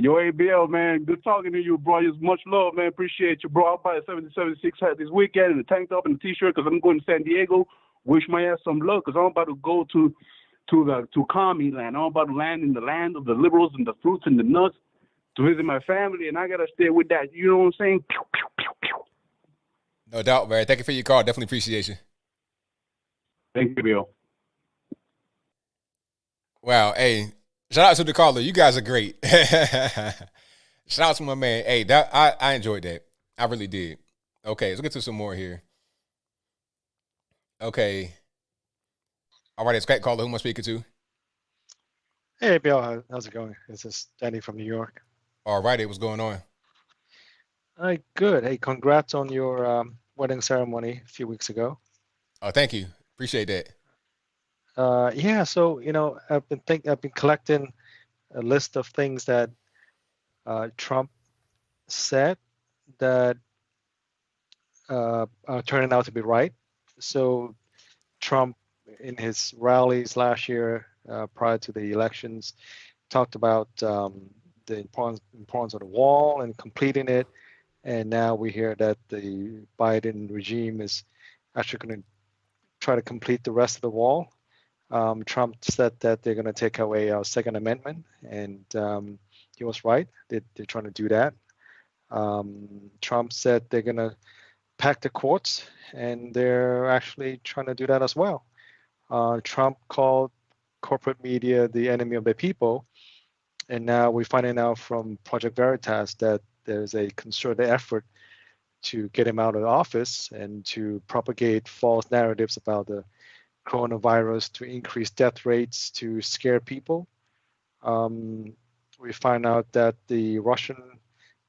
Yo, ABL, man, good talking to you, bro. Just much love, man. Appreciate you, bro. I'll buy a 776 hat this weekend and a tank top and a t-shirt because I'm going to San Diego. Wish my ass some luck because I'm about to go to commie land. I'm about to land in the land of the liberals and the fruits and the nuts to visit my family, and I got to stay with that. You know what I'm saying? Pew, pew, pew, pew. No doubt, man. Thank you for your call. Definitely appreciate you. Thank you, Bill. Wow. Hey, shout out to the caller. You guys are great. Shout out to my man. Hey, that I enjoyed that. I really did. Okay, let's get to some more here. Okay. All right, it's Cat Caller. Who am I speaking to? Hey, Bill, how's it going? This is Danny from New York. All righty, what's going on? Hi, good. Hey, congrats on your wedding ceremony a few weeks ago. Oh, thank you. Appreciate that. Yeah, so I've been collecting a list of things that Trump said that are turning out to be right. So Trump, in his rallies last year, prior to the elections, talked about the importance of the wall and completing it. And now we hear that the Biden regime is actually going to try to complete the rest of the wall. Trump said that they're going to take away our Second Amendment, and he was right. They're trying to do that. Trump said they're going to pack the courts, and they're actually trying to do that as well. Trump called corporate media the enemy of the people, and now we're finding out from Project Veritas that there's a concerted effort to get him out of office and to propagate false narratives about the coronavirus to increase death rates, to scare people. We find out that the Russian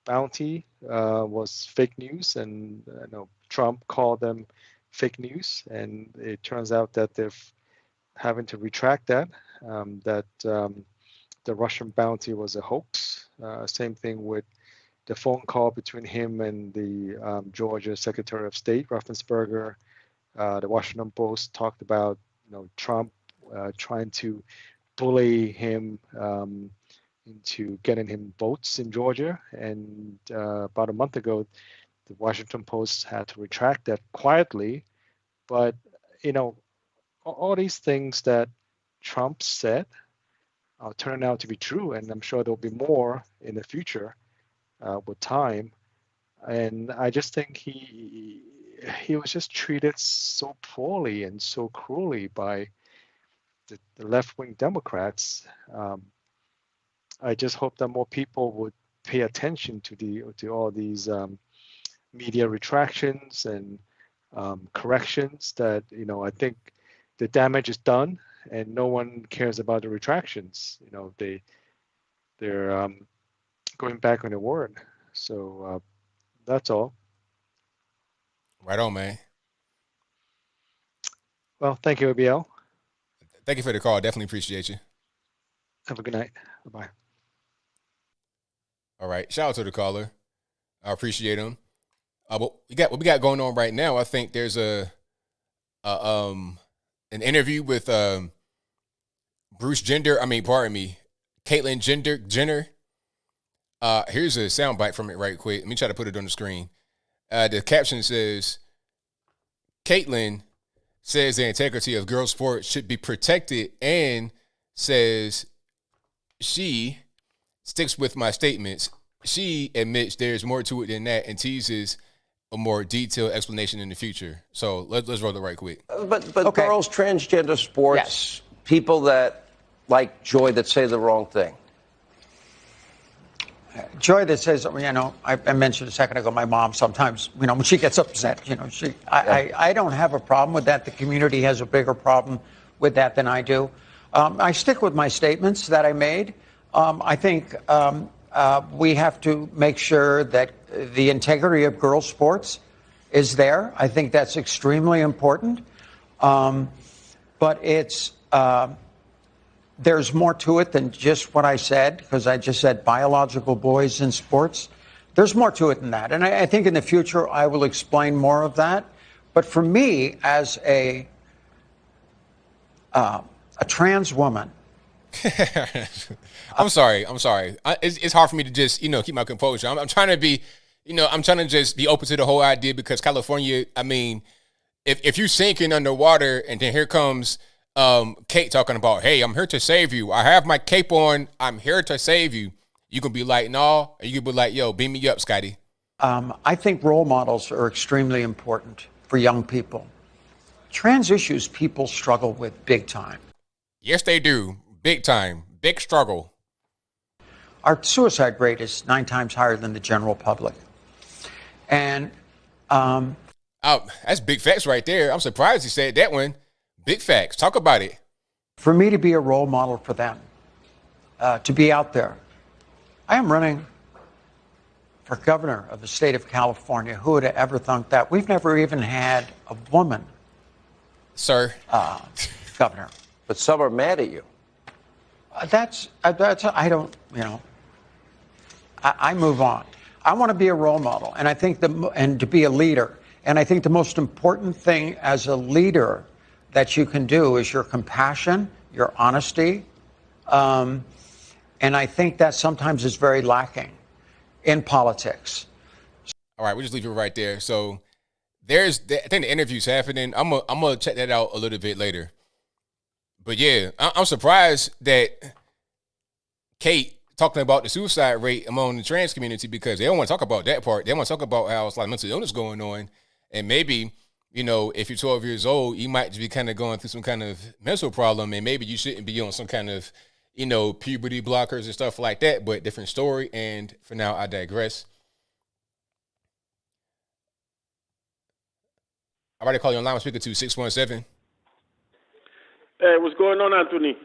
bounty was fake news, and Trump called them fake news, and it turns out that they're having to retract that, the Russian bounty was a hoax. Same thing with the phone call between him and the Georgia Secretary of State, Raffensperger. The Washington Post talked about Trump trying to bully him into getting him votes in Georgia. And about a month ago, the Washington Post had to retract that quietly. But, all these things that Trump said are turning out to be true. And I'm sure there'll be more in the future with time. And I just think he was just treated so poorly and so cruelly by the left-wing Democrats. I just hope that more people would pay attention to all these media retractions and corrections. That I think the damage is done, and no one cares about the retractions. They're going back on their word. So that's all. Right on, man. Well, thank you, ABL. Thank you for the call. Definitely appreciate you. Have a good night. Bye-bye. All right. Shout out to the caller. I appreciate him. But what we got going on right now, I think there's an interview with Caitlyn Jenner. Here's a soundbite from it right quick. Let me try to put it on the screen. The caption says, Caitlyn says the integrity of girls' sports should be protected and says she sticks with my statements. She admits there's more to it than that and teases a more detailed explanation in the future. So let's roll it right quick. But girls, transgender sports, people that like Joy that say the wrong thing. Joy that says, I mentioned a second ago, my mom sometimes, when she gets upset, I don't have a problem with that. The community has a bigger problem with that than I do. I stick with my statements that I made. I think we have to make sure that the integrity of girls' sports is there. I think that's extremely important. But there's more to it than just what I said, because I just said biological boys in sports. There's more to it than that. And I think in the future I will explain more of that. But for me, as a trans woman, I'm sorry. It's hard for me to just, keep my composure. I'm trying to be, I'm trying to just be open to the whole idea, because California, I mean, if you're sinking underwater and then here comes Kate talking about, hey, I'm here to save you. I have my cape on. I'm here to save you. You can be like, no, or you can be like, yo, beam me up, Scotty. I think role models are extremely important for young people. Trans issues people struggle with big time. Yes, they do. Big time. Big struggle. Our suicide rate is 9 times higher than the general public. And that's big facts right there. I'm surprised you said that one. Big facts. Talk about it. For me to be a role model for them, to be out there. I am running for governor of the state of California. Who would have ever thunk that? We've never even had a woman, sir, governor. But some are mad at you. I don't, I move on. I want to be a role model, and I think and to be a leader. And I think the most important thing as a leader that you can do is your compassion, your honesty. And I think that sometimes is very lacking in politics. All right, we'll just leave it right there. So I think the interview's happening. I'm gonna check that out a little bit later. But yeah, I'm surprised that Kate talking about the suicide rate among the trans community, because they don't want to talk about that part. They want to talk about how it's like mental illness going on. And maybe, if you're 12 years old, you might be kind of going through some kind of mental problem, and maybe you shouldn't be on some kind of, puberty blockers and stuff like that, but different story. And for now, I digress. I already call you online. I'm speaking to 617. Hey, what's going on, Anthony?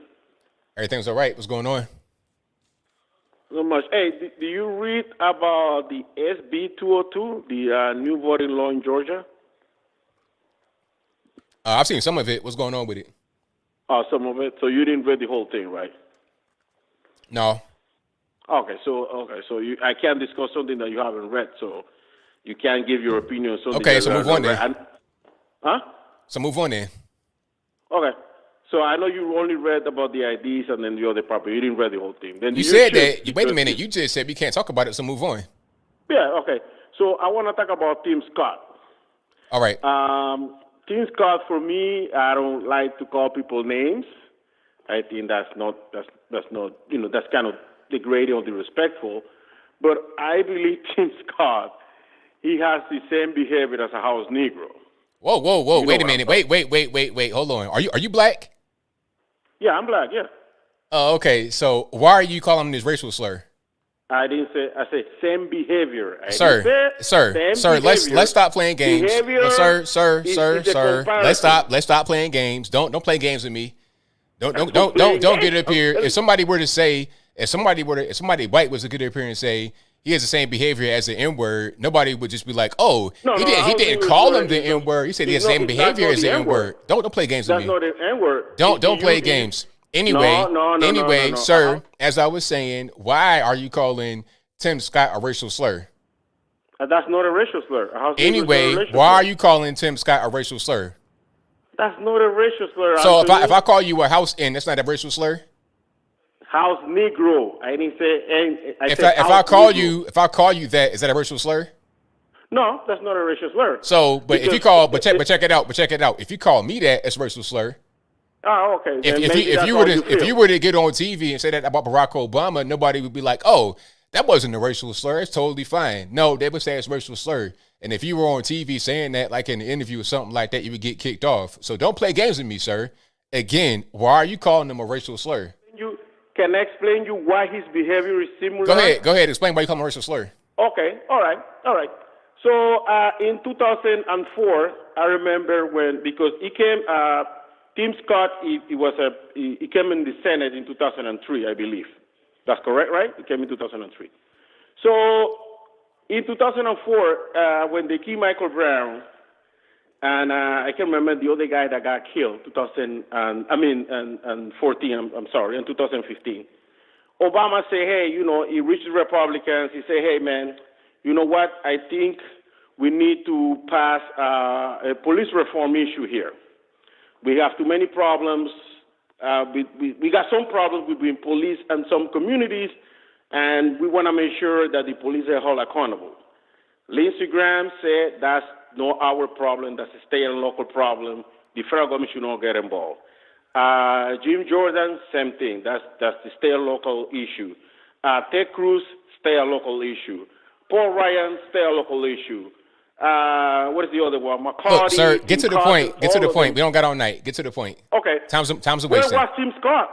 Everything's all right. What's going on? Not much. Hey, do you read about the SB 202, the new voting law in Georgia? I've seen some of it. What's going on with it? Some of it. So you didn't read the whole thing, right? No. Okay, so I can't discuss something that you haven't read, so you can't give your opinion on something. Okay, so move on then. Huh? So move on then. Okay. So I know you only read about the IDs and then the other property. You didn't read the whole thing. Then you said that. Wait a minute. You just said we can't talk about it, so move on. Yeah, okay. So I want to talk about Tim Scott. All right. Tim Scott, for me, I don't like to call people names. I think that's not that's kind of degrading or disrespectful. But I believe Tim Scott, he has the same behavior as a house Negro. Whoa! Wait a minute. Wait. Hold on. Are you black? Yeah, I'm black. Yeah. Oh, okay. So why are you calling him this racial slur? I didn't say. I said same behavior. Sir. Let's stop playing games. Sir. Let's stop playing games. Don't play games with me. Don't get up here. If somebody white was to get up here and say he has the same behavior as the N-word, nobody would just be like, oh, he didn't call him the N-word. He said he has the same behavior as the N-word. Don't play games with me. That's not the N-word. Don't play games. Anyway, sir, as I was saying, why are you calling Tim Scott a racial slur? That's not a racial slur. Anyway, why are you calling Tim Scott a racial slur? That's not a racial slur. So if I call you a house N, that's not a racial slur? House Negro. I didn't say. If I call you that, is that a racial slur? No, that's not a racial slur. So, check it out. If you call me that, it's a racial slur. Oh, okay. If you were to get on TV and say that about Barack Obama, nobody would be like, oh, that wasn't a racial slur. It's totally fine. No, they would say it's a racial slur. And if you were on TV saying that, like in an interview or something like that, you would get kicked off. So don't play games with me, sir. Again, why are you calling him a racial slur? Can I explain you why his behavior is similar? Go ahead. Explain why you call him a racial slur. Okay. All right. So in 2004, I remember because he came, Tim Scott, he came in the Senate in 2003, I believe. That's correct, right? He came in 2003. So in 2004, when they killed Michael Brown, and I can remember the other guy that got killed, 2014. I'm sorry, in 2015. Obama said, hey, he reached the Republicans. He said, hey, man, you know what? I think we need to pass a police reform issue here. We have too many problems. We got some problems between police and some communities, and we want to make sure that the police are held accountable. Lindsey Graham said that's not our problem. That's a state and local problem. The federal government should not get involved. Jim Jordan, same thing. That's the state and local issue. Ted Cruz, state and local issue. Paul Ryan, state and local issue. What is the other one? McCarty. Look, sir, get to the point. Get to the point. We don't got all night. Get to the point. Okay. Time's a wasting. Where was Tim Scott?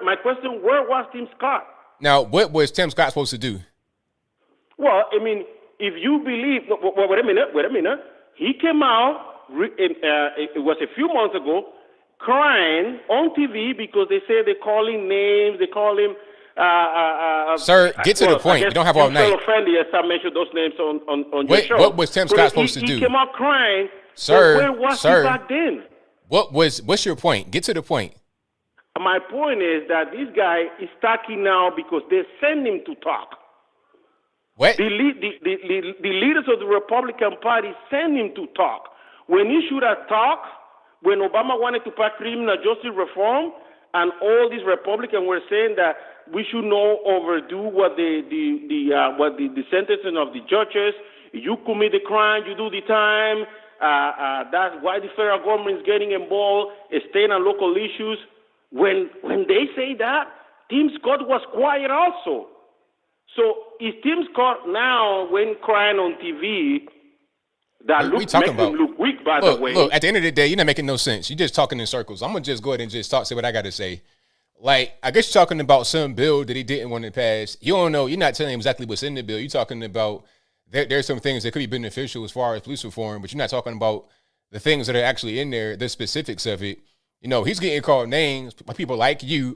My question, where was Tim Scott? Now, what was Tim Scott supposed to do? Well, I mean, if you believe, wait a minute. He came out, it was a few months ago, crying on TV because they say they're calling names, they call him. Sir, get to the point. You don't have all night. Offended, as I mentioned those names on your show. What was Tim Scott supposed to do? He came out crying. Sir, where was he back then? What's your point? Get to the point. My point is that this guy is talking now because they send him to talk. What? The leaders of the Republican Party send him to talk. When he should have talked, when Obama wanted to pass criminal justice reform, and all these Republicans were saying that we should not overdo what the sentencing of the judges. You commit the crime, you do the time. That's why the federal government is getting involved in state and local issues. When they say that, Tim Scott was quiet also. So is Tim Scott now, when crying on TV, that makes him look weak, by the way? Look, at the end of the day, you're not making no sense. You're just talking in circles. I'm going to just go ahead and just say what I got to say. Like, I guess you're talking about some bill that he didn't want to pass. You don't know. You're not telling him exactly what's in the bill. You're talking about there's some things that could be beneficial as far as police reform, but you're not talking about the things that are actually in there, the specifics of it. He's getting called names by people like you,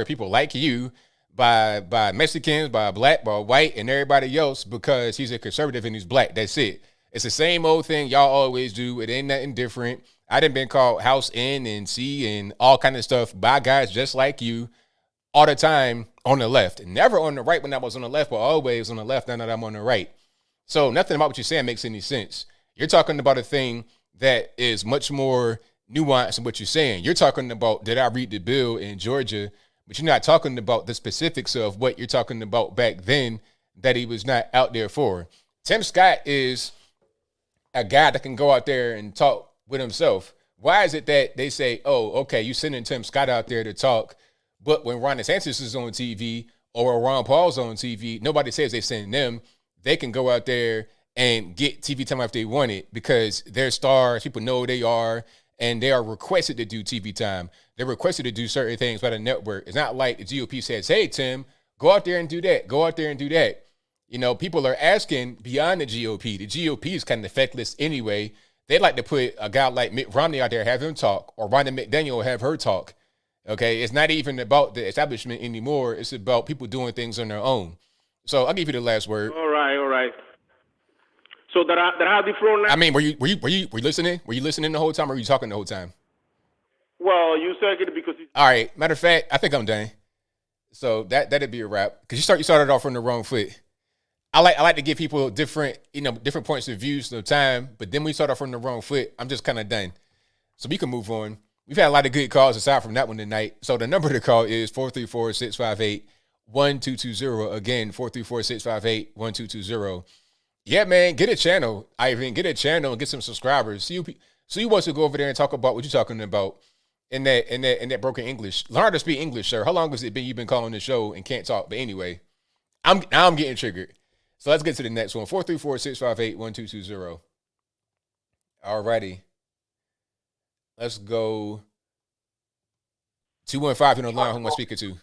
people like you, by Mexicans, by black, by white, and everybody else because he's a conservative and he's black. That's it. It's the same old thing y'all always do. It ain't nothing different. I done been called House N and C and all kind of stuff by guys just like you all the time on the left. Never on the right when I was on the left, but always on the left now that I'm on the right. So nothing about what you're saying makes any sense. You're talking about a thing that is much more nuanced than what you're saying. You're talking about, did I read the bill in Georgia? But you're not talking about the specifics of what you're talking about back then that he was not out there for. Tim Scott is a guy that can go out there and talk with himself. Why is it that they say, oh, okay, you sending Tim Scott out there to talk, but when Ron DeSantis is on TV or when Ron Paul's on TV, nobody says they send them. They can go out there and get TV time if they want it because they're stars, people know who they are, and they are requested to do TV time. They're requested to do certain things by the network. It's not like the GOP says, hey, Tim, go out there and do that. Go out there and do that. People are asking beyond the GOP. The GOP is kind of feckless anyway. They'd like to put a guy like Mitt Romney out there, have him talk, or Ronna McDaniel have her talk. Okay, it's not even about the establishment anymore. It's about people doing things on their own. So I'll give you the last word. All right. So that I have the floor now. I mean, were you listening? Were you listening the whole time, or were you talking the whole time? Well, you said it because. All right. Matter of fact, I think I'm done. So that'd be a wrap because you started off on the wrong foot. I like to give people different points of views of time, but then we start off from the wrong foot. I'm just kind of done. So we can move on. We've had a lot of good calls aside from that one tonight. So the number to call is 434-658-1220. Again, 434-658-1220. Yeah, man, get a channel, Ivan. Get a channel and get some subscribers. So you want to go over there and talk about what you're talking about in that broken English. Learn how to speak English, sir. How long has it been you've been calling the show and can't talk? But anyway, I'm getting triggered. So let's get to the next one. 434-658-1220. All righty. Let's go. 215 on the line. Who am I speaking to?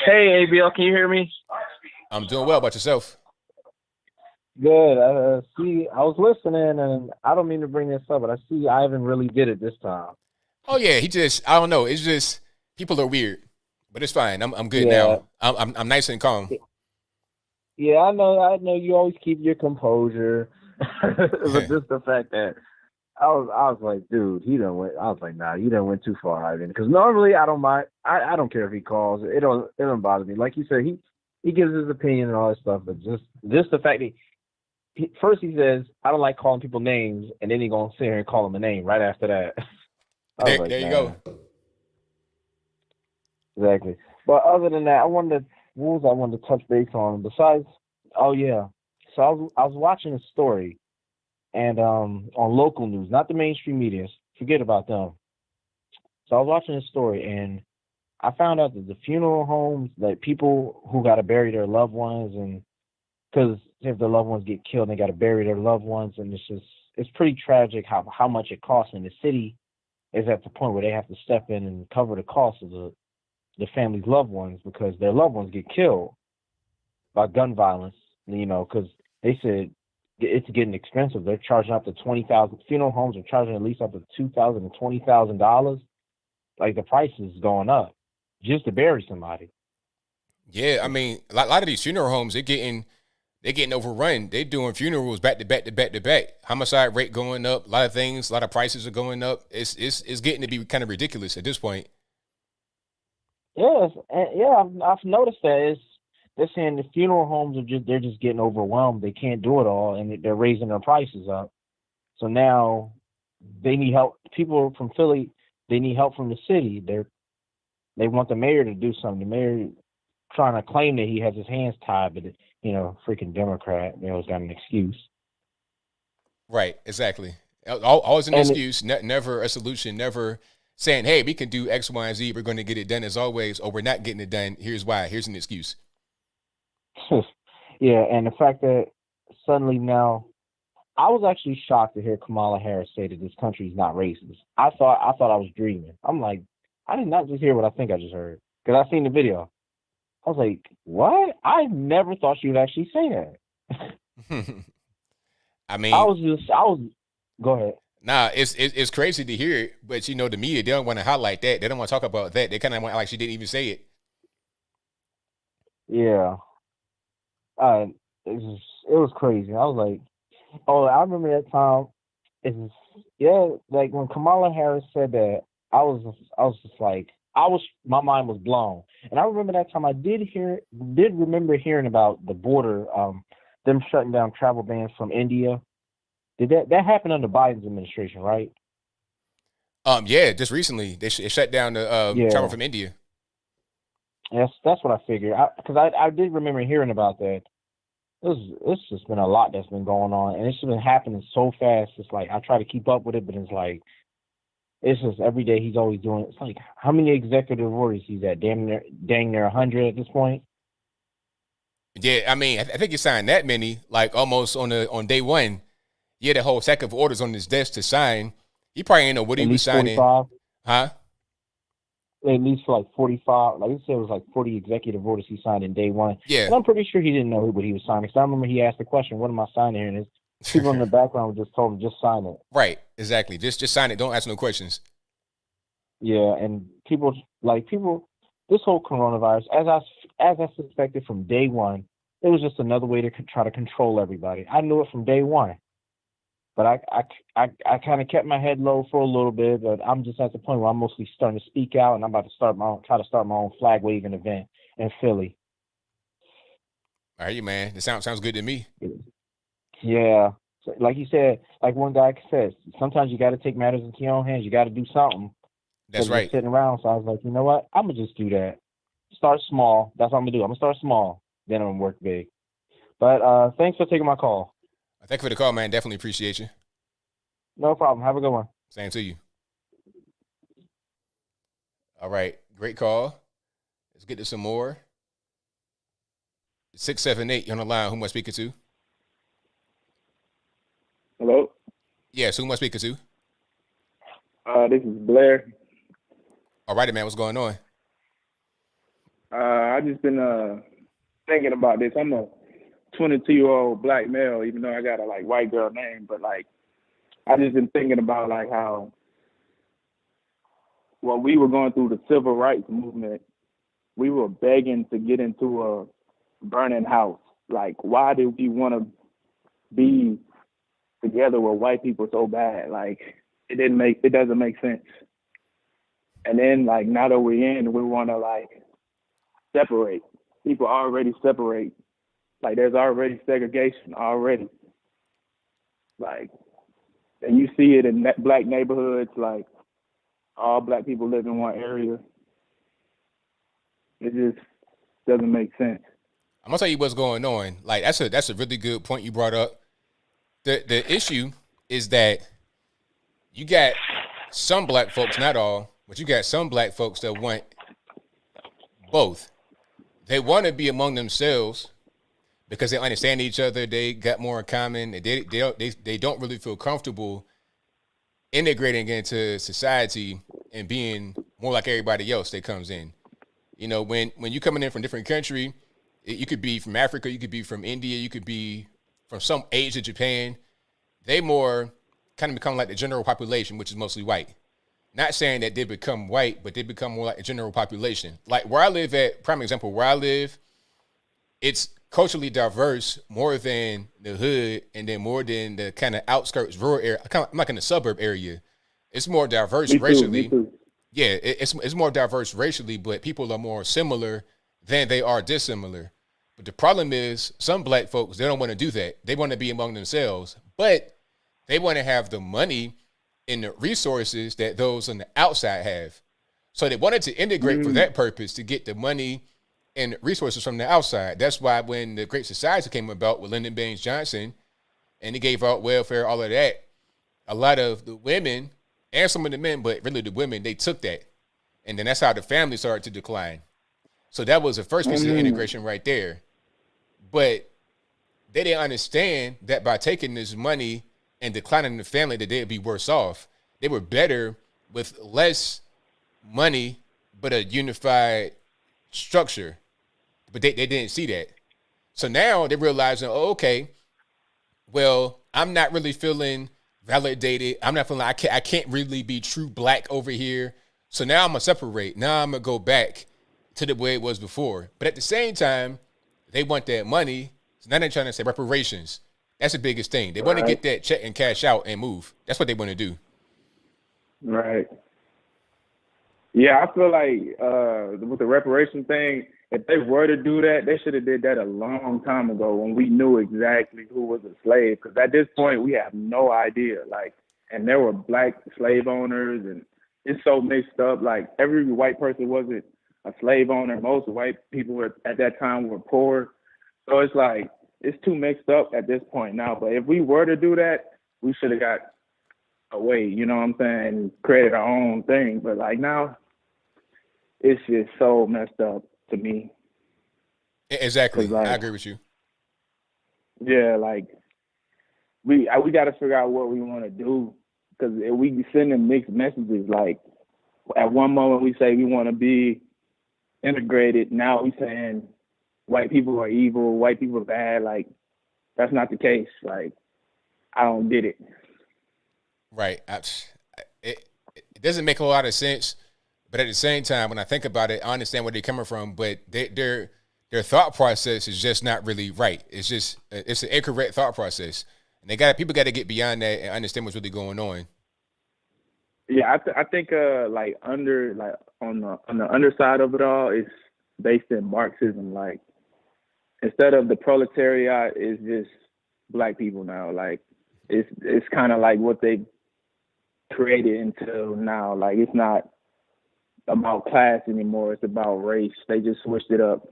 Hey, ABL, can you hear me? I'm doing well. About yourself? Good. See, I was listening, and I don't mean to bring this up, but I see Ivan really did it this time. Oh yeah, I don't know. It's just people are weird, but it's fine. I'm good now. I'm nice and calm. Yeah, I know you always keep your composure, but just the fact that I was like, dude, he done went. I was like, nah, you done went too far, Ivan. Because normally I don't mind. I don't care if he calls. It don't bother me. Like you said, he gives his opinion and all that stuff, but just the fact that first he says I don't like calling people names, and then he gonna sit here and call him a name right after that. I was like, There you nah. go. Exactly. But other than that, what was I wanted to touch base on besides? Oh yeah. So I was watching a story and on local news, not the mainstream media. Forget about them. So I was watching a story and I found out that the funeral homes, like people who got to bury their loved ones, and because if their loved ones get killed, they got to bury their loved ones, and it's pretty tragic how much it costs. And the city is at the point where they have to step in and cover the cost of the family's loved ones because their loved ones get killed by gun violence. You know, because they said it's getting expensive. They're charging up to $20,000. Funeral homes are charging at least up to $2,000 and $20,000. Like the price is going up just to bury somebody. Yeah, I mean, a lot of these funeral homes, they're getting overrun. They're doing funerals back to back to back to back. Homicide rate going up. A lot of things. A lot of prices are going up. It's getting to be kind of ridiculous at this point. Yes, and yeah, I've noticed that. They're saying the funeral homes they're just getting overwhelmed. They can't do it all, and they're raising their prices up. So now they need help. People from Philly, they need help from the city. They want the mayor to do something. The mayor trying to claim that he has his hands tied, but freaking Democrat, has got an excuse. Right, exactly. Always an And excuse, never a solution, never saying, hey, we can do X, Y, and Z. We're going to get it done as always, or we're not getting it done. Here's why. Here's an excuse. yeah, and the fact that suddenly now, I was actually shocked to hear Kamala Harris say that this country is not racist. I thought I was dreaming. I'm like, I did not just hear what I think I just heard because I seen the video. I was like, what? I never thought she would actually say that. I mean, go ahead. Nah, it's crazy to hear it, but the media, they don't want to highlight that. They don't want to talk about that. They kind of want like she didn't even say it. Yeah. It was crazy. I was like, oh, I remember that time. Like when Kamala Harris said that, I was just like, my mind was blown. And I remember that time I did remember hearing about the border, them shutting down travel bans from India. Did that happen under Biden's administration, right? Yeah, just recently they shut down the travel from India. Yes, that's what I figured. Because I did remember hearing about that. It's just been a lot that's been going on, and it's just been happening so fast. It's like I try to keep up with it, but it's like it's just every day he's always doing. It's like how many executive orders he's at? Dang near 100 at this point. Yeah, I mean, I think he signed that many, like almost on day one. He had a whole stack of orders on his desk to sign. He probably didn't know what he was signing. 45? Huh? At least for like 45. Like you said, it was like 40 executive orders he signed in day one. Yeah. And I'm pretty sure he didn't know what he was signing. Because I remember he asked the question, what am I signing here? And his people in the background just told him, just sign it. Right, exactly. Just sign it. Don't ask no questions. Yeah, and people, this whole coronavirus, as I suspected from day one, it was just another way to try to control everybody. I knew it from day one. But I kind of kept my head low for a little bit, but I'm just at the point where I'm mostly starting to speak out, and I'm about to try to start my own flag waving event in Philly. All right, man. That sounds good to me. Yeah, so, like you said, like one guy says, sometimes you got to take matters into your own hands. You got to do something. That's right. Sitting around, so I was like, you know what? I'm gonna just do that. Start small. That's what I'm gonna do. I'm gonna start small, then I'm gonna work big. But thanks for taking my call. Thank you for the call, man. Definitely appreciate you. No problem. Have a good one. Same to you. All right. Great call. Let's get to some more. 678, you're on the line. Who am I speaking to? Hello? Yes, who am I speaking to? This is Blair. All righty, man. What's going on? I just been thinking about this. I'm a 22-year-old black male, even though I got a white girl name, but I just been thinking about how when we were going through the civil rights movement, we were begging to get into a burning house. Like, why do we want to be together with white people so bad? Like, it doesn't make sense. And then, like, now that we're in, we want to, like, separate. People already separate. Like, there's already segregation already. Like, and you see it in black neighborhoods, like, all black people live in one area. It just doesn't make sense. I'm gonna tell you what's going on. Like, that's a really good point you brought up. The issue is that you got some black folks, not all, but you got some black folks that want both. They want to be among themselves because they understand each other. They got more in common. They don't really feel comfortable integrating into society and being more like everybody else that comes in. You know, when you coming in from different country, you could be from Africa, you could be from India, you could be from some Asia, Japan. They more kind of become like the general population, which is mostly white. Not saying that they become white, but they become more like the general population. Like where I live at, prime example, where I live, it's culturally diverse more than the hood and then more than the kind of outskirts rural area. I'm like in the suburb area. It's more diverse racially. Me too. Yeah, it's more diverse racially, but people are more similar than they are dissimilar. But the problem is some black folks, they don't want to do that. They want to be among themselves, but they want to have the money and the resources that those on the outside have. So they wanted to integrate for that purpose, to get the money and resources from the outside. That's why when the Great Society came about with Lyndon Baines Johnson and he gave out welfare, all of that, a lot of the women and some of the men, but really the women, they took that. And then that's how the family started to decline. So that was the first piece of integration right there. But they didn't understand that by taking this money and declining the family, that they'd be worse off. They were better with less money, but a unified structure. But they didn't see that. So now they're realizing, oh, okay, well, I'm not really feeling validated. I'm not feeling like I can't really be true black over here. So now I'm going to separate. Now I'm going to go back to the way it was before. But at the same time, they want that money. So now they're trying to say reparations. That's the biggest thing. They want to get that check and cash out and move. That's what they want to do. Right. Yeah, I feel like with the reparation thing, if they were to do that, they should have did that a long time ago when we knew exactly who was a slave. Because at this point, we have no idea. Like, and there were black slave owners, and it's so mixed up. Like, every white person wasn't a slave owner. Most white people were at that time were poor. So it's like, it's too mixed up at this point now. But if we were to do that, we should have got away, you know what I'm saying, and created our own thing. But like now, it's just so messed up to me. Exactly. Like, I agree with you. Yeah, like we got to figure out what we want to do, because if we sending mixed messages, like at one moment we say we want to be integrated, now we saying white people are evil, white people are bad. Like, that's not the case. Like, I don't get it. Right. It doesn't make a lot of sense, but at the same time, when I think about it, I understand where they're coming from, but their thought process is just not really right. It's an incorrect thought process, and people got to get beyond that and understand what's really going on. Yeah, I think like on the underside of it all, it's based in Marxism. Like, instead of the proletariat, it's just black people now. Like, it's kind of like what they created until now. Like, it's not about class anymore. It's about race. They just switched it up,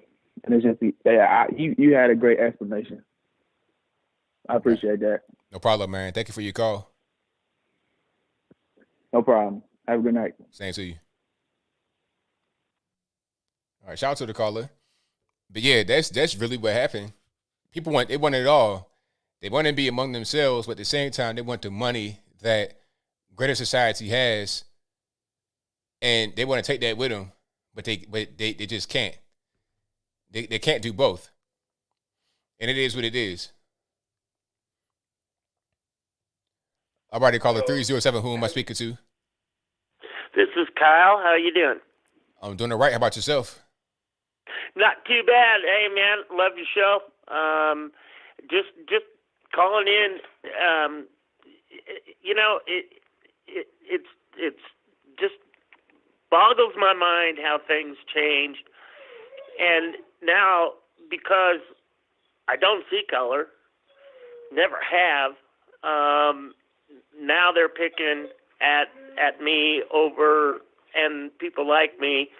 and it's just you had a great explanation. I appreciate that. No problem, man. Thank you for your call. No problem. Have a good night. Same to you. All right, shout out to the caller. But yeah, that's really what happened. People want it all. They want to be among themselves, but at the same time, they want the money that greater society has, and they want to take that with them, but they just can't. They can't do both, and it is what it is. All right, caller 307. Who am I speaking to? This is Kyle. How you doing? I'm doing all right. How about yourself? Not too bad. Hey, man, love your show. Just calling in. It's just boggles my mind how things changed, and now because I don't see color, never have. Now they're picking at me over, and people like me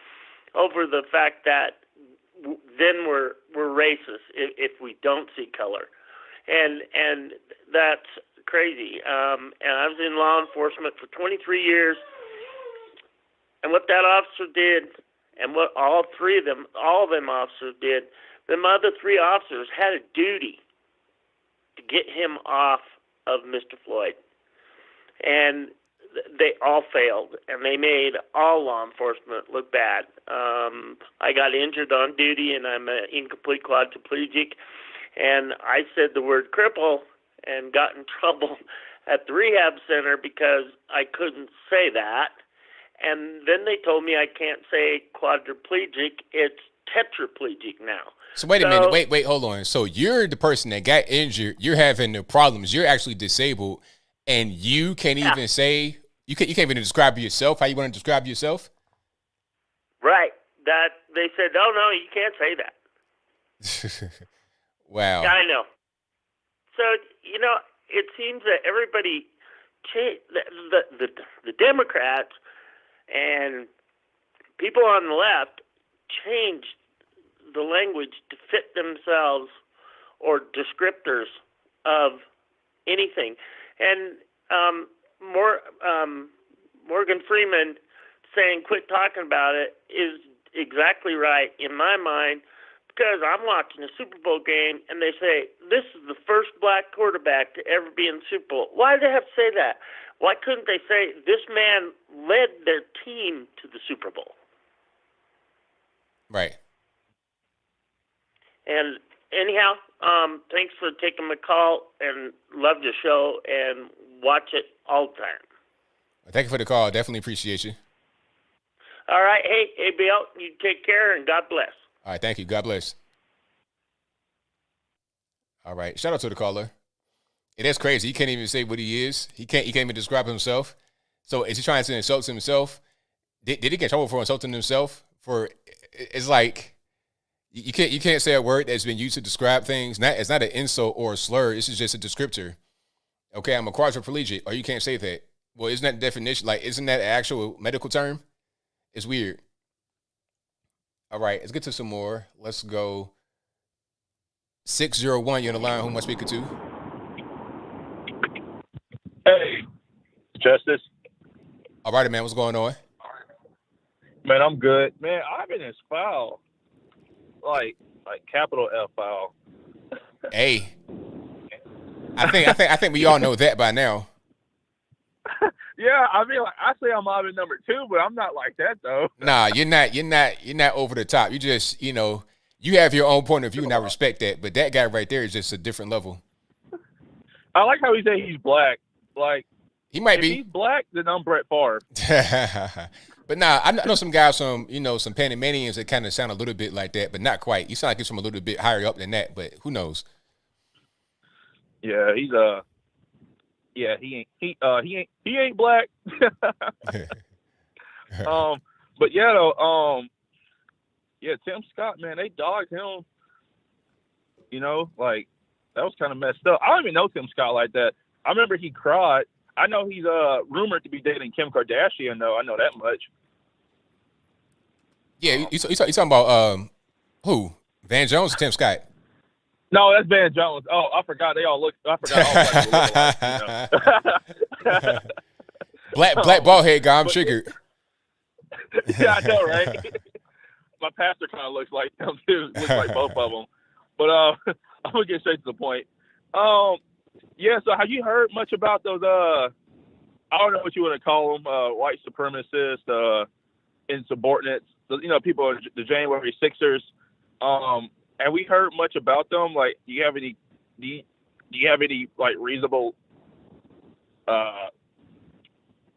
over the fact that then we're racist if we don't see color, and that's crazy. And I was in law enforcement for 23 years, and what that officer did, and what all of them officers did, them other 3 officers had a duty to get him off of Mr. Floyd, and they all failed, and they made all law enforcement look bad. I got injured on duty, and I'm an incomplete quadriplegic, and I said the word cripple and got in trouble at the rehab center because I couldn't say that. And then they told me I can't say quadriplegic, it's tetraplegic now. So wait a minute, wait, hold on. So you're the person that got injured, you're having the problems, you're actually disabled, and you can't even say, you can't even describe yourself how you want to describe yourself? Right. That they said, oh no, you can't say that. Wow. Yeah, I know. So, it seems that everybody changed, the Democrats and people on the left changed the language to fit themselves or descriptors of anything. And Morgan Freeman saying quit talking about it is exactly right in my mind, because I'm watching a Super Bowl game and they say this is the first black quarterback to ever be in the Super Bowl. Why do they have to say that? Why couldn't they say this man led their team to the Super Bowl? Right. And anyhow, thanks for taking my call, and love your show and watch it all the time. Thank you for the call. Definitely appreciate you. All right. Hey, ABL, you take care and God bless. All right. Thank you. God bless. All right. Shout out to the caller. It is crazy. He can't even say what he is. He can't even describe himself. So is he trying to insult himself? Did he get in trouble for insulting himself? It's like you can't say a word that's been used to describe things. It's not an insult or a slur. This is just a descriptor. Okay, I'm a quadriplegic, or you can't say that. Well, isn't that the definition? Like, isn't that an actual medical term? It's weird. All right, let's get to some more. Let's go. 601, you're on the line. Who am I speaking to? Hey, Justice. All right, man. What's going on? Man, I'm good. Man, I've been in this foul. Like capital F foul. Hey. I think we all know that by now. Yeah, I mean, like, I say I'm Ivan number 2, but I'm not like that though. Nah, you're not over the top. You just, you have your own point of view, and I respect that. But that guy right there is just a different level. I like how he said he's black. Like, he might if be. he's black, then I'm Brett Favre. But nah, I know some guys from, some Panamanians that kind of sound a little bit like that, but not quite. You sound like he's from a little bit higher up than that, but who knows? Yeah, he's he ain't black. But yeah, though, Tim Scott, man, they dogged him. Like, that was kind of messed up. I don't even know Tim Scott like that. I remember he cried. I know he's rumored to be dating Kim Kardashian, though. I know that much. Yeah, you talking about who? Van Jones or Tim Scott? No, that's Van Jones. Oh, I forgot. They all look. I forgot. All black, black bald head guy. I'm triggered. Yeah, I know, right? My pastor kind of looks like them too. Looks like both of them. But I'm gonna get straight to the point. Yeah. So, have you heard much about those? I don't know what you want to call them. White supremacists, insubordinates. People, the January 6ers. And we heard much about them. Like, do you have any like reasonable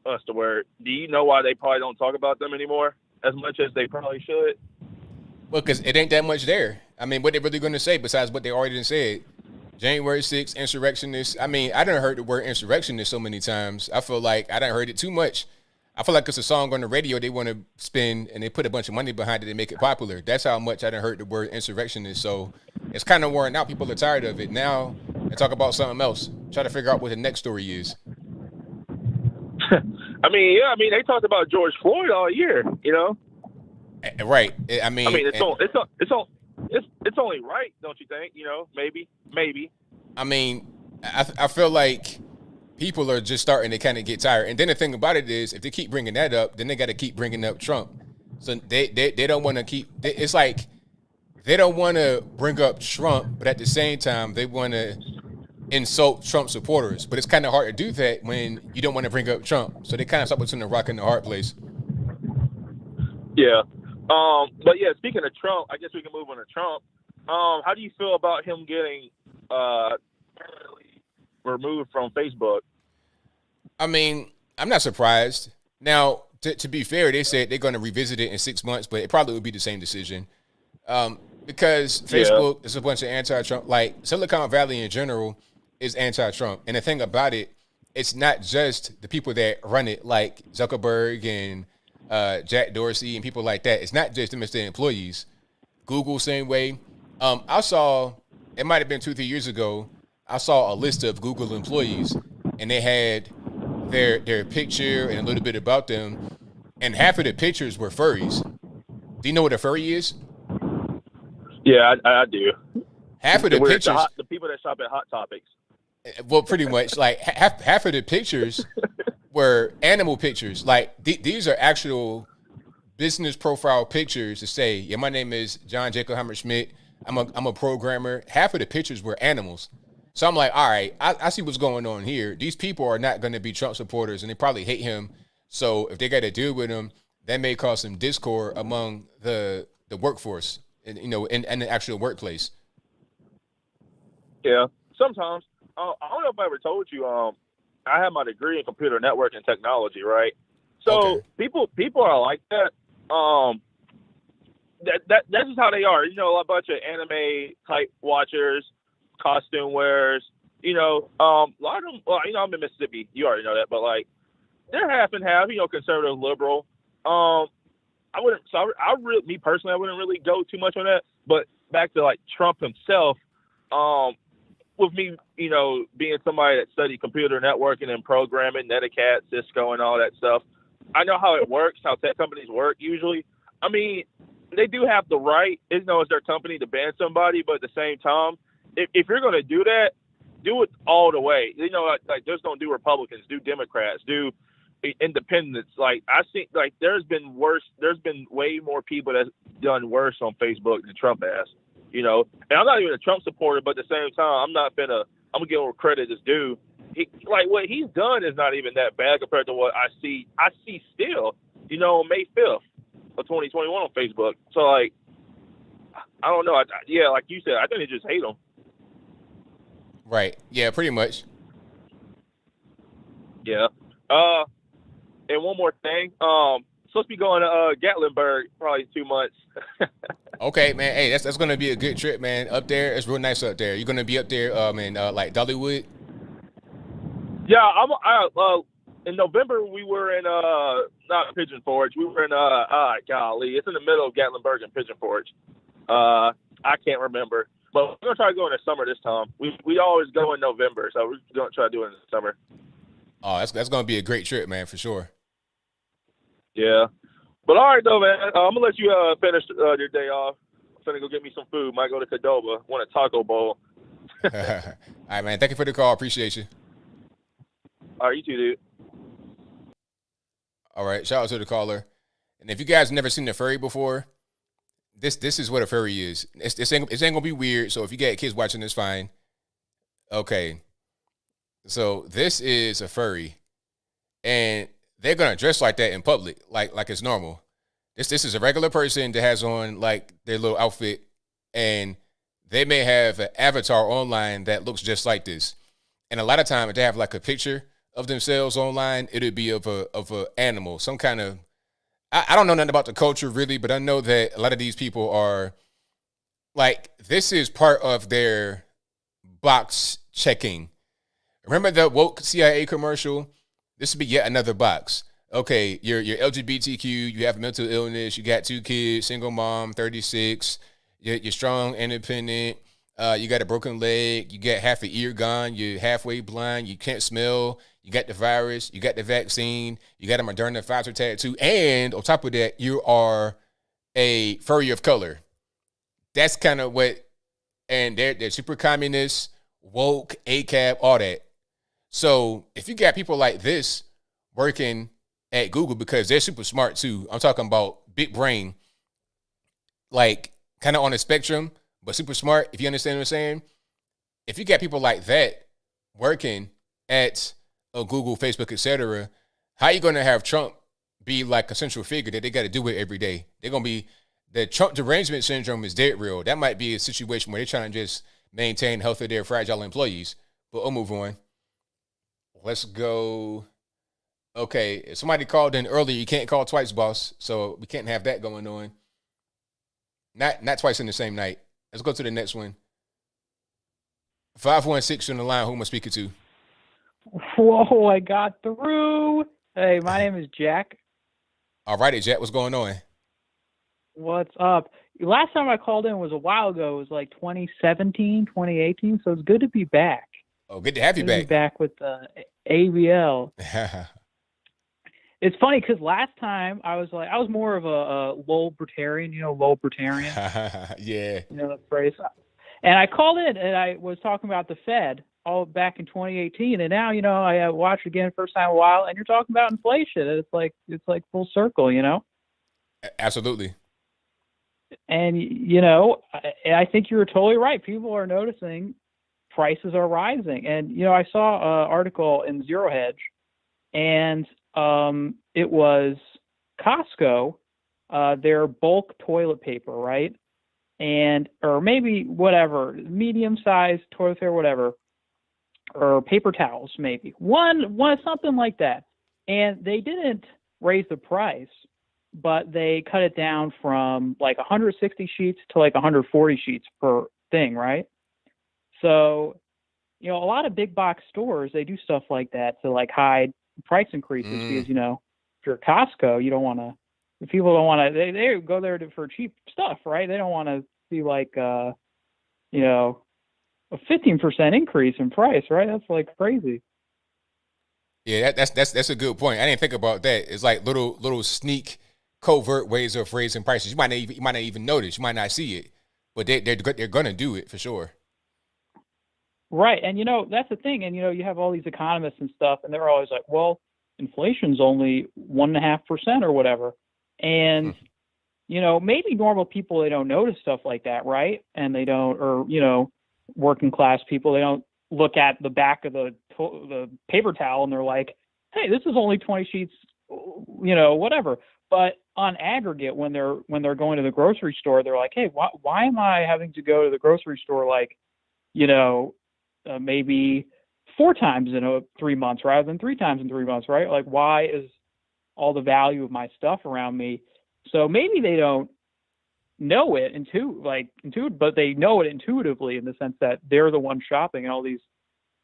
what's the word? Do you know why they probably don't talk about them anymore as much as they probably should? Well, because it ain't that much there. I mean, what they really going to say besides what they already done said? January 6th, insurrectionist. I mean, I done heard the word insurrectionist so many times. I feel like I done heard it too much. I feel like it's a song on the radio they want to spin and they put a bunch of money behind it and make it popular. That's how much I done heard the word insurrectionist. So it's kind of worn out. People are tired of it. Now they talk about something else. Try to figure out what the next story is. I mean, yeah, I mean, they talked about George Floyd all year, you know? Right. I mean, it's only right, don't you think? You know, maybe. I mean, I feel like people are just starting to kind of get tired. And then the thing about it is, if they keep bringing that up, then they got to keep bringing up Trump. So they don't want to keep. It's like they don't want to bring up Trump, but at the same time, they want to insult Trump supporters. But it's kind of hard to do that when you don't want to bring up Trump. So they kind of stop between the rock and the hard place. Yeah. But yeah, speaking of Trump, I guess we can move on to Trump. How do you feel about him getting permanently removed from Facebook? I mean, I'm not surprised. Now, to be fair, they said they're going to revisit it in 6 months, but it probably would be the same decision. Because Facebook is a bunch of anti-Trump, like Silicon Valley in general is anti-Trump. And the thing about it, it's not just the people that run it, like Zuckerberg and Jack Dorsey and people like that. It's not just them, it's their employees. Google, same way. I saw, it might have been 2-3 years ago, I saw a list of Google employees, and they had their picture and a little bit about them, and half of the pictures were furries. Do you know what a furry is? Yeah, I do. Half of the pictures, the people that shop at Hot Topics. well, pretty much like half of the pictures were animal pictures. Like these are actual business profile pictures to say, yeah, my name is John Jacob Hammerschmidt. I'm a programmer. Half of the pictures were animals. So I'm like, all right, I see what's going on here. These people are not going to be Trump supporters, and they probably hate him. So if they got to deal with him, that may cause some discord among the workforce, and in the actual workplace. Yeah, sometimes. I don't know if I ever told you. I have my degree in computer network and technology, right? So people are like that. That's just how they are. You know, a bunch of anime type watchers, costume wearers. You know, a lot of them. Well, you know, I'm in Mississippi. You already know that, but like they're half and half. You know, conservative, liberal. I wouldn't. So me personally, I wouldn't really go too much on that. But back to like Trump himself. With me, you know, being somebody that studied computer networking and programming, Neticat, Cisco, and all that stuff, I know how it works, how tech companies work usually. I mean, they do have the right, you know, as their company to ban somebody, but at the same time, if you're going to do that, do it all the way. You know, like just don't do Republicans, do Democrats, do independents. Like I think, like there's been way more people that's done worse on Facebook than Trump has. You know, and I'm not even a Trump supporter, but at the same time, I'm gonna give him credit as due. Like what he's done is not even that bad compared to what I see still, you know, May 5th of 2021 on Facebook. So like, I don't know. Yeah, like you said, I think they just hate him. Right. Yeah, pretty much. Yeah. And one more thing. Supposed to be going to Gatlinburg probably 2 months. Okay, man. Hey, that's gonna be a good trip, man. Up there, it's real nice up there. You're gonna be up there, in like Dollywood. Yeah, in November we were in not Pigeon Forge. We were in golly, it's in the middle of Gatlinburg and Pigeon Forge. I can't remember, but we're gonna try to go in the summer this time. We always go in November, so we're gonna try to do it in the summer. Oh, that's gonna be a great trip, man, for sure. Yeah. But all right, though, man. I'm going to let you finish your day off. I'm going to go get me some food. Might go to Qdoba. Want a taco bowl. All right, man. Thank you for the call. Appreciate you. All right, you too, dude. All right. Shout out to the caller. And if you guys have never seen a furry before, this is what a furry is. It ain't going to be weird. So if you got kids watching this, fine. Okay. So this is a furry. And they're gonna dress like that in public, like it's normal. This is a regular person that has on like their little outfit, and they may have an avatar online that looks just like this. And a lot of time, if they have like a picture of themselves online, it'll be of a animal, some kind of. I don't know nothing about the culture really, but I know that a lot of these people are like this is part of their box checking. Remember the woke CIA commercial? This would be yet another box. Okay, you're LGBTQ, you have mental illness, you got 2 kids, single mom, 36, you're strong, independent, you got a broken leg, you got half an ear gone, you're halfway blind, you can't smell, you got the virus, you got the vaccine, you got a Moderna Pfizer tattoo, and on top of that, you are a furry of color. That's kind of what, and they're super communist, woke, ACAB, all that. So if you got people like this working at Google, because they're super smart too. I'm talking about big brain, like kind of on the spectrum, but super smart, if you understand what I'm saying. If you got people like that working at Google, Facebook, etc., how you going to have Trump be like a central figure that they got to do it every day? They're going to be, the Trump derangement syndrome is dead real. That might be a situation where they're trying to just maintain health of their fragile employees. But we'll move on. Let's go. Okay, if somebody called in earlier, you can't call twice, boss. So we can't have that going on. Not twice in the same night. Let's go to the next one. 516 on the line. Who am I speaking to? Whoa, I got through. Hey, my name is Jack. All righty, Jack. What's going on? What's up? Last time I called in was a while ago. It was like 2017, 2018. So it's good to be back. Oh, good to have you Good to back. be back with ABL. It's funny because last time I was more of a low libertarian, low libertarian. Yeah. You know the phrase. And I called in and I was talking about the Fed all back in 2018, and now I watched again first time in a while, and you're talking about inflation. And it's like full circle, Absolutely. And I think you were totally right. People are noticing prices are rising, and I saw an article in Zero Hedge, and it was Costco, their bulk toilet paper, right? Or maybe whatever, medium-sized toilet paper, whatever, or paper towels, maybe. One, something like that. And they didn't raise the price, but they cut it down from like 160 sheets to like 140 sheets per thing, right? So, a lot of big box stores, they do stuff like that to like hide price increases because, if you're Costco, you don't want to, people don't want to, they go there for cheap stuff, right? They don't want to see like, a 15% increase in price, right? That's like crazy. Yeah, that's a good point. I didn't think about that. It's like little sneak, covert ways of raising prices. You might not even notice. You might not see it, but they're gonna do it for sure. Right, and that's the thing. And you have all these economists and stuff, and they're always like, "Well, inflation's only 1.5% or whatever," and maybe normal people, they don't notice stuff like that, right? And they don't, or working class people, they don't look at the back of the paper towel and they're like, hey, this is only 20 sheets, whatever. But on aggregate, when they're going to the grocery store, they're like, hey, why am I having to go to the grocery store like, maybe 4 times in 3 months rather than 3 times in 3 months, right? Like, why is all the value of my stuff around me? So maybe they don't know it but they know it intuitively in the sense that they're the ones shopping, and all these,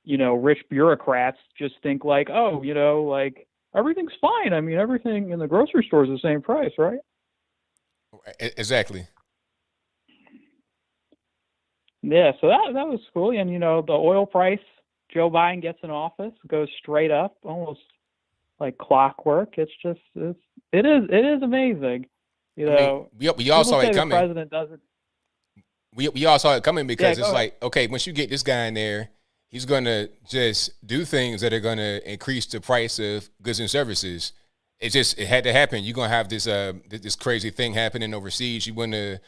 rich bureaucrats just think like, oh, like everything's fine. I mean, everything in the grocery store is the same price, right? Exactly. Yeah, so that was cool. And the oil price, Joe Biden gets in office, goes straight up, almost like clockwork. It is amazing. We all saw it coming. The president doesn't. We all saw it coming because it's like, okay, once you get this guy in there, he's gonna just do things that are gonna increase the price of goods and services. It had to happen. You're gonna have this crazy thing happening overseas. You wanna,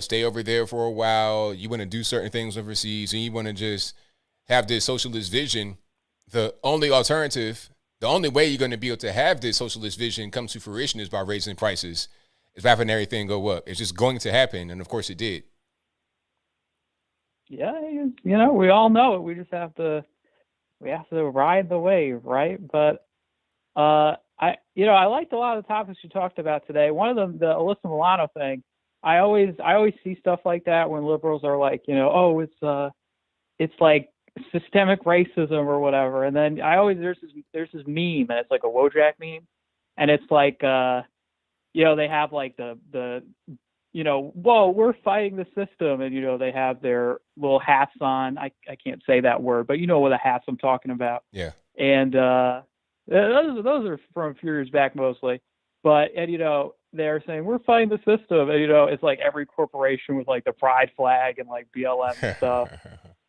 stay over there for a while. You wanna do certain things overseas, and you wanna just have this socialist vision. The only way you're gonna be able to have this socialist vision come to fruition is by raising prices. It's having everything go up. It's just going to happen, and of course it did. Yeah, we all know it. We just have to ride the wave, right? But I liked a lot of the topics you talked about today. One of them, the Alyssa Milano thing, I always see stuff like that when liberals are like, oh, it's like systemic racism or whatever. And then there's this meme, and it's like a Wojak meme, and it's like they have like the whoa, we're fighting the system, and they have their little hats on. I can't say that word, but you know what the hats I'm talking about. Yeah. And those are from a few years back mostly. But they're saying we're fighting the system, and it's like every corporation with like the pride flag and like BLM and stuff.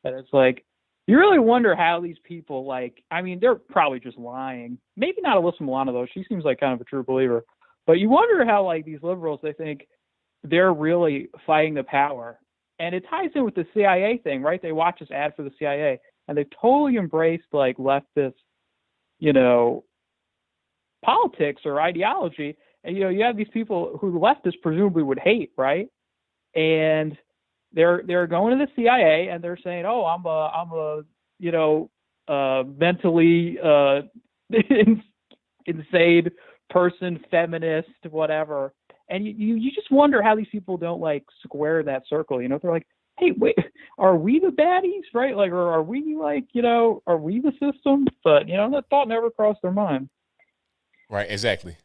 And it's like, you really wonder how these people, like, I mean, they're probably just lying. Maybe not Alyssa Milano, though. She seems like kind of a true believer. But you wonder how, like, these liberals, they think they're really fighting the power. And it ties in with the CIA thing, right? They watch this ad for the CIA, and they've totally embraced, like, leftist, politics or ideology. And, you have these people who leftists presumably would hate, right? And they're going to the CIA and they're saying, "Oh, I'm a mentally insane person, feminist, whatever." And you just wonder how these people don't like square that circle. They're like, "Hey, wait, are we the baddies, right? Like, or are we like, are we the system?" But that thought never crossed their mind. Right. Exactly.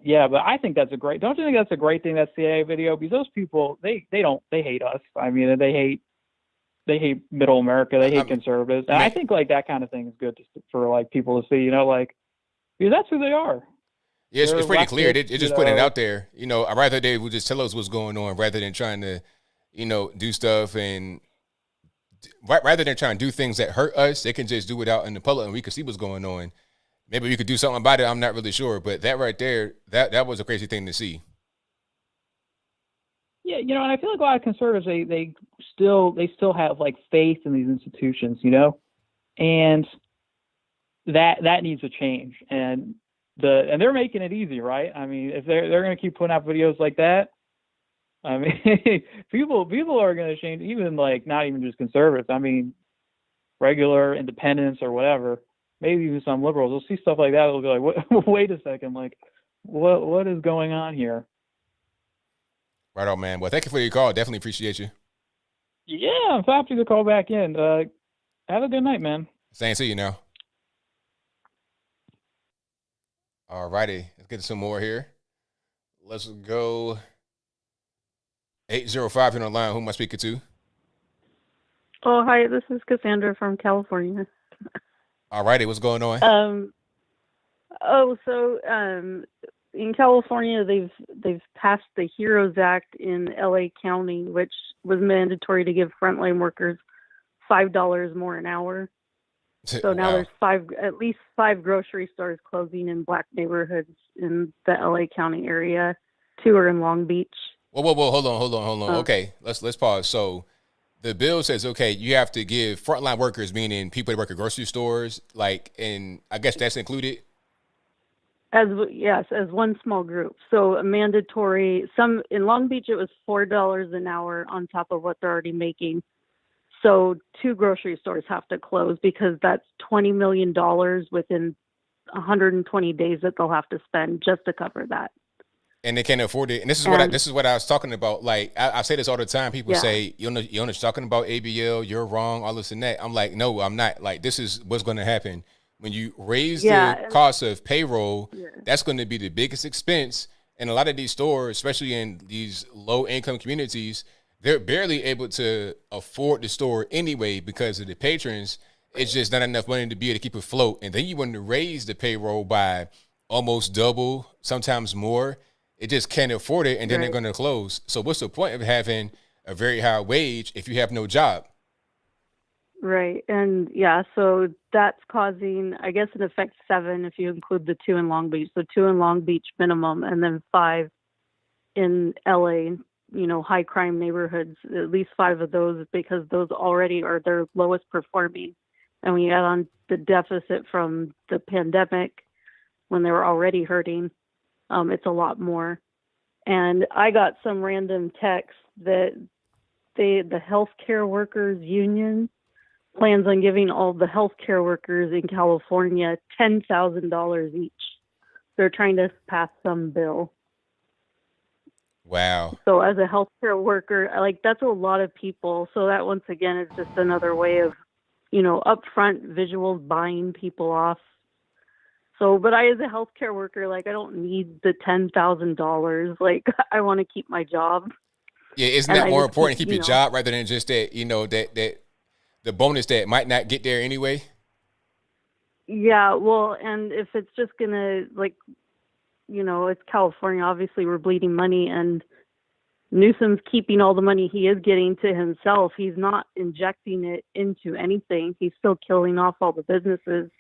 Yeah, but I think don't you think that's a great thing, that CIA video? Because those people, they hate us. I mean, they hate middle America. They hate conservatives. And I think like that kind of thing is good for like people to see, like, because that's who they are. Yeah, it's pretty clear. They're just putting it out there. I'd rather they would just tell us what's going on rather than trying to, do stuff, and rather than trying to do things that hurt us, they can just do it out in the public and we can see what's going on. Maybe we could do something about it. I'm not really sure, but that right there, that was a crazy thing to see. Yeah, and I feel like a lot of conservatives, they still have like faith in these institutions, and that needs to change. And they're making it easy, right? I mean, if they're going to keep putting out videos like that, I mean, people are going to change. Even like not even just conservatives. I mean, regular independents or whatever. Maybe even some liberals will see stuff like that. They'll be like, wait a second, like, what is going on here? Right on, man. Well, thank you for your call. Definitely appreciate you. Yeah, I'm happy to call back in. Have a good night, man. Same to you now. All righty. Let's get some more here. Let's go. 805 on the line. Who am I speaking to? Oh, hi. This is Cassandra from California. All righty, what's going on? In California, they've passed the HEROES Act in LA County, which was mandatory to give frontline workers $5 more an hour. So now there's at least five grocery stores closing in black neighborhoods in the LA County area. 2 are in Long Beach. Whoa, hold on. Okay, let's pause. So the bill says, okay, you have to give frontline workers, meaning people that work at grocery stores, like, and I guess that's included? As one small group. So a mandatory, in Long Beach, it was $4 an hour on top of what they're already making. So 2 grocery stores have to close because that's $20 million within 120 days that they'll have to spend just to cover that. And they can't afford it. And this is what I was talking about. Like, I say this all the time. People say, you're talking about ABL, you're wrong, all this and that. I'm like, no, I'm not. Like, this is what's going to happen. When you raise the cost of payroll, that's going to be the biggest expense. And a lot of these stores, especially in these low-income communities, they're barely able to afford the store anyway because of the patrons. It's just not enough money to be able to keep it afloat. And then you want to raise the payroll by almost double, sometimes more. It just can't afford it, and then they're going to close. So what's the point of having a very high wage if you have no job? Right. And so that's causing, I guess it affects 7 if you include the 2 in Long Beach. So 2 in Long Beach minimum, and then 5 in LA, high crime neighborhoods, at least 5 of those, because those already are their lowest performing. And when you add on the deficit from the pandemic, when they were already hurting, it's a lot more. And I got some random text that the healthcare workers union plans on giving all the healthcare workers in California $10,000 each. They're trying to pass some bill. Wow. So as a healthcare worker, like that's a lot of people. So that once again is just another way of, upfront visuals buying people off. So, but I, as a healthcare worker, like I don't need the $10,000. Like I want to keep my job. Yeah, isn't And that I more just important to keep, keep your job rather than just that, that the bonus that might not get there anyway? Yeah, well, and if it's just gonna it's California. Obviously, we're bleeding money, and Newsom's keeping all the money he is getting to himself. He's not injecting it into anything. He's still killing off all the businesses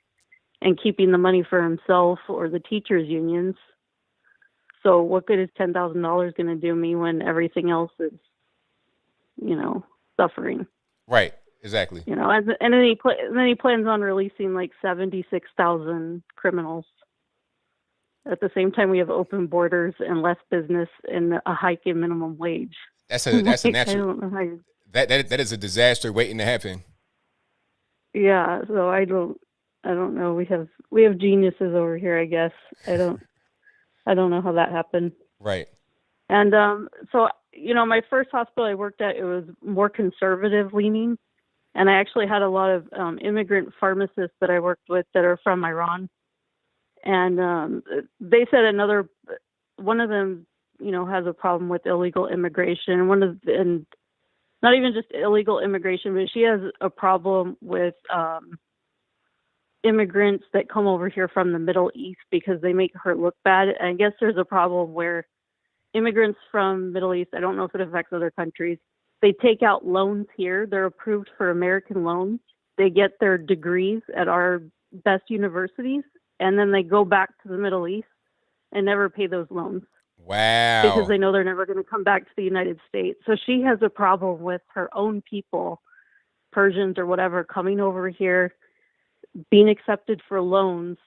and keeping the money for himself or the teachers' unions. So what good is $10,000 going to do me when everything else is, suffering? Right. Exactly. And then he plans on releasing like 76,000 criminals. At the same time, we have open borders and less business and a hike in minimum wage. That's a natural. I don't know how that is a disaster waiting to happen. Yeah, so I don't know. We have geniuses over here, I guess. I don't know how that happened. Right. And so my first hospital I worked at, it was more conservative leaning, and I actually had a lot of immigrant pharmacists that I worked with that are from Iran, and they said one of them has a problem with illegal immigration. And not even just illegal immigration, but she has a problem with immigrants that come over here from the Middle East because they make her look bad. And I guess there's a problem where immigrants from Middle East, I don't know if it affects other countries, they take out loans here. They're approved for American loans. They get their degrees at our best universities, and then they go back to the Middle East and never pay those loans. Wow. Because they know they're never going to come back to the United States. So she has a problem with her own people, Persians or whatever, coming over here, being accepted for loans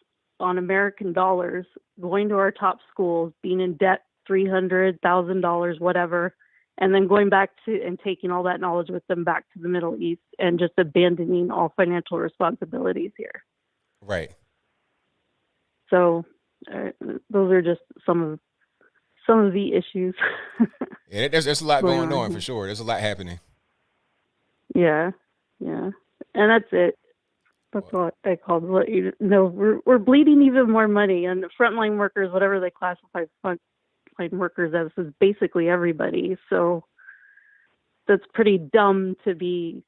on American dollars, going to our top schools, being in debt $300,000, whatever, and then going back to and taking all that knowledge with them back to the Middle East and just abandoning all financial responsibilities here. Right. So those are just some of the issues. Yeah, there's a lot going on for sure. There's a lot happening. Yeah, and that's it. That's what I called. We're bleeding even more money, and frontline workers, whatever they classify frontline workers as, is basically everybody. So that's pretty dumb to be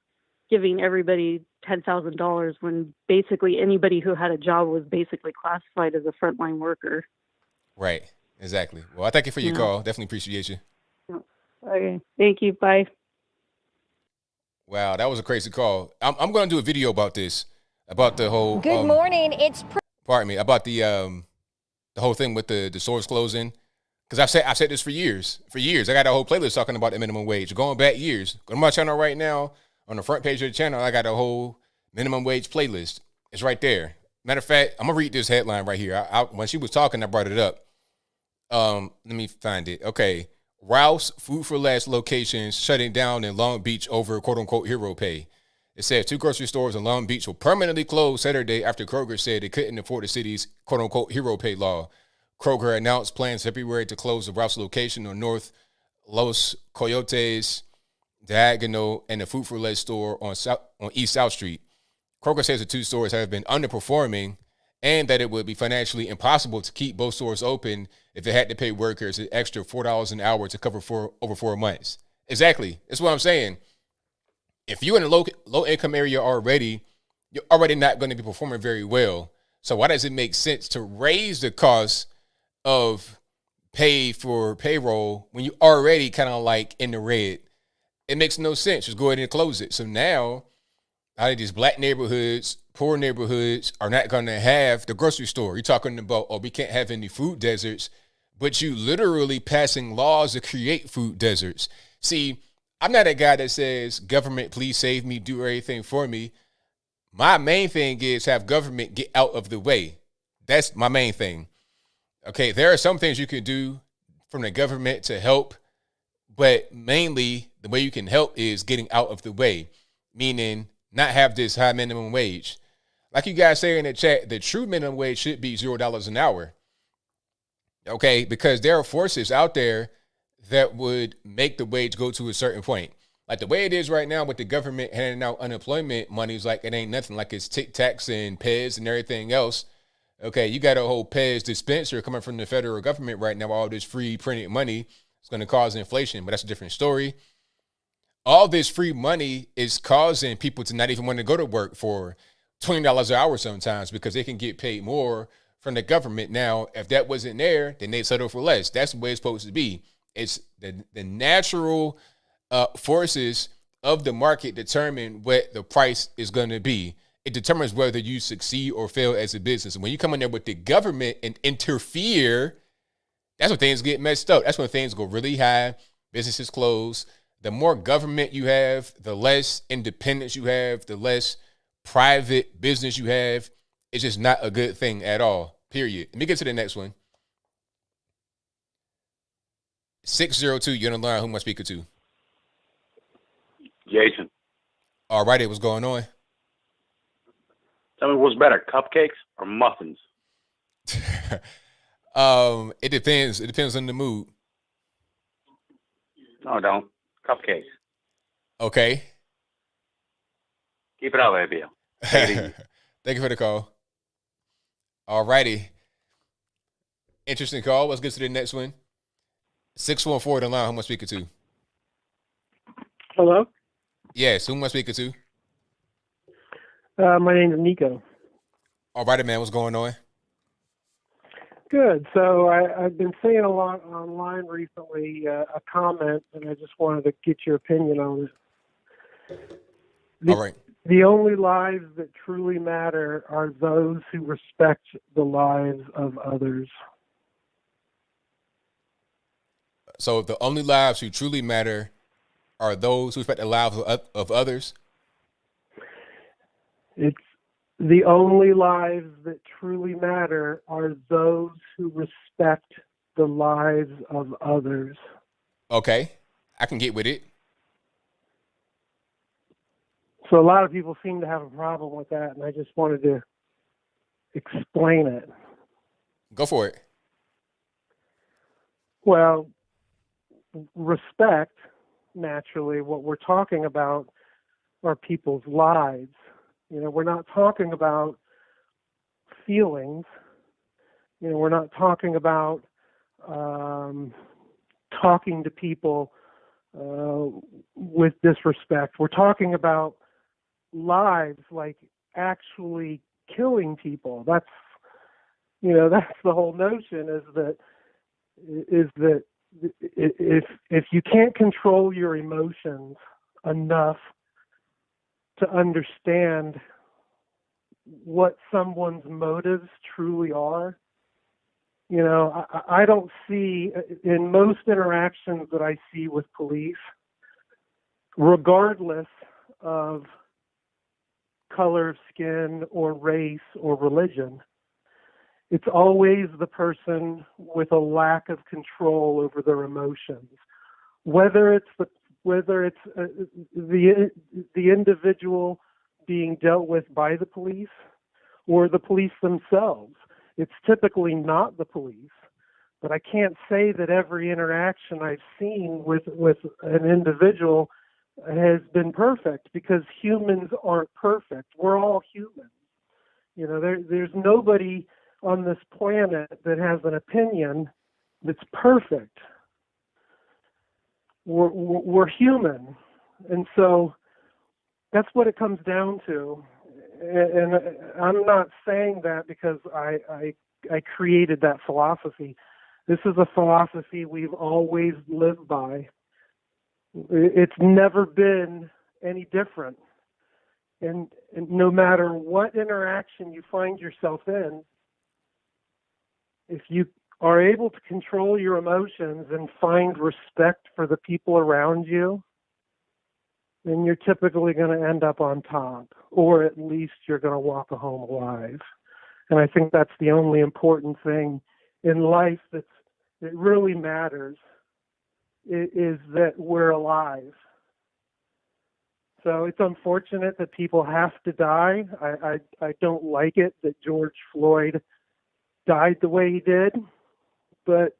giving everybody $10,000 when basically anybody who had a job was basically classified as a frontline worker. Right. Exactly. Well, I thank you for your call. Definitely appreciate you. Okay. Thank you. Bye. Wow, that was a crazy call. I'm going to do a video about this, about the whole. Good morning. It's. Pardon me, about the whole thing with the stores closing, because I've said this for years. For years, I got a whole playlist talking about the minimum wage, going back years. Go to my channel right now. On the front page of the channel, I got a whole minimum wage playlist. It's right there. Matter of fact, I'm gonna read this headline right here. When she was talking, I brought it up. Let me find it. Okay. Rouse Food for Less locations shutting down in Long Beach over quote-unquote hero pay. It said 2 grocery stores in Long Beach will permanently close Saturday after Kroger said they couldn't afford the city's quote-unquote hero pay law. Kroger announced plans February to close the Rouse location on North Los Coyotes Diagonal and the Food for Less store on East South Street. Kroger says the 2 stores have been underperforming and that it would be financially impossible to keep both stores open if they had to pay workers an extra $4 an hour to cover for over 4 months. Exactly. That's what I'm saying. If you're in a low income area already, you're already not going to be performing very well. So why does it make sense to raise the cost of pay for payroll when you're already kind of like in the red? It makes no sense. Just go ahead and close it. So now, out of these black neighborhoods, poor neighborhoods are not going to have the grocery store. You're talking about, we can't have any food deserts, but you literally passing laws to create food deserts. See, I'm not a guy that says, government, please save me, do everything for me. My main thing is have government get out of the way. That's my main thing. Okay, there are some things you can do from the government to help, but mainly the way you can help is getting out of the way, meaning not have this high minimum wage. Like you guys say in the chat, the true minimum wage should be $0 an hour. Okay, because there are forces out there that would make the wage go to a certain point. Like the way it is right now with the government handing out unemployment money is like it ain't nothing. Like it's Tic Tacs and Pez and everything else. Okay, you got a whole Pez dispenser coming from the federal government right now. All this free printed money is going to cause inflation, but that's a different story. All this free money is causing people to not even want to go to work for $20 an hour sometimes because they can get paid more from the government. Now, if that wasn't there, then they'd settle for less. That's the way it's supposed to be. It's the natural forces of the market determine what the price is going to be. It determines whether you succeed or fail as a business. And when you come in there with the government and interfere, that's when things get messed up. That's when things go really high. Businesses close. The more government you have, the less independence you have, the less private business you have. It's just not a good thing at all, period. Let me get to the next one. 602, you're on the line. Who am I speaking to? Jason. All righty, what's going on? Tell me what's better, cupcakes or muffins? It depends. It depends on the mood. No, don't. Cupcakes. Okay. Keep it up, ABL. Take it easy. Thank you for the call. All righty. Interesting call. Let's get to the next one. 614 the line. Who am I speaking to? Hello? Yes, who am I speaking to? My name is Nico. All righty, man. What's going on? Good. So I've been seeing a lot online recently, a comment, and I just wanted to get your opinion on it. All right. The only lives that truly matter are those who respect the lives of others. So the only lives who truly matter are those who respect the lives of others? It's the only lives that truly matter are those who respect the lives of others. Okay. I can get with it. So a lot of people seem to have a problem with that, and I just wanted to explain it. Go for it. Well, respect, naturally, what we're talking about are people's lives. You know, we're not talking about feelings. You know, we're not talking about talking to people with disrespect. We're talking about lives, like actually killing people. That's, you know, that's the whole notion, is that if you can't control your emotions enough to understand what someone's motives truly are, you know, I don't see, in most interactions that I see with police, regardless of color of skin or race or religion, it's always the person with a lack of control over their emotions. Whether it's the individual being dealt with by the police or the police themselves, it's typically not the police. But I can't say that every interaction I've seen with an individual has been perfect, because humans aren't perfect. We're all humans. You know, there's nobody on this planet that has an opinion that's perfect. We're human, and so that's what it comes down to. And I'm not saying that because I created that philosophy. This is a philosophy we've always lived by. It's never been any different. And no matter what interaction you find yourself in, if you are able to control your emotions and find respect for the people around you, then you're typically going to end up on top, or at least you're going to walk home alive. And I think that's the only important thing in life that really matters, is that we're alive. So it's unfortunate that people have to die. I don't like it that George Floyd died the way he did, but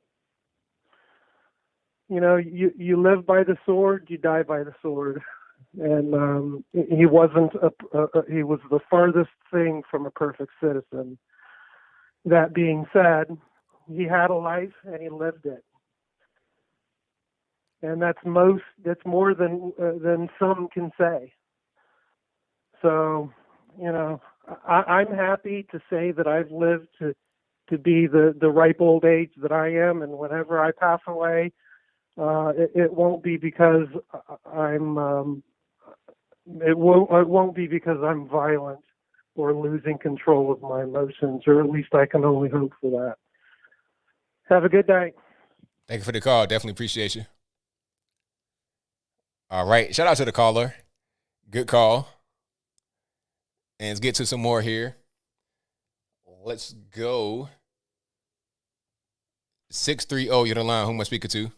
you live by the sword, you die by the sword. And he wasn't he was the farthest thing from a perfect citizen. That being said, he had a life and he lived it. And that's more than some can say. So, I'm happy to say that I've lived to be the ripe old age that I am, and whenever I pass away, it won't be because it won't be because I'm violent or losing control of my emotions, or at least I can only hope for that. Have a good night. Thank you for the call. Definitely appreciate you. All right. Shout out to the caller. Good call. And let's get to some more here. Let's go. 630, you're the line. Who am I speaking to?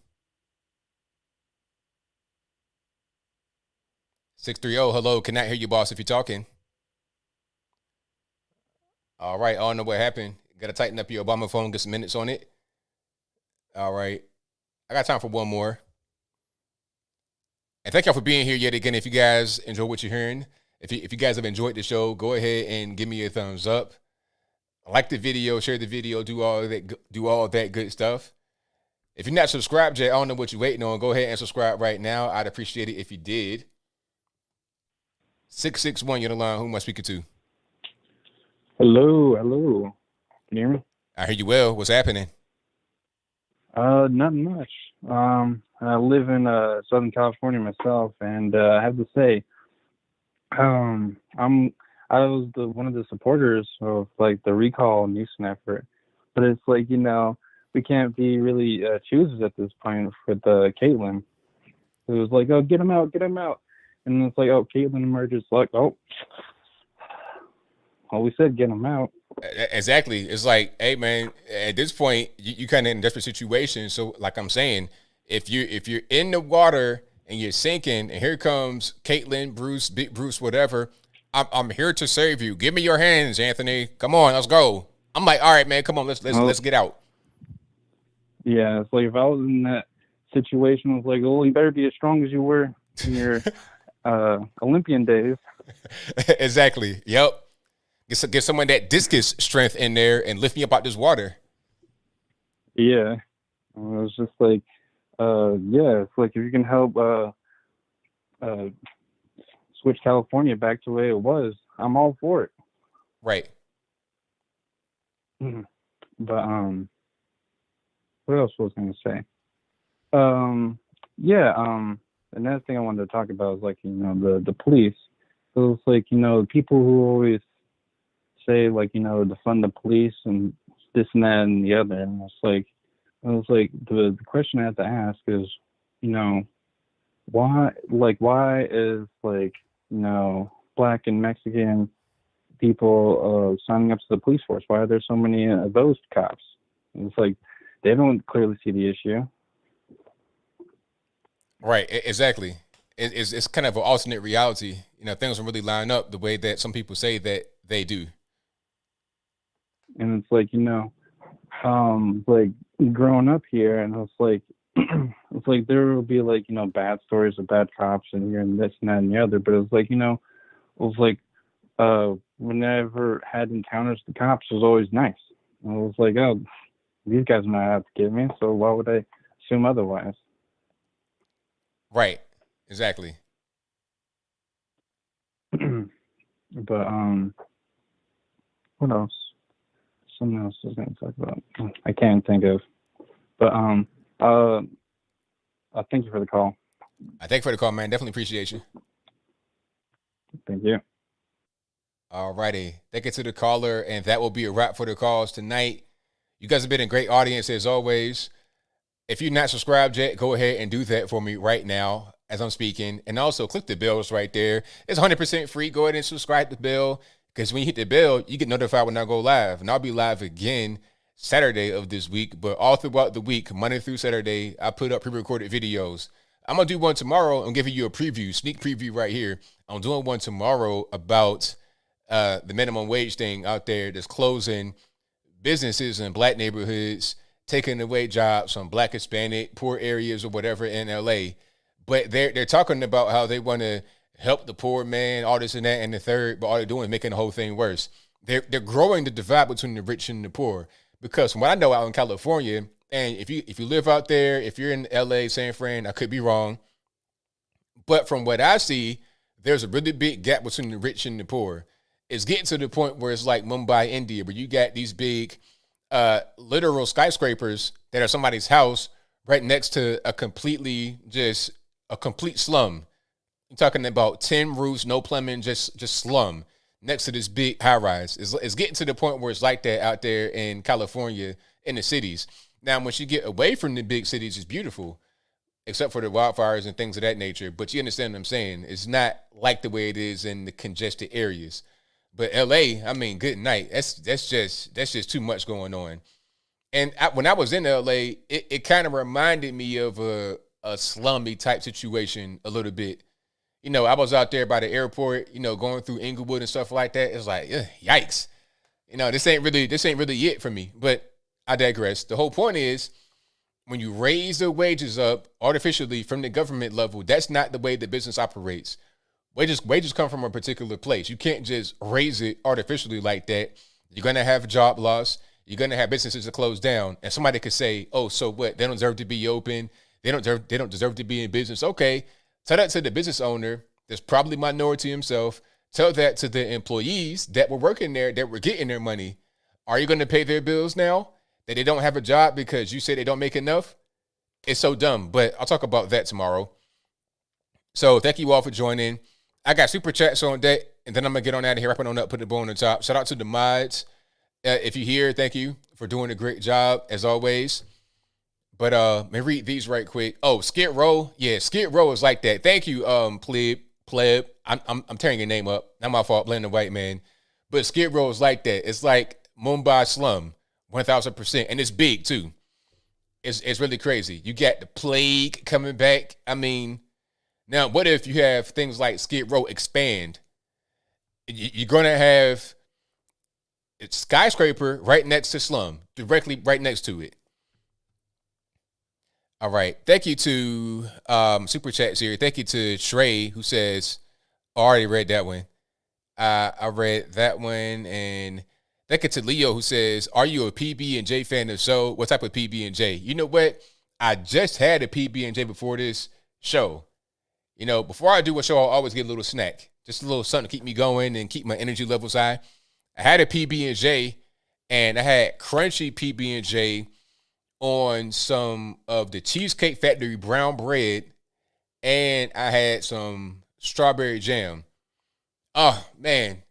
630, hello. Cannot hear you, boss, if you're talking. All right. I don't know what happened. Got to tighten up your Obama phone, get some minutes on it. All right. I got time for one more. And thank y'all for being here yet again. If you guys enjoy what you're hearing, if you guys have enjoyed the show, go ahead and give me a thumbs up. Like the video, share the video, do all that good stuff. If you're not subscribed yet, I don't know what you're waiting on. Go ahead and subscribe right now. I'd appreciate it if you did. 661, you're the line. Who am I speaking to? Hello. Can you hear me? I hear you well. What's happening? Not much. I live in Southern California myself, and I have to say, I was one of the supporters of like the recall Newsom effort, but it's like we can't be really choosers at this point with Caitlyn. It was like, oh, get him out, and it's like, oh, Caitlyn emerges like, oh, well, we said get him out. Exactly. It's like, hey man, at this point, you kind of in a desperate situation. So, like I'm saying, if you're in the water and you're sinking, and here comes Caitlyn, Bruce, Big Bruce, whatever, I'm here to save you. Give me your hands, Anthony. Come on, let's go. I'm like, all right, man, come on, let's get out. Yeah, it's like if I was in that situation, I was like, well, you better be as strong as you were in your Olympian days. Exactly. Yep. Get someone that discus strength in there and lift me up out this water. Yeah. It was just like, it's like if you can help switch California back to the way it was, I'm all for it. Right. But what else was I going to say? Another thing I wanted to talk about is like, the police. So it's like, people who always say like, defund the police and this and that and the other. And it's like, the question I have to ask is, why is like, Black and Mexican people signing up to the police force? Why are there so many of those cops? And it's like, they don't clearly see the issue. Right, exactly. It's kind of an alternate reality. Things don't really line up the way that some people say that they do. And it's like, like growing up here, and it's like, it's like there will be like, bad stories of bad cops and here and this and that and the other. But it's like, it was like, whenever had encounters with the cops, it was always nice. And it was like, oh, these guys are not out to get me, so why would I assume otherwise? Right. Exactly. But what else? Something else I was going to talk about. I can't think of. But thank you for the call. I thank you for the call, man. Definitely appreciate you. Thank you. All righty. Thank you to the caller, and that will be a wrap for the calls tonight. You guys have been a great audience as always. If you're not subscribed yet, go ahead and do that for me right now as I'm speaking. And also click the bells right there. It's 100% free. Go ahead and subscribe to the bell, because when you hit the bell, you get notified when I go live. And I'll be live again Saturday of this week. But all throughout the week, Monday through Saturday, I put up pre-recorded videos. I'm going to do one tomorrow. I'm giving you a preview, sneak preview right here. I'm doing one tomorrow about the minimum wage thing out there that's closing businesses in Black neighborhoods taking away jobs from Black, Hispanic, poor areas or whatever in LA. But they're talking about how they want to help the poor man, all this and that and the third, but all they're doing is making the whole thing worse. They're growing the divide between the rich and the poor. Because from what I know out in California, and if you live out there, if you're in LA, San Fran, I could be wrong. But from what I see, there's a really big gap between the rich and the poor. It's getting to the point where it's like Mumbai, India, where you got these big literal skyscrapers that are somebody's house right next to a complete slum. You're talking about 10 roofs, no plumbing, just slum next to this big high rise. It's getting to the point where it's like that out there in California in the cities. Now, once you get away from the big cities, it's beautiful, except for the wildfires and things of that nature. But you understand what I'm saying? It's not like the way it is in the congested areas. But LA, I mean, good night. That's just too much going on. And when I was in LA, it kind of reminded me of a slummy type situation a little bit. You know, I was out there by the airport, you know, going through Inglewood and stuff like that. It's like, yikes. You know, this ain't really it for me. But I digress. The whole point is, when you raise the wages up artificially from the government level, that's not the way the business operates. Wages come from a particular place. You can't just raise it artificially like that. You're going to have job loss. You're going to have businesses that close down. And somebody could say, oh, so what? They don't deserve to be open. They don't deserve to be in business. Okay. Tell that to the business owner. There's probably minority himself. Tell that to the employees that were working there, that were getting their money. Are you going to pay their bills now that they don't have a job because you say they don't make enough? It's so dumb, but I'll talk about that tomorrow. So thank you all for joining. I got super chats on deck, and then I'm going to get on out of here, wrapping on up, put the bow on the top. Shout out to the mods. If you're here, thank you for doing a great job, as always. But let me read these right quick. Oh, Skid Row. Yeah, Skid Row is like that. Thank you, Pleb. I'm tearing your name up. Not my fault, blaming the white man. But Skid Row is like that. It's like Mumbai slum, 1,000%. And it's big, too. It's really crazy. You got the plague coming back. I mean, now, what if you have things like Skid Row expand? You're going to have a skyscraper right next to slum, directly right next to it. All right. Thank you to Super Chats here. Thank you to Trey, who says, I already read that one. I read that one. And thank you to Leo, who says, are you a PB&J fan? If so, what type of PB&J? You know what? I just had a PB&J before this show. You know, before I do a show, I'll always get a little snack, just a little something to keep me going and keep my energy levels high. I had a PB&J, and I had crunchy PB&J on some of the Cheesecake Factory brown bread, and I had some strawberry jam. Oh man,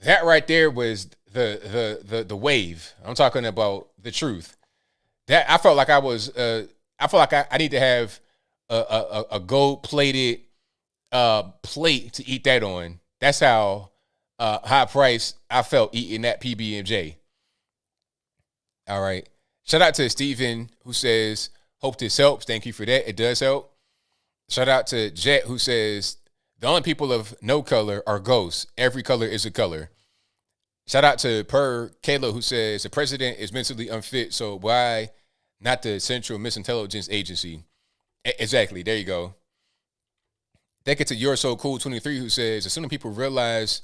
that right there was the wave. I'm talking about the truth. That I felt like I was. I felt like I need to have a gold-plated plate to eat that on. That's how high price I felt eating that PB&J. All right. Shout out to Steven, who says, hope this helps. Thank you for that. It does help. Shout out to Jet, who says, the only people of no color are ghosts. Every color is a color. Shout out to Kayla, who says, the president is mentally unfit, so why not the Central Misintelligence Agency? Exactly. There you go. Thank you to You're So Cool 23, who says, as soon as people realize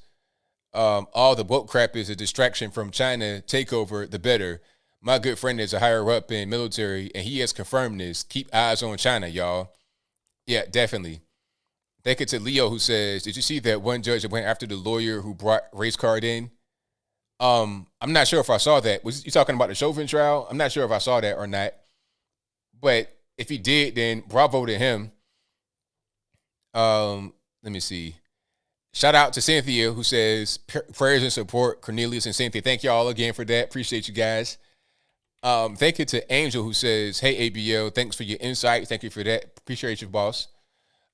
all the woke crap is a distraction from China takeover, the better. My good friend is a higher up in military, and he has confirmed this. Keep eyes on China, y'all. Yeah, definitely. Thank you to Leo, who says, did you see that one judge that went after the lawyer who brought race card in? I'm not sure if I saw that. Was you talking about the Chauvin trial? I'm not sure if I saw that or not. But if he did, then bravo to him. Let me see. Shout out to Cynthia, who says, prayers and support, Cornelius and Cynthia. Thank y'all again for that. Appreciate you guys. Thank you to Angel, who says, hey, ABL, thanks for your insight. Thank you for that. Appreciate you, boss.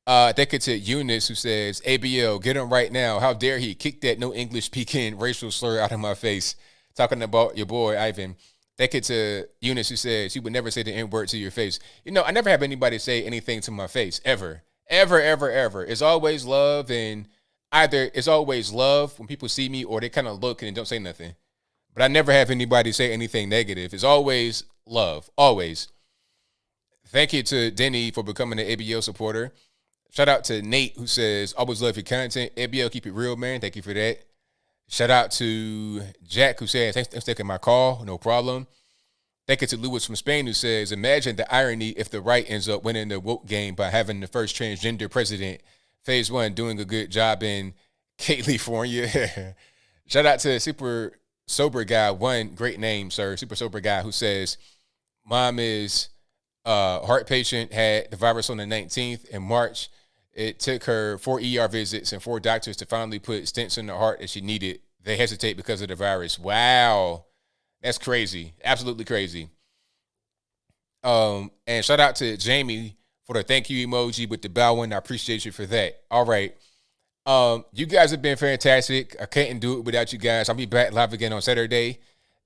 Thank you to Eunice, who says, ABL, get him right now. How dare he kick that no English speaking racial slur out of my face? Talking about your boy, Ivan. Thank you to Eunice, who says, she would never say the N-word to your face. You know, I never have anybody say anything to my face, ever. Ever, ever, ever. It's always love, and either it's always love when people see me, or they kind of look and don't say nothing. But I never have anybody say anything negative. It's always love, always. Thank you to Denny for becoming an ABL supporter. Shout out to Nate, who says, always love your content. ABL, keep it real, man. Thank you for that. Shout out to Jack, who says, thanks for taking my call. No problem. Thank you to Lewis from Spain, who says, imagine the irony if the right ends up winning the woke game by having the first transgender president, phase 1, doing a good job in California. Shout out to Super Sober Guy, one great name, sir, Super Sober Guy, who says, mom is a heart patient, had the virus on the 19th in March. It took her 4 ER visits and 4 doctors to finally put stents in the heart that she needed. They hesitate because of the virus. Wow. That's crazy. Absolutely crazy. And shout out to Jamie for the thank you emoji with the bowing. I appreciate you for that. All right. You guys have been fantastic. I couldn't do it without you guys. I'll be back live again on Saturday,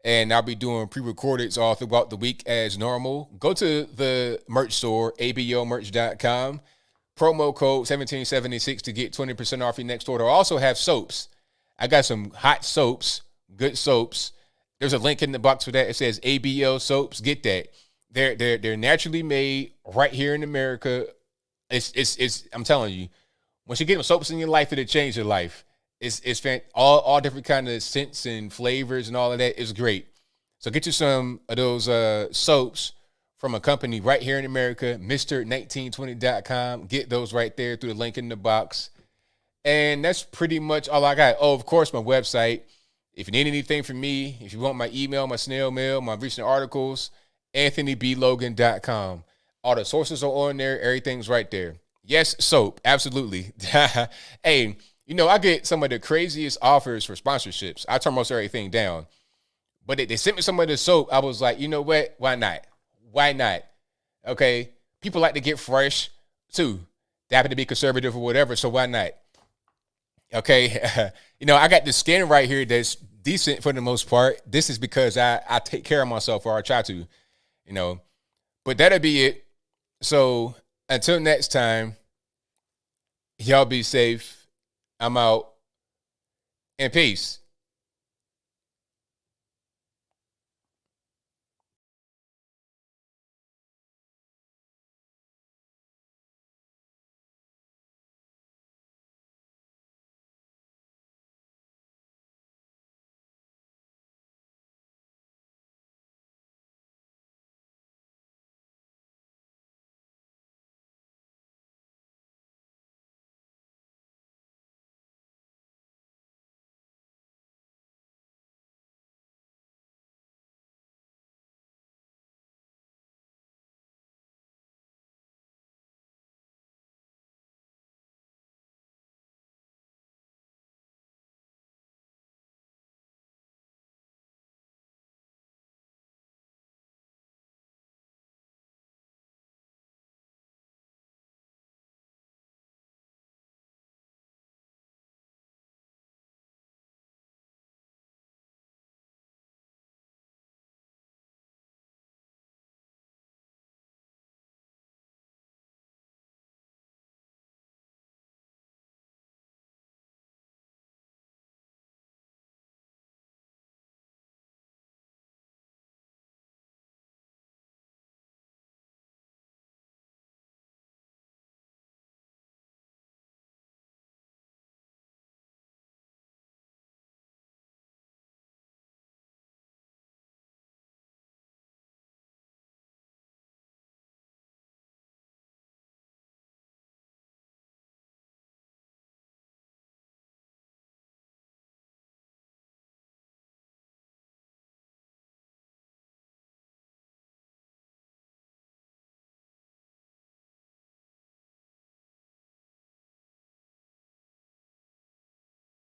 and I'll be doing pre-recordeds all throughout the week as normal. Go to the merch store, ablmerch.com. Promo code 1776 to get 20% off your next order. I also have soaps. I got some hot soaps, good soaps. There's a link in the box for that. It says ABL soaps. Get that. They're naturally made right here in America. It's I'm telling you, once you get them soaps in your life, it'll change your life. It's all different kind of scents and flavors and all of that is great. So get you some of those soaps from a company right here in America, Mr1920.com. Get those right there through the link in the box. And that's pretty much all I got. Oh, of course, my website. If you need anything from me, if you want my email, my snail mail, my recent articles, AnthonyBLogan.com. All the sources are on there. Everything's right there. Yes, soap. Absolutely. Hey, you know, I get some of the craziest offers for sponsorships. I turn most everything down. But they sent me some of the soap. I was like, you know what? Why not? Why not? Okay. People like to get fresh too. They happen to be conservative or whatever, so why not? Okay. You know, I got this skin right here that's decent for the most part. This is because I take care of myself, or I try to, you know. But that'll be it. So until next time, y'all be safe. I'm out. And peace.